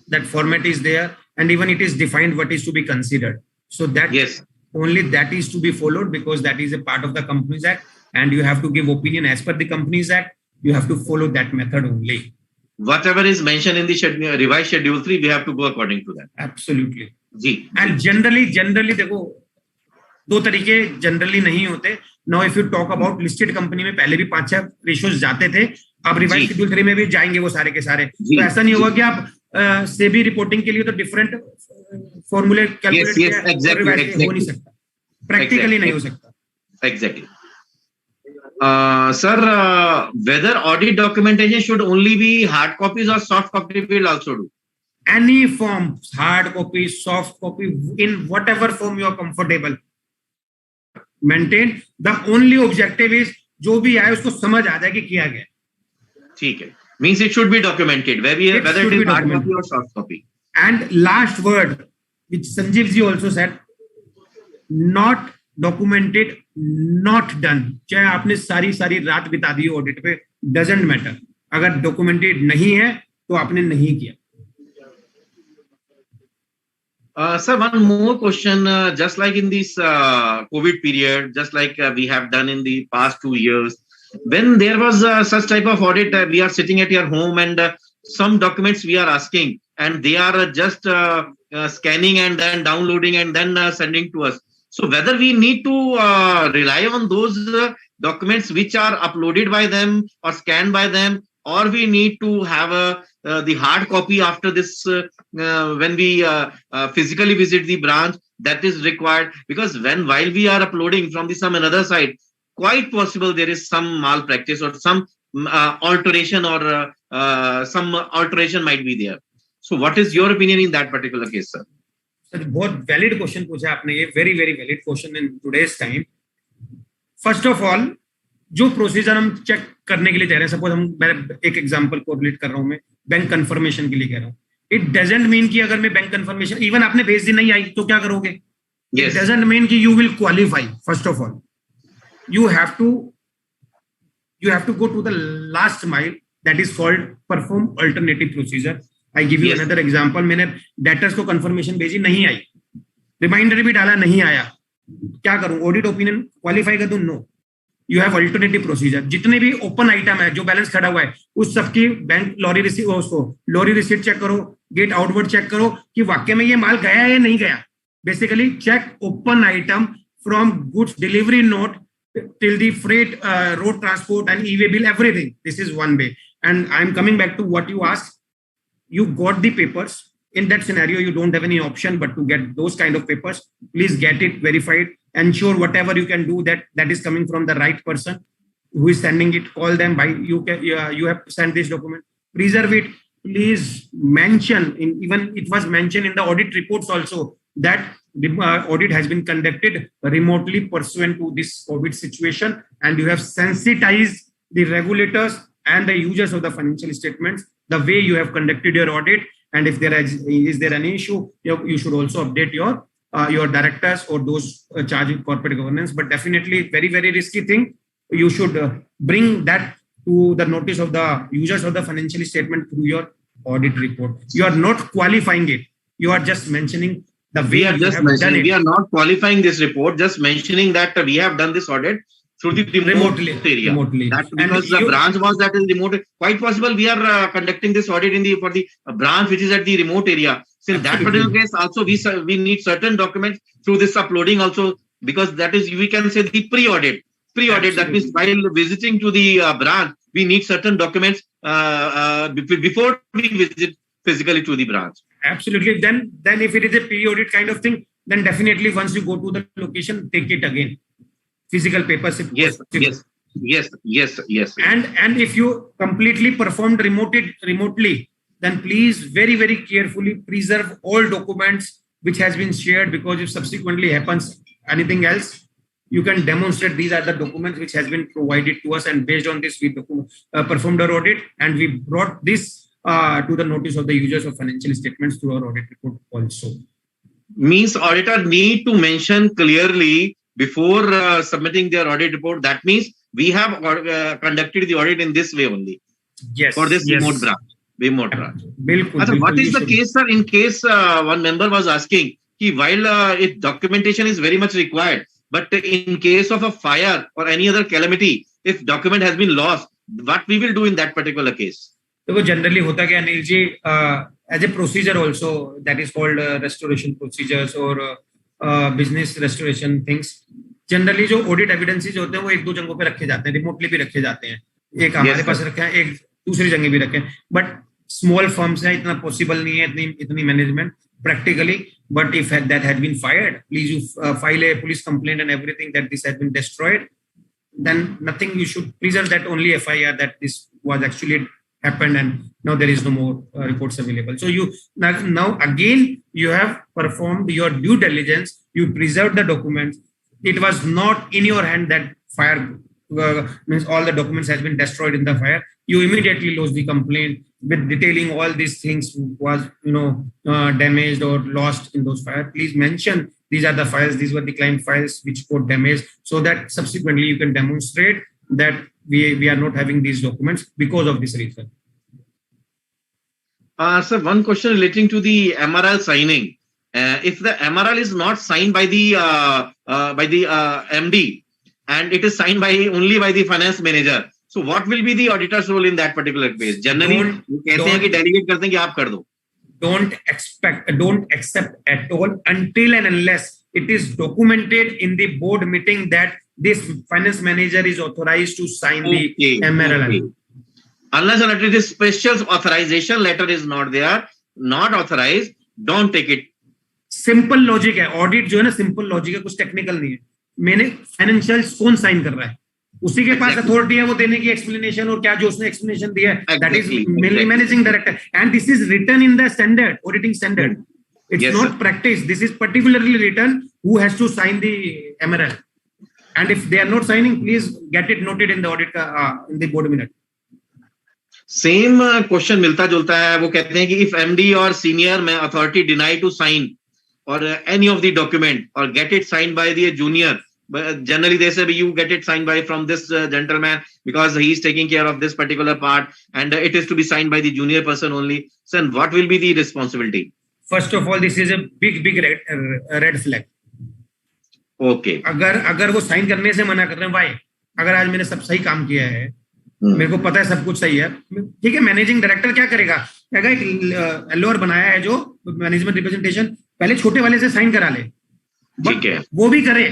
that format is there, and even it is defined what is to be considered. So that only that is to be followed, because that is a part of the Companies Act, and you have to give opinion as per the Companies Act. You have to follow that method only. Whatever is mentioned in the revised schedule 3, we have to go according to that. Absolutely. Ji. And generally देखो दो तरीके generally नहीं होते. Now if you talk about listed company में पहले भी 5-6 ratios जाते थे, अब revised schedule 3 में भी जाएंगे वो सारे के सारे. तो ऐसा नहीं होगा कि आप सेबी रिपोर्टिंग के लिए तो different formula calculate exactly. हो नहीं सकता. Practically नहीं हो सकता. Exactly. Sir, whether audit documentation should only be hard copies or soft copy will also do? Any form, hard copy, soft copy, in whatever form you are comfortable, maintain. The only objective is जो भी आए उसको समझ आ जाए कि किया गया. ठीक है. Means it should be documented, whether it is hard copy or soft copy. And last word, which Sanjeev ji also said, not documented, not done. चाहे आपने सारी रात बिता दी ऑडिट पे, doesn't matter. अगर documented नहीं है तो आपने नहीं किया. Sir, one more question. Just like in this COVID period, just like we have done in the past 2 years, when there was such type of audit, we are sitting at your home and some documents we are asking, and they are just scanning and then downloading and then sending to us. So whether we need to rely on those documents which are uploaded by them or scanned by them, or we need to have the hard copy after this when we physically visit the branch, that is required, because while we are uploading from the some another side, quite possible there is some malpractice or some alteration or some alteration might be there. So what is your opinion in that particular case, sir? Sir बहुत valid question पूछा आपने, ये very very valid question in today's time. First of all, जो procedure हम check करने के लिए जा रहे हैं, सपोज मैं एक एग्जांपल कोरिलेट कर रहा हूं, मैं बैंक कंफर्मेशन के लिए कह रहा हूं. इट डजंट मीन कि अगर मैं बैंक कंफर्मेशन इवन आपने भेज दी नहीं आई तो क्या करोगे. इट डजंट मीन कि you will qualify. First of all, you have to go to the last mile, that is called perform alternative procedure. I give you another example. मैंने debtors को confirmation भेजी, नहीं आई, रिमाइंडर भी डाला, नहीं आया, क्या करूं. ऑडिट ओपिनियन क्वालिफाई कर दूं? No. You have alternative procedure. जितने भी ओपन आइटम है, जो बैलेंस खड़ा हुआ है, उस सबकी बैंक लॉरी रिसीट, उसको लॉरी रिसीट चेक करो, गेट आउटवर्ड चेक करो कि वाकई में ये माल गया है या नहीं गया. Basically check open item from goods delivery note till the freight, road transport and e-way bill, everything. This is one way. And I'm coming back to what you asked. You got the papers. In that scenario, you don't have any option but to get those kind of papers. Please get it verified. Ensure whatever you can do that is coming from the right person who is sending it. Call them by you have sent this document. Preserve it. Please mention, even it was mentioned in the audit reports also, that the audit has been conducted remotely pursuant to this COVID situation, and you have sensitized the regulators and the users of the financial statements the way you have conducted your audit. And if there is there any issue, you should also update your directors or those charged with corporate governance. But definitely very very risky thing. You should bring that to the notice of the users of the financial statement through your audit report. You are not qualifying it. You are just mentioning the way we are just mentioning. We are not qualifying this report, just mentioning that we have done this audit through the remote area. Remotely. That because the branch was that is remote. Quite possible we are conducting this audit for the branch which is at the remote area. So in that particular case, also we need certain documents through this uploading also, because that is, we can say, the pre-audit. Pre-audit, that means while visiting to the branch, we need certain documents before we visit physically to the branch. Absolutely. Then if it is a pre-audit kind of thing, then definitely once you go to the location, take it again. Physical papers. Yes. And if you completely performed remotely, then please very, very carefully preserve all documents which has been shared, because if subsequently happens anything else, you can demonstrate these are the documents which has been provided to us, and based on this we performed our audit, and we brought this to the notice of the users of financial statements through our audit report also. Means auditor need to mention clearly before submitting their audit report. That means we have conducted the audit in this way only. Yes. For this remote branch. Bilkul, what is the case, sir? In case one member was asking, while if documentation is very much required, but in case of a fire or any other calamity, if document has been lost, what we will do in that particular case? तो generally होता क्या Anil ji, as a procedure also that is called restoration procedures और business restoration things. Generally जो audit evidences होते हैं वो एक दो जगहों पे रखे जाते हैं, रिमोटली भी रखे जाते हैं. एक हमारे पास रखे हैं, एक दूसरी जगह भी रखे हैं. बट स्मॉल फर्म्स है, इतना पॉसिबल नहीं है, इतनी management practically. But if that had been fired, please you file a police complaint and everything that this has been destroyed. Then nothing, you should preserve that only FIR that this was actually happened, and now there is no more reports available. So you now again you have performed your due diligence. You preserved the documents. It was not in your hand that fire means all the documents has been destroyed in the fire. You immediately lodge the complaint with detailing all these things was damaged or lost in those fires. Please mention these are the files, these were the client files which got damaged, so that subsequently you can demonstrate that we are not having these documents because of this reason. Sir, one question relating to the MRL signing. If the MRL is not signed by the MD and it is signed only by the finance manager, so what will be the auditor's role in that particular case? Generally, कहते हैं कि delegate करते हैं कि आप कर दो. Don't accept at all until and unless it is documented in the board meeting that this finance manager is authorized to sign the MRL. Okay. Unless and until this special authorization letter is not there, not authorized, don't take it. Simple logic है, audit जो है ना simple logic है, कुछ technical नहीं है. मैंने financials कौन साइन कर रहा है, उसी के पास अथॉरिटी है वो देने की एक्सप्लेनेशन, और क्या जो उसने एक्सप्लेनेशन दिया है, that is mainly managing director, and this is written in the standard auditing standard. It's not practice. This is particularly written who has to sign the MRL. And if they are not signing, please get it noted in the audit in the board minute. Same question मिलता जुलता है. वो कहते हैं कि if MD or senior में authority deny to sign or any of the document or get it signed by the junior, but generally they say you get it signed by from this gentleman because he is taking care of this particular part, and it is to be signed by the junior person only. So then what will be the responsibility? First of all, this is a big red flag. Okay. अगर वो sign करने से मना कर रहे हैं, भाई अगर आज मैंने सब सही काम किया है, मेरे को पता है सब कुछ सही है, ठीक है, मैनेजिंग डायरेक्टर क्या करेगा, कहेगा एक एलओआर बनाया है जो मैनेजमेंट रिप्रेजेंटेशन, पहले छोटे वाले से साइन करा ले. ठीक है, वो भी करे,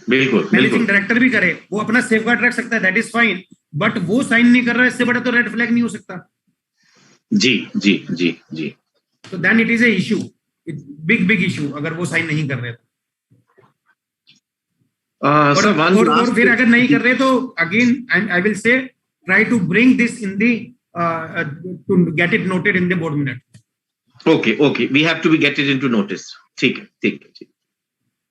बिल्कुल, मैनेजिंग डायरेक्टर भी करे, वो अपना सेफगार्ड रख सकता है, दैट इज फाइन, बट वो साइन नहीं कर रहा है, इससे बड़ा तो रेड फ्लैग नहीं हो सकता. जी जी जी जी. So then it is a issue, big issue अगर वो साइन नहीं कर रहे तो. और फिर अगर नहीं कर रहे तो again I will say try to bring this in the to get it noted in the board minute. Okay, we have to get it into notice. ठीक है.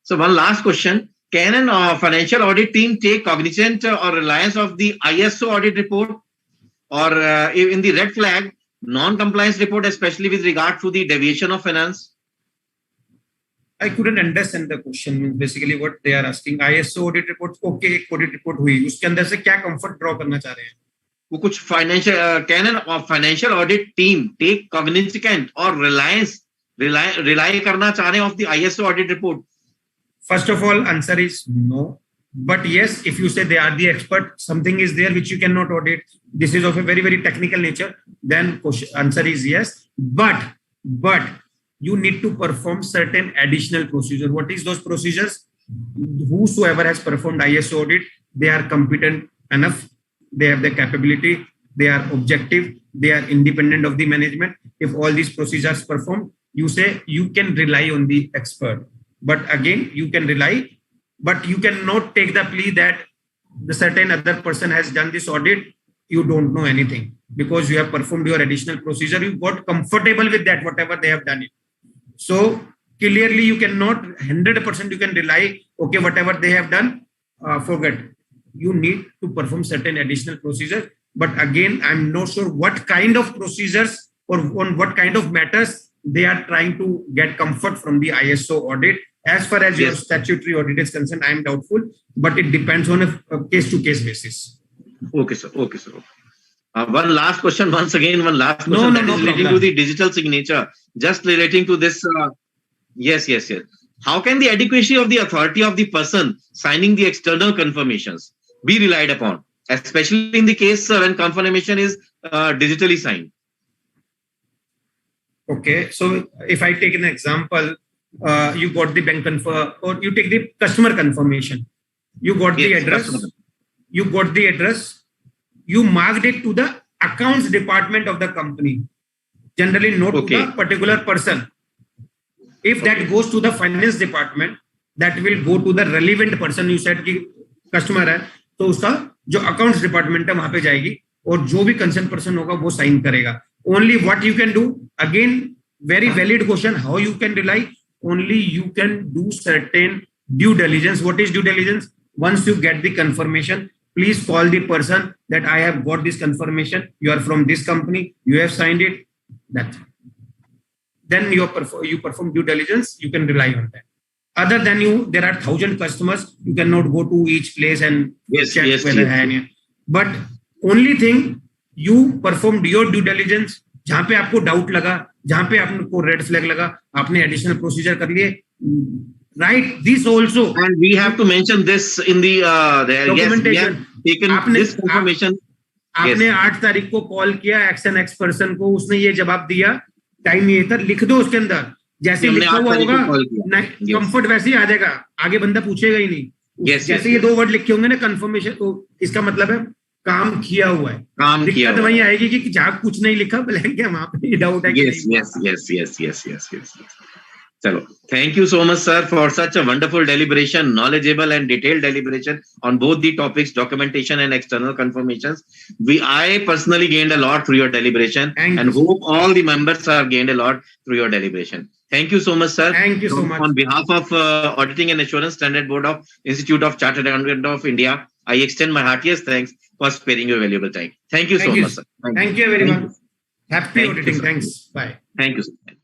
So one last question: can an financial audit team take cognizance or reliance of the ISO audit report, or in the red flag non-compliance report, especially with regard to the deviation of finance? I couldn't understand the question. Basically what they are asking, ISO audit report, okay, audit report हुई, उसके अंदर से क्या comfort draw करना चाह रहे हैं? वो कुछ financial can a financial audit team take cognizance or rely करना चाह रहे हैं of the ISO audit report? First of all, answer is no. But yes, if you say they are the expert, something is there which you cannot audit, this is of a very technical nature, then answer is yes. But you need to perform certain additional procedure. What is those procedures? Whosoever has performed ISO audit, they are competent enough, they have the capability, they are objective, they are independent of the management. If all these procedures performed, you say you can rely on the expert. But again, you can rely, but you cannot take the plea that the certain other person has done this audit, you don't know anything, because you have performed your additional procedure, you got comfortable with that, whatever they have done it. So clearly you cannot 100% you can rely, okay, whatever they have done, forget. You need to perform certain additional procedures. But again, I'm not sure what kind of procedures or on what kind of matters they are trying to get comfort from the ISO audit. As far as your statutory audit is concerned, I am doubtful, but it depends on a case-to-case basis. Okay, sir. One last question, once again, that is relating to the digital signature. Just relating to this, yes. How can the adequacy of the authority of the person signing the external confirmations be relied upon, especially in the case when confirmation is digitally signed? Okay, so if I take an example, you got the bank or you take the customer confirmation, you got the address, you marked it to the accounts department of the company, generally not to the particular person. If that goes to the finance department, that will go to the relevant person. You said कि customer है, तो उसका जो accounts department है वहां पे जाएगी, और जो भी concerned person होगा वो sign करेगा. Only what you can do, again, very valid question, how you can rely? Only you can do certain due diligence. What is due diligence? Once you get the confirmation, please call the person that I have got this confirmation, you are from this company, you have signed it, that. Then you perform due diligence, you can rely on that. Other than there are 1,000 customers, you cannot go to each place and check whether. But only thing, you performed your due diligence, जहां पे आपको doubt लगा, जहां पे आपको red flag लगा, आपने additional procedure कर लिए, right? This also, and we have to mention this in the documentation. आपने 8 तारीख को कॉल किया एक्शन एक्स पर्सन को, उसने ये जवाब दिया, टाइम ये था, लिख दो उसके अंदर, जैसे लिखा हुआ होगा कंफर्ट वैसे ही आ जाएगा, आगे बंदा पूछेगा ही नहीं. जैसे ये 2 वर्ड लिखे होंगे ना कंफर्मेशन, तो इसका मतलब है काम किया हुआ है। दिक्कत वही आएगी कि जहाँ कुछ नहीं लिखा ब्लैंक है, वहां पे डाउट है। Yes. Chalo. Thank you so much, sir, for such a wonderful deliberation, knowledgeable and detailed deliberation on both the topics, documentation and external confirmations. I personally gained a lot through your deliberation, and hope all the members have gained a lot through your deliberation. Thank you so much, sir. Thank you so much. On behalf of Auditing and Assurance Standard Board of Institute of Chartered Accountants of India, I extend my heartiest thanks for sparing your valuable time. Thank you so much, sir. Thank you, everyone. Happy auditing. Thanks. Bye. Thank you, sir.